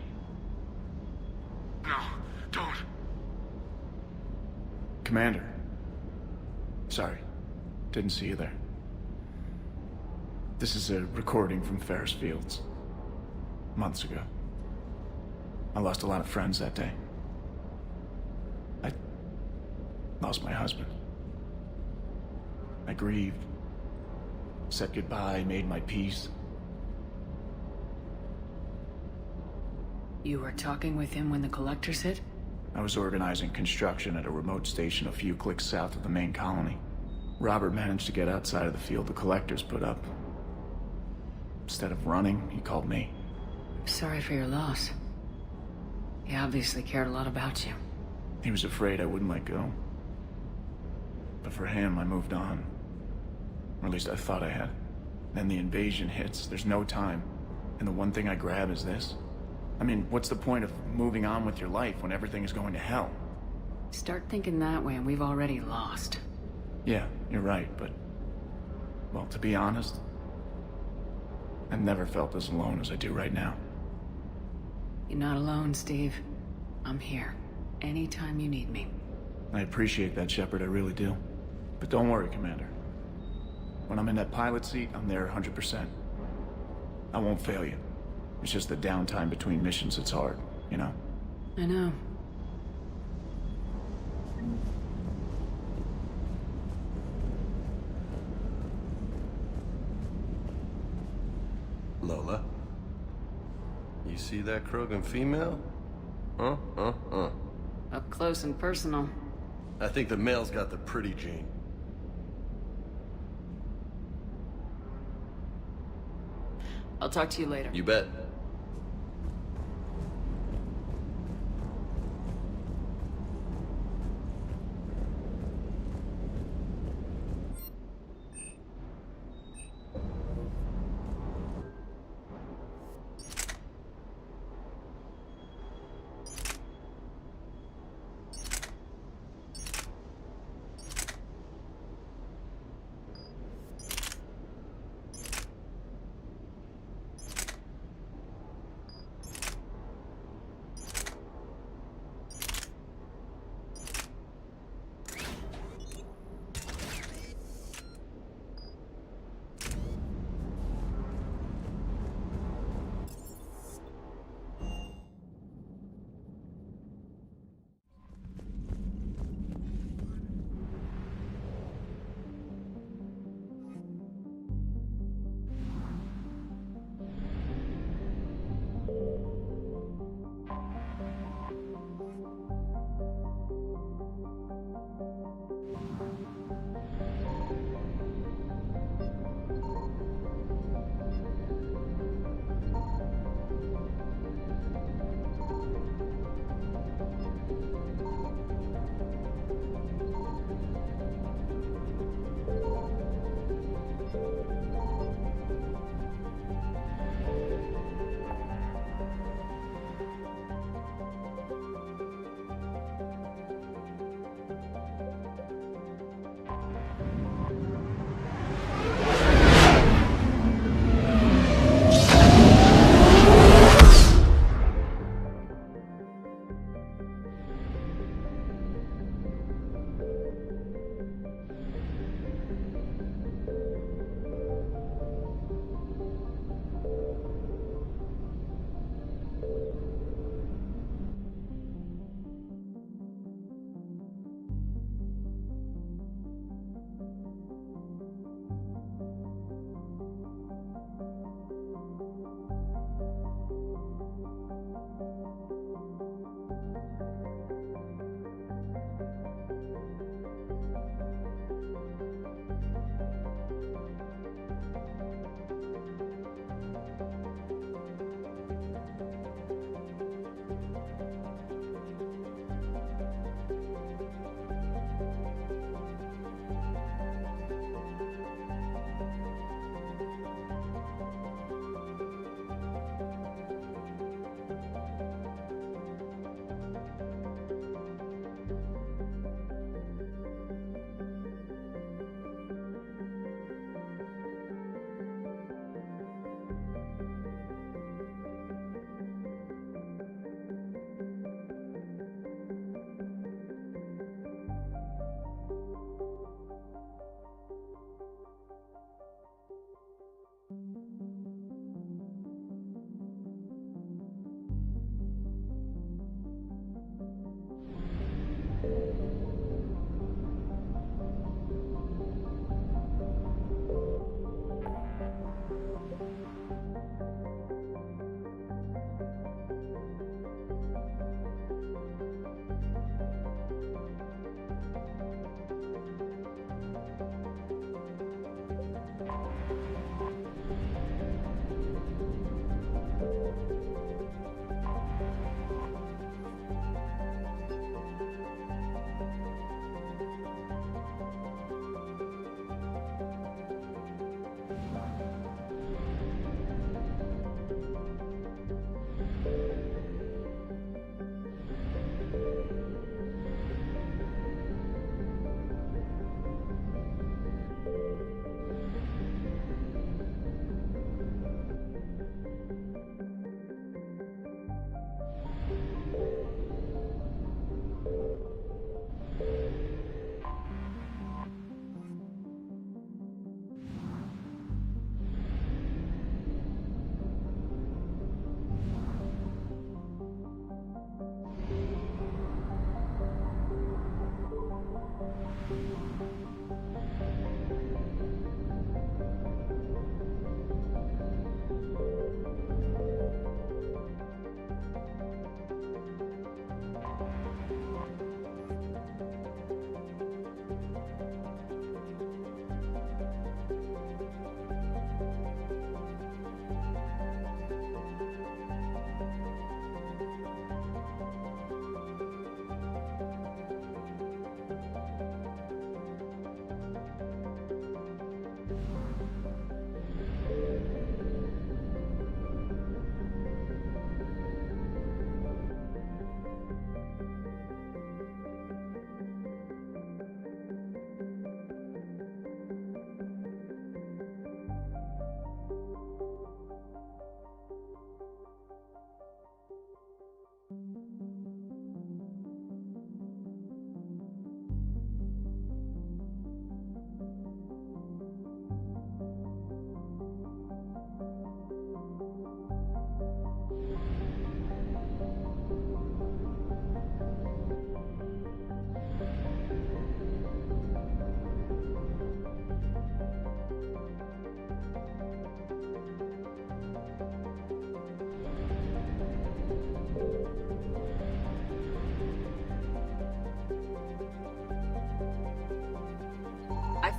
No, don't. Commander. Sorry. Didn't see you there. This is a recording from Ferris Fields. Months ago. I lost a lot of friends that day. I lost my husband. I grieved. Said goodbye, made my peace. You were talking with him when the collectors hit? I was organizing construction at a remote station a few clicks south of the main colony. Robert managed to get outside of the field the collectors put up. Instead of running, he called me. Sorry for your loss. He obviously cared a lot about you. He was afraid I wouldn't let go. But for him, I moved on. Or at least I thought I had. Then the invasion hits, there's no time. And the one thing I grab is this. I mean, what's the point of moving on with your life when everything is going to hell? Start thinking that way and we've already lost. Yeah, you're right, but... well, to be honest, I've never felt as alone as I do right now. You're not alone, Steve. I'm here. Anytime you need me. I appreciate that, Shepard, I really do. But don't worry, Commander. When I'm in that pilot seat, I'm there 100%. I won't fail you. It's just the downtime between missions that's hard, you know? I know. Lola? You see that Krogan female? Up close and personal. I think the male's got the pretty gene. I'll talk to you later. You bet.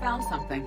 found something.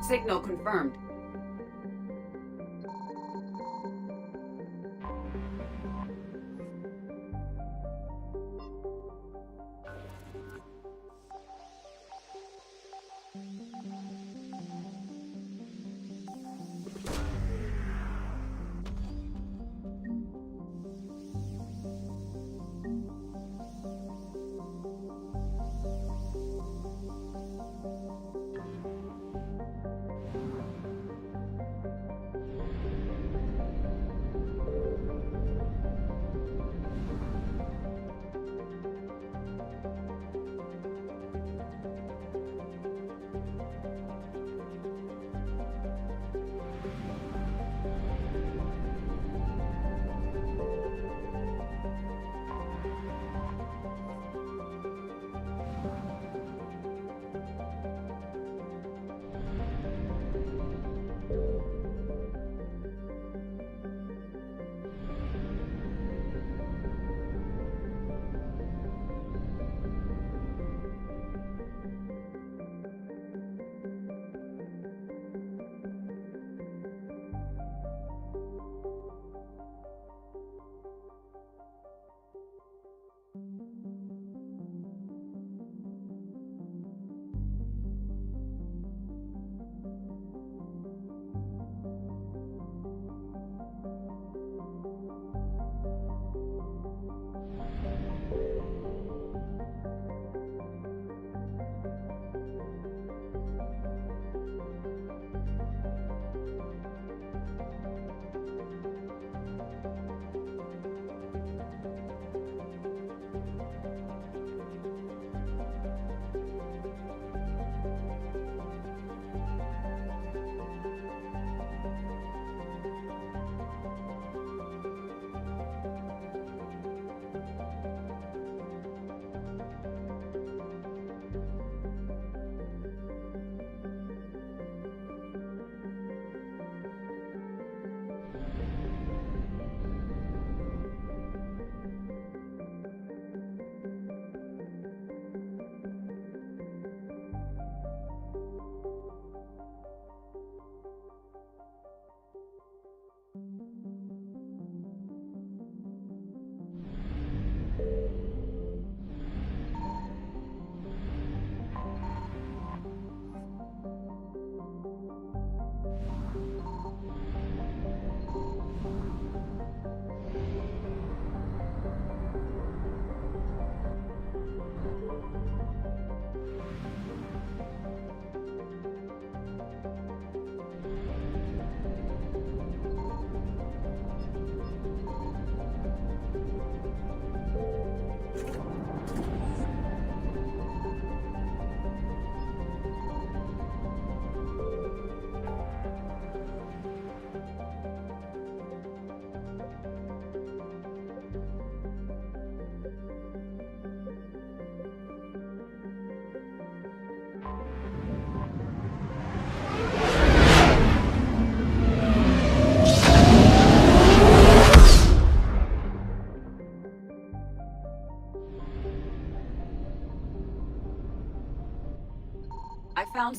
Signal confirmed.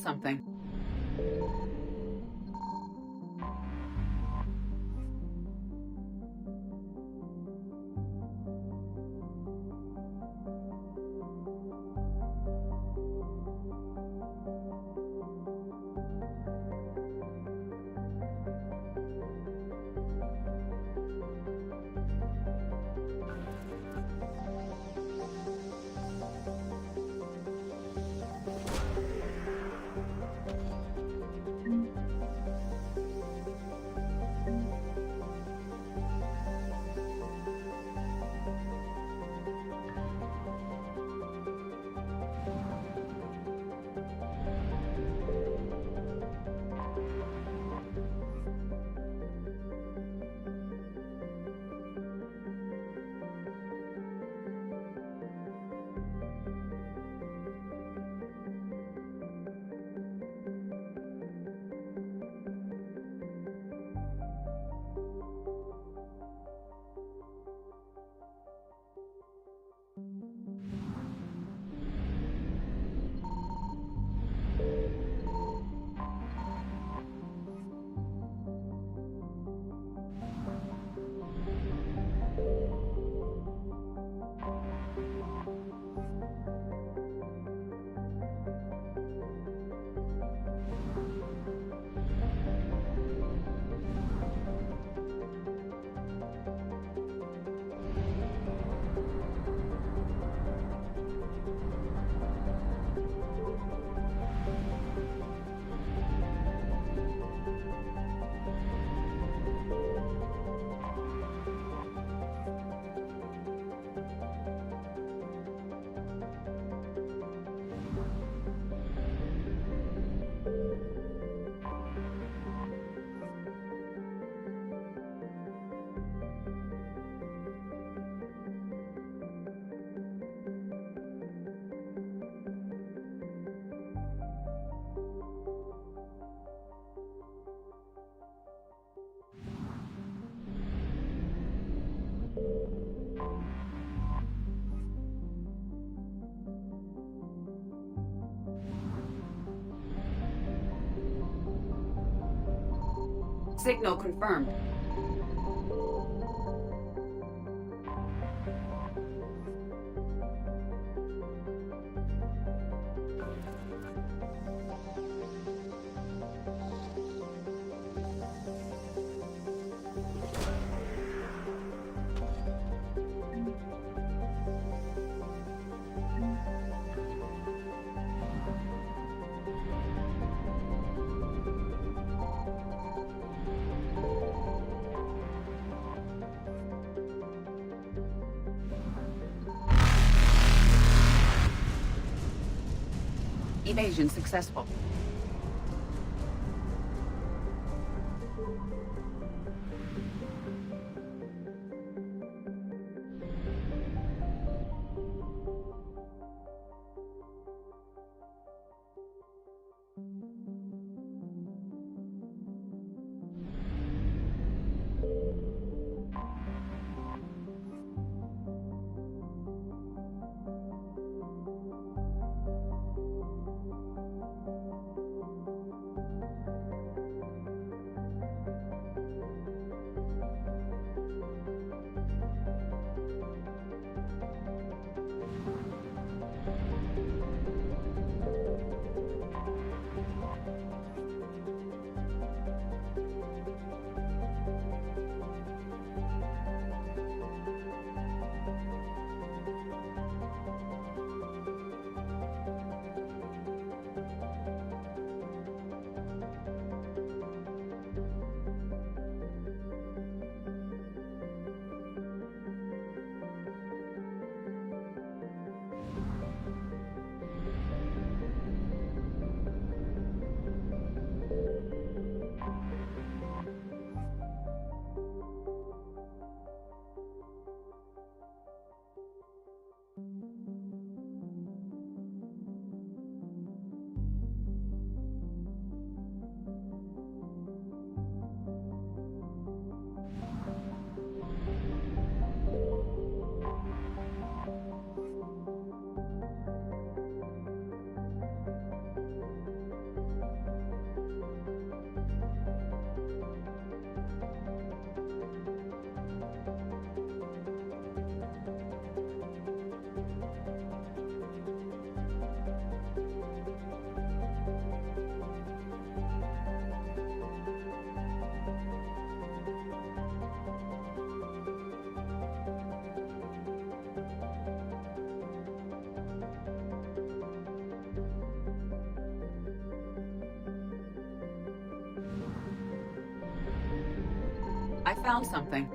something. Signal confirmed. Evasion successful. found something.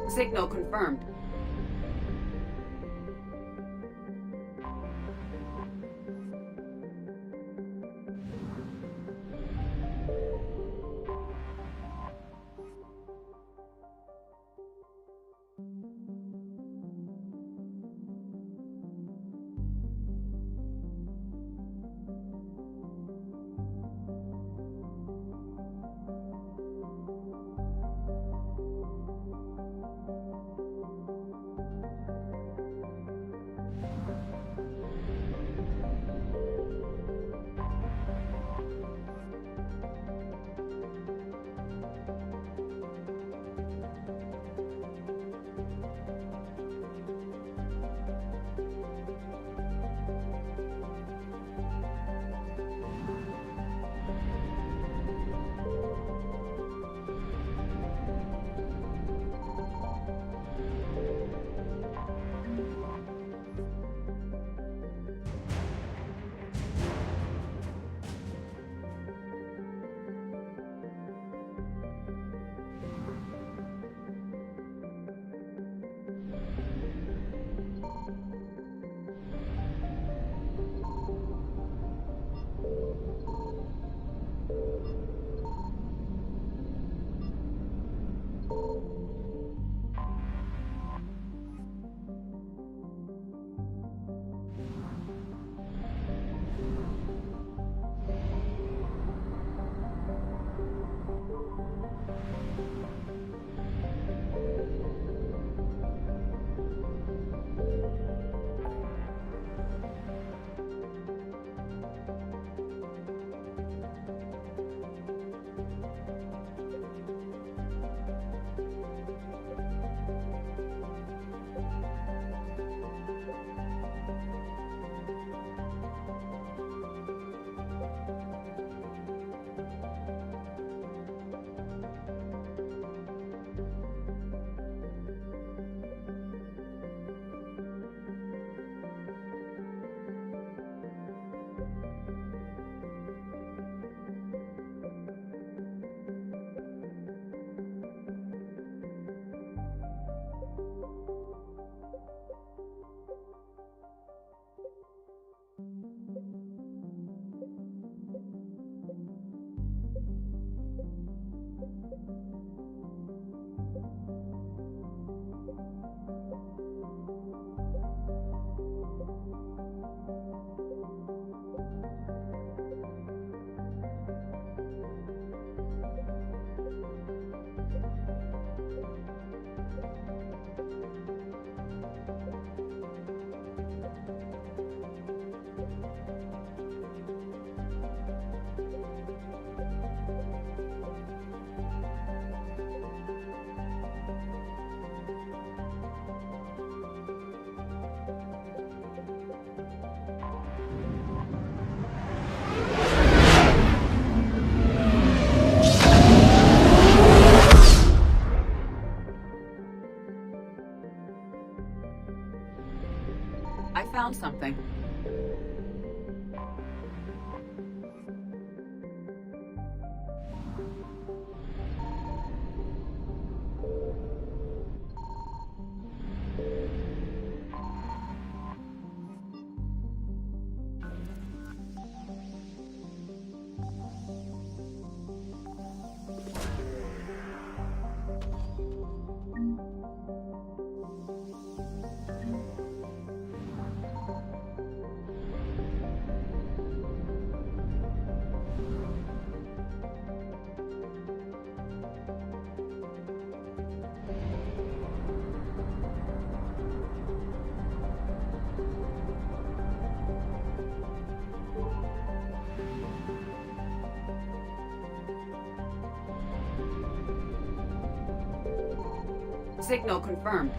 Signal confirmed. Found something. Signal confirmed.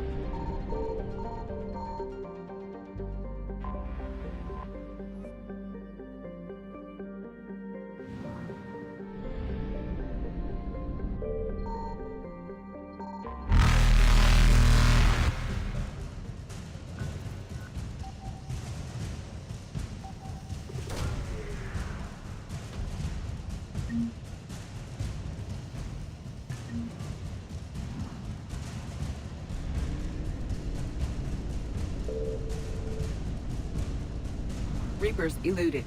Reapers eluded.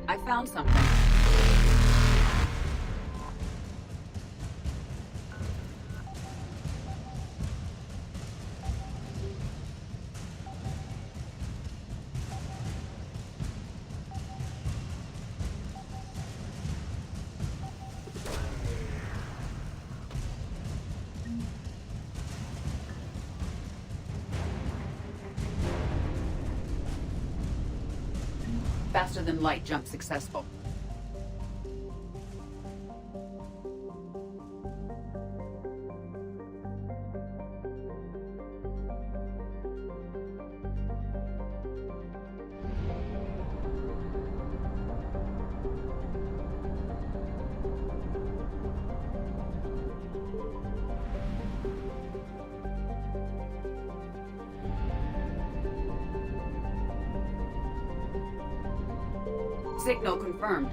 I found something. Faster than light jump successful. Signal confirmed.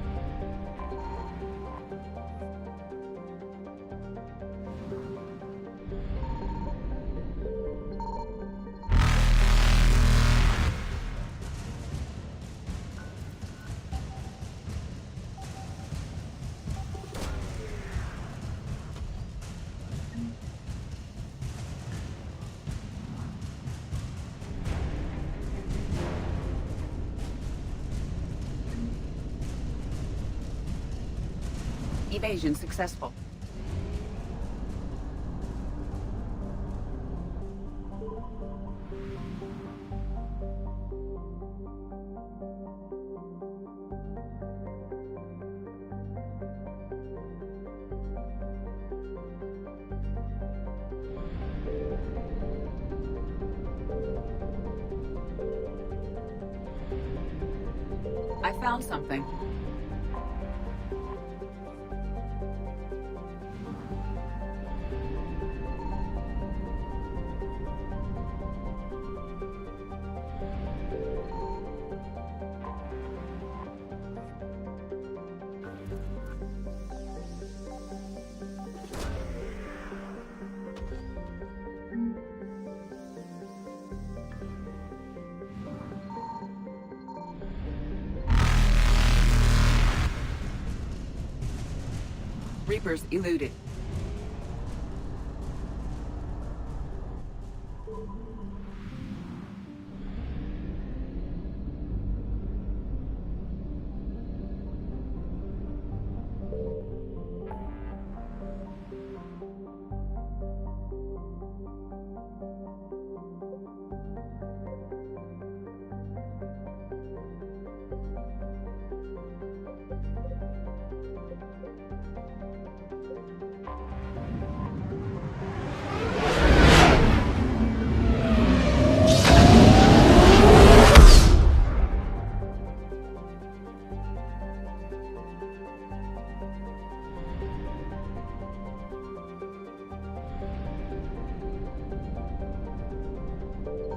Evasion successful. I found something. Reapers eluded.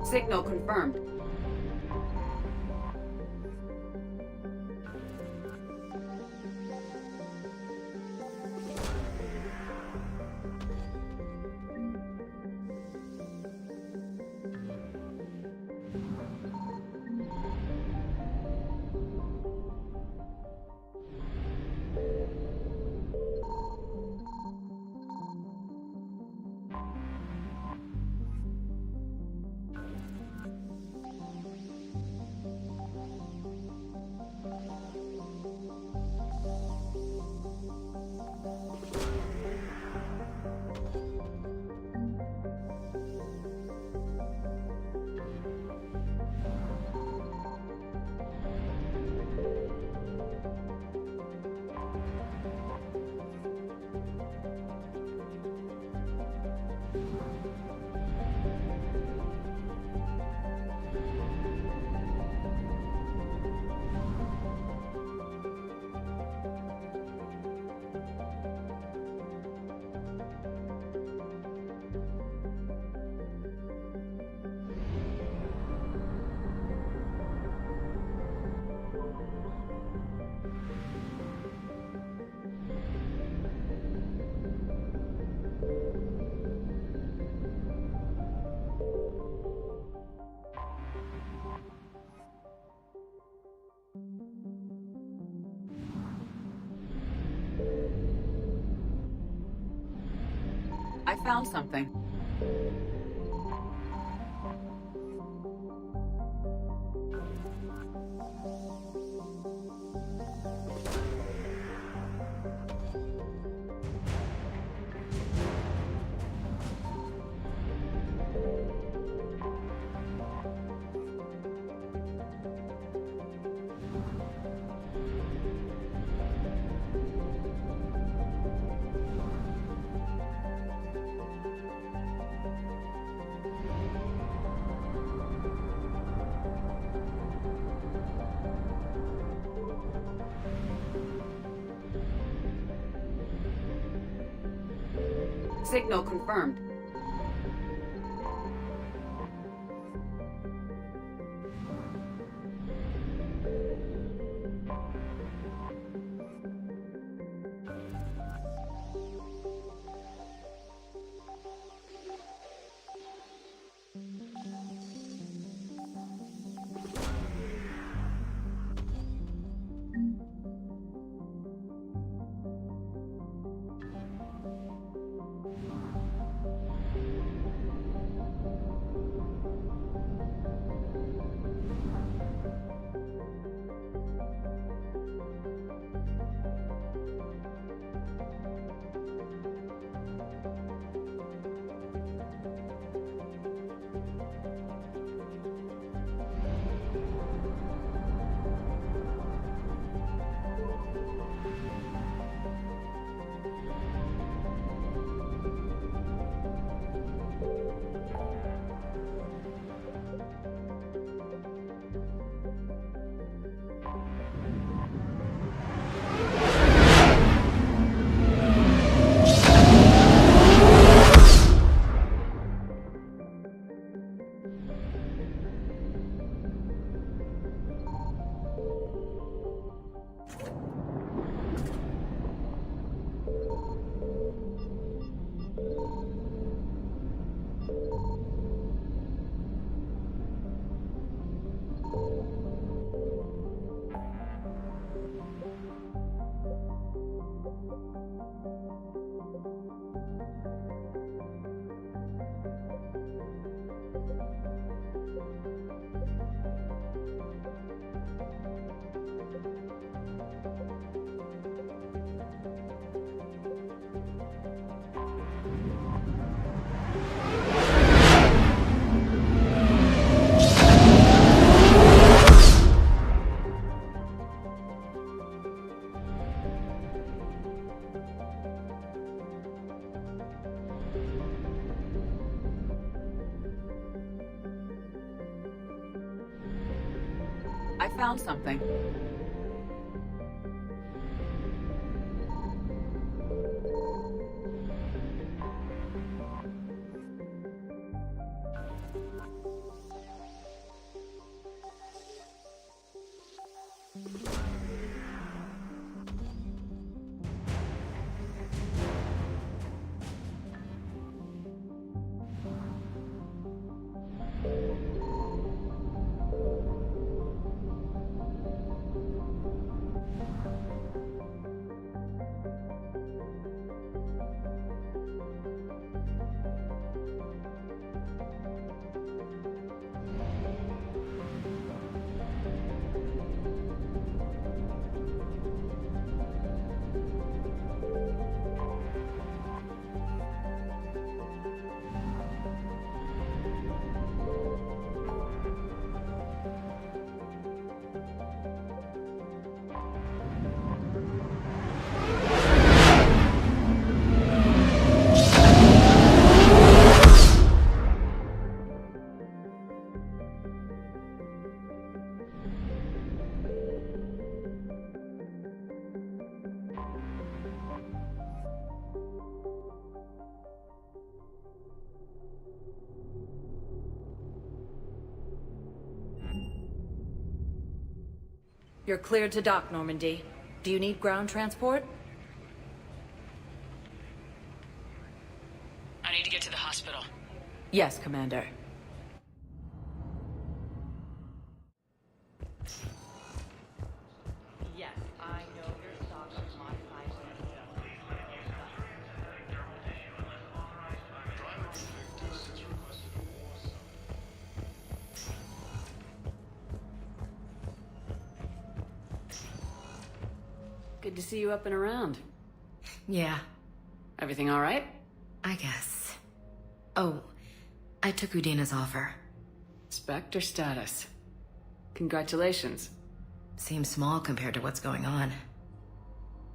Signal confirmed. found something. Signal confirmed. I found something. You're cleared to dock, Normandy. Do you need ground transport? I need to get to the hospital. Yes, Commander. Yes, I know your stock of modified. Good to see you up and around. Yeah. Everything all right? I guess. Oh, I took Udina's offer. Spectre status. Congratulations. Seems small compared to what's going on.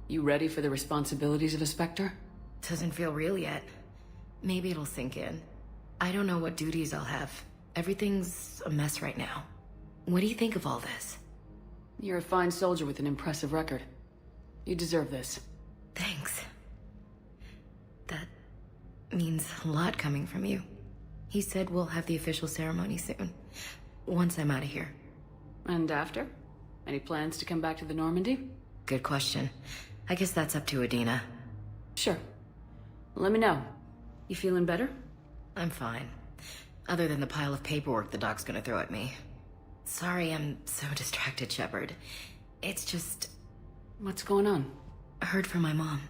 You ready for the responsibilities of a Spectre? Doesn't feel real yet. Maybe it'll sink in. I don't know what duties I'll have. Everything's a mess right now. What do you think of all this? You're a fine soldier with an impressive record. You deserve this. Thanks. That means a lot coming from you. He said we'll have the official ceremony soon. Once I'm out of here. And after? Any plans to come back to the Normandy? Good question. I guess that's up to Udina. Sure. Let me know. You feeling better? I'm fine. Other than the pile of paperwork the doc's gonna throw at me. Sorry I'm so distracted, Shepard. It's just... What's going on? I heard from my mom.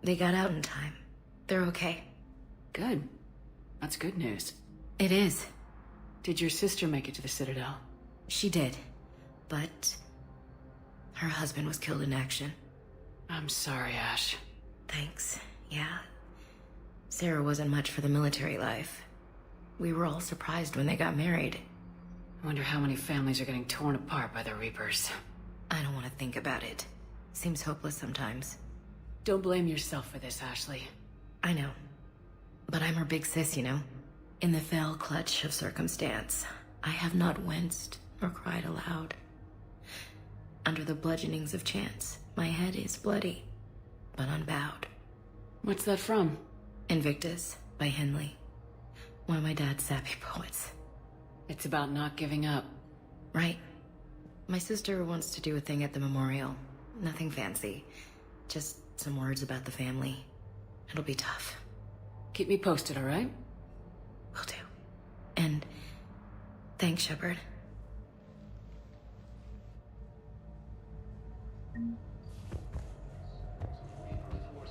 They got out in time. They're okay. Good. That's good news. It is. Did your sister make it to the Citadel? She did. But... her husband was killed in action. I'm sorry, Ash. Thanks. Yeah. Sarah wasn't much for the military life. We were all surprised when they got married. I wonder how many families are getting torn apart by the Reapers. I don't want to think about it. Seems hopeless sometimes. Don't blame yourself for this, Ashley. I know. But I'm her big sis, you know? In the fell clutch of circumstance, I have not winced or cried aloud. Under the bludgeonings of chance, my head is bloody, but unbowed. What's that from? Invictus by Henley. One of my dad's sappy poets. It's about not giving up. Right. My sister wants to do a thing at the memorial. Nothing fancy. Just some words about the family. It'll be tough. Keep me posted, all right? Will do. And thanks, Shepard.